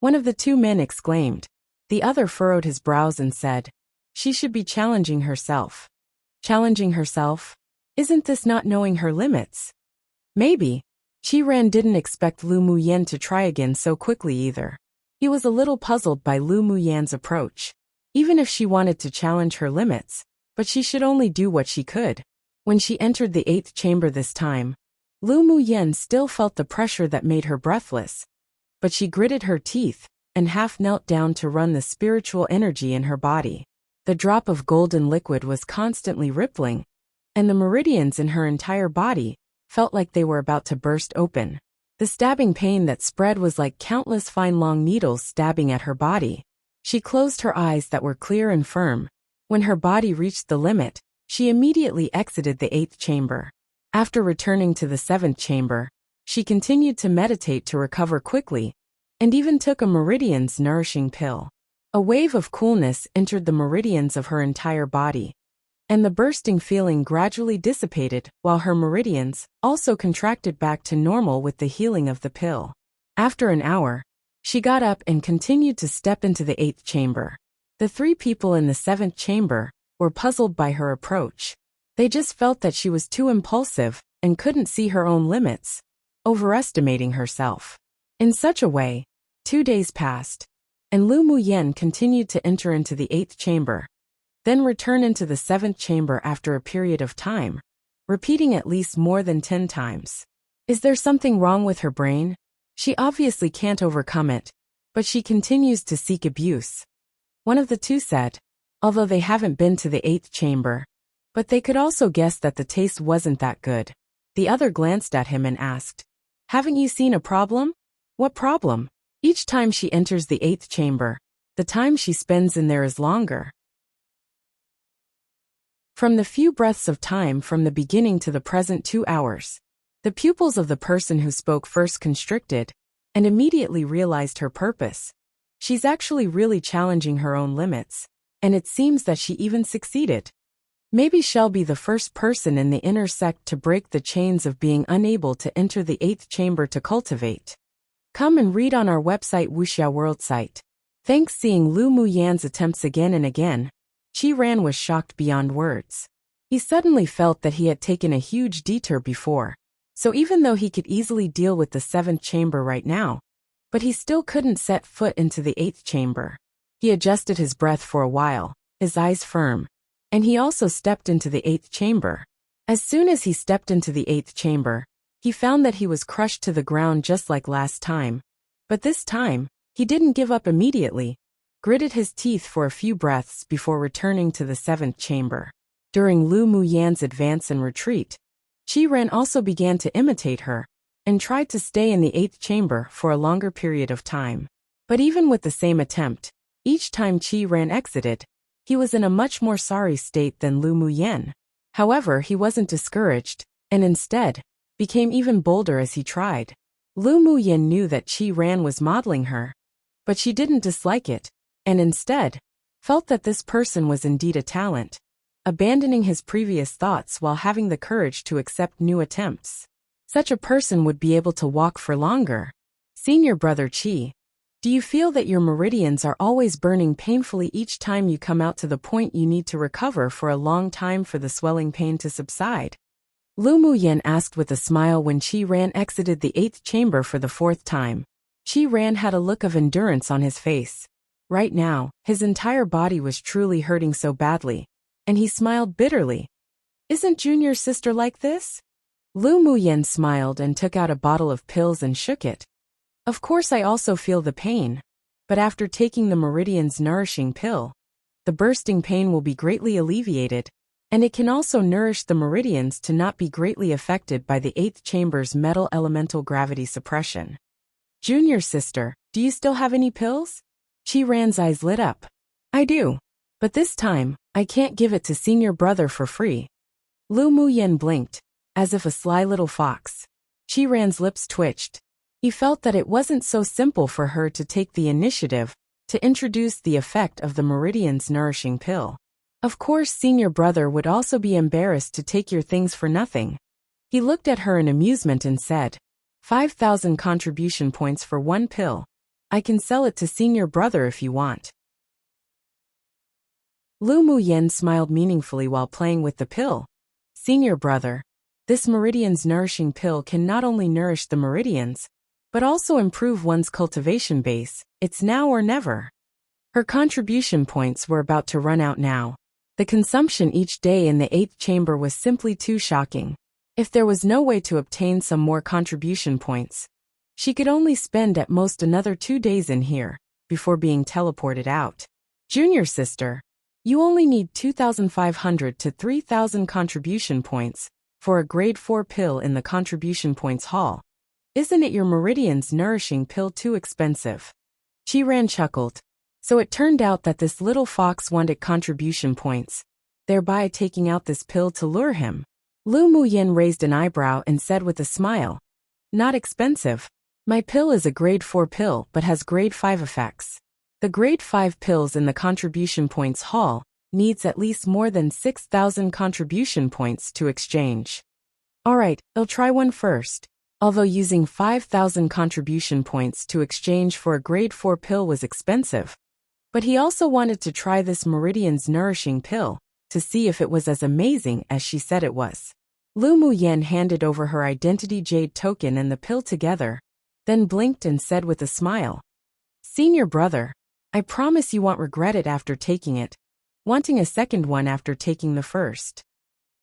One of the two men exclaimed. The other furrowed his brows and said, she should be challenging herself. Challenging herself? Isn't this not knowing her limits? Maybe. Chi Ran didn't expect Lu Muyen to try again so quickly either. He was a little puzzled by Lu Muyen's approach. Even if she wanted to challenge her limits, but she should only do what she could. When she entered the 8th chamber this time, Lu Muyen still felt the pressure that made her breathless. But she gritted her teeth and half knelt down to run the spiritual energy in her body. The drop of golden liquid was constantly rippling, and the meridians in her entire body felt like they were about to burst open. The stabbing pain that spread was like countless fine long needles stabbing at her body. She closed her eyes that were clear and firm. When her body reached the limit, she immediately exited the 8th chamber. After returning to the 7th chamber, she continued to meditate to recover quickly, and even took a meridian's nourishing pill. A wave of coolness entered the meridians of her entire body, and the bursting feeling gradually dissipated while her meridians also contracted back to normal with the healing of the pill. After an hour, she got up and continued to step into the 8th chamber. The three people in the 7th chamber were puzzled by her approach. They just felt that she was too impulsive and couldn't see her own limits, overestimating herself. In such a way, 2 days passed, and Lu Muyen continued to enter into the 8th chamber, then return into the 7th chamber after a period of time, repeating at least more than 10 times. Is there something wrong with her brain? She obviously can't overcome it, but she continues to seek abuse. One of the two said, although they haven't been to the 8th chamber, but they could also guess that the taste wasn't that good. The other glanced at him and asked, haven't you seen a problem? What problem? Each time she enters the 8th chamber, the time she spends in there is longer. From the few breaths of time from the beginning to the present 2 hours, the pupils of the person who spoke first constricted, and immediately realized her purpose. She's actually really challenging her own limits, and it seems that she even succeeded. Maybe she'll be the first person in the inner sect to break the chains of being unable to enter the 8th chamber to cultivate. Come and read on our website Wuxia World site. Thanks. Seeing Lu Muyan's attempts again and again, Qi Ran was shocked beyond words. He suddenly felt that he had taken a huge detour before, so even though he could easily deal with the 7th chamber right now, but he still couldn't set foot into the 8th chamber. He adjusted his breath for a while, his eyes firm, and he also stepped into the 8th chamber. As soon as he stepped into the 8th chamber, he found that he was crushed to the ground just like last time. But this time, he didn't give up immediately, gritted his teeth for a few breaths before returning to the 7th chamber. During Lu Muyan's advance and retreat, Qi Ran also began to imitate her, and tried to stay in the 8th chamber for a longer period of time. But even with the same attempt, each time Qi Ran exited, he was in a much more sorry state than Lu Muyan. However, he wasn't discouraged, and instead, became even bolder as he tried. Lu Muyan knew that Qi Ran was modeling her, but she didn't dislike it, and instead, felt that this person was indeed a talent, abandoning his previous thoughts while having the courage to accept new attempts. Such a person would be able to walk for longer. Senior brother Qi, do you feel that your meridians are always burning painfully each time you come out to the point you need to recover for a long time for the swelling pain to subside? Lu Muyan asked with a smile when Qi Ran exited the 8th chamber for the 4th time. Qi Ran had a look of endurance on his face. Right now, his entire body was truly hurting so badly, and he smiled bitterly. Isn't Junior's sister like this? Lu Muyan smiled and took out a bottle of pills and shook it. Of course I also feel the pain, but after taking the Meridian's nourishing pill, the bursting pain will be greatly alleviated, and it can also nourish the meridians to not be greatly affected by the 8th chamber's metal elemental gravity suppression. Junior sister, do you still have any pills? Qi Ran's eyes lit up. I do. But this time, I can't give it to senior brother for free. Lu Muyan blinked, as if a sly little fox. Qi Ran's lips twitched. He felt that it wasn't so simple for her to take the initiative to introduce the effect of the Meridian's nourishing pill. Of course, senior brother would also be embarrassed to take your things for nothing. He looked at her in amusement and said, 5,000 contribution points for one pill. I can sell it to senior brother if you want. Lu Muyan smiled meaningfully while playing with the pill. Senior brother, this Meridian's nourishing pill can not only nourish the meridians, but also improve one's cultivation base. It's now or never. Her contribution points were about to run out now. The consumption each day in the 8th chamber was simply too shocking. If there was no way to obtain some more contribution points, she could only spend at most another 2 days in here, before being teleported out. Junior sister, you only need 2,500 to 3,000 contribution points for a grade 4 pill in the contribution points hall. Isn't it your Meridian's nourishing pill too expensive? Qi Ran chuckled. So it turned out that this little fox wanted contribution points, thereby taking out this pill to lure him. Lu Muyan raised an eyebrow and said with a smile, not expensive. My pill is a grade 4 pill but has grade 5 effects. The grade 5 pills in the contribution points hall needs at least more than 6,000 contribution points to exchange. Alright, I'll try one first. Although using 5,000 contribution points to exchange for a grade 4 pill was expensive, but he also wanted to try this Meridian's nourishing pill to see if it was as amazing as she said it was. Lu Muyan handed over her identity jade token and the pill together, then blinked and said with a smile, Senior brother, I promise you won't regret it after taking it, wanting a second one after taking the first.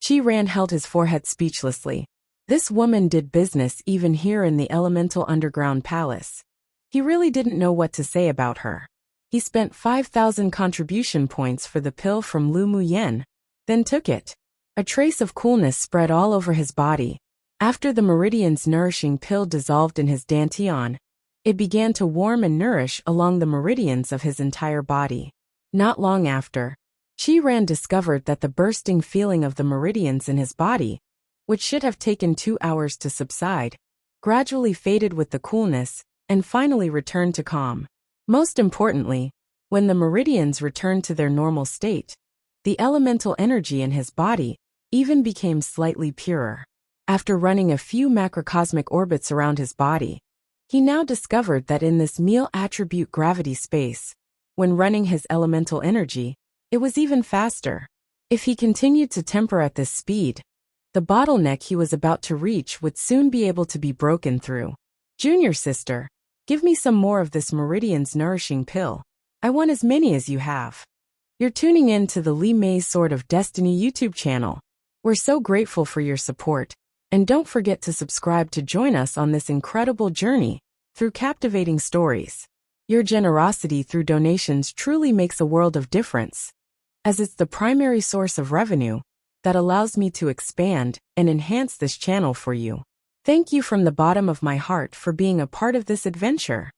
Qi Ran held his forehead speechlessly. This woman did business even here in the elemental underground palace. He really didn't know what to say about her. He spent 5,000 contribution points for the pill from Lu Muyan, then took it. A trace of coolness spread all over his body. After the Meridian's nourishing pill dissolved in his dantian, it began to warm and nourish along the meridians of his entire body. Not long after, Qi Ran discovered that the bursting feeling of the meridians in his body, which should have taken 2 hours to subside, gradually faded with the coolness and finally returned to calm. Most importantly, when the meridians returned to their normal state, The elemental energy in his body even became slightly purer. After running a few macrocosmic orbits around his body, he now discovered that in this meal attribute gravity space, when running his elemental energy, it was even faster. If he continued to temper at this speed, the bottleneck he was about to reach would soon be able to be broken through. Junior sister, give me some more of this Meridian's nourishing pill. I want as many as you have. You're tuning in to the Li Mei's Sword of Destiny YouTube channel. We're so grateful for your support, and don't forget to subscribe to join us on this incredible journey through captivating stories. Your generosity through donations truly makes a world of difference, as it's the primary source of revenue that allows me to expand and enhance this channel for you. Thank you from the bottom of my heart for being a part of this adventure.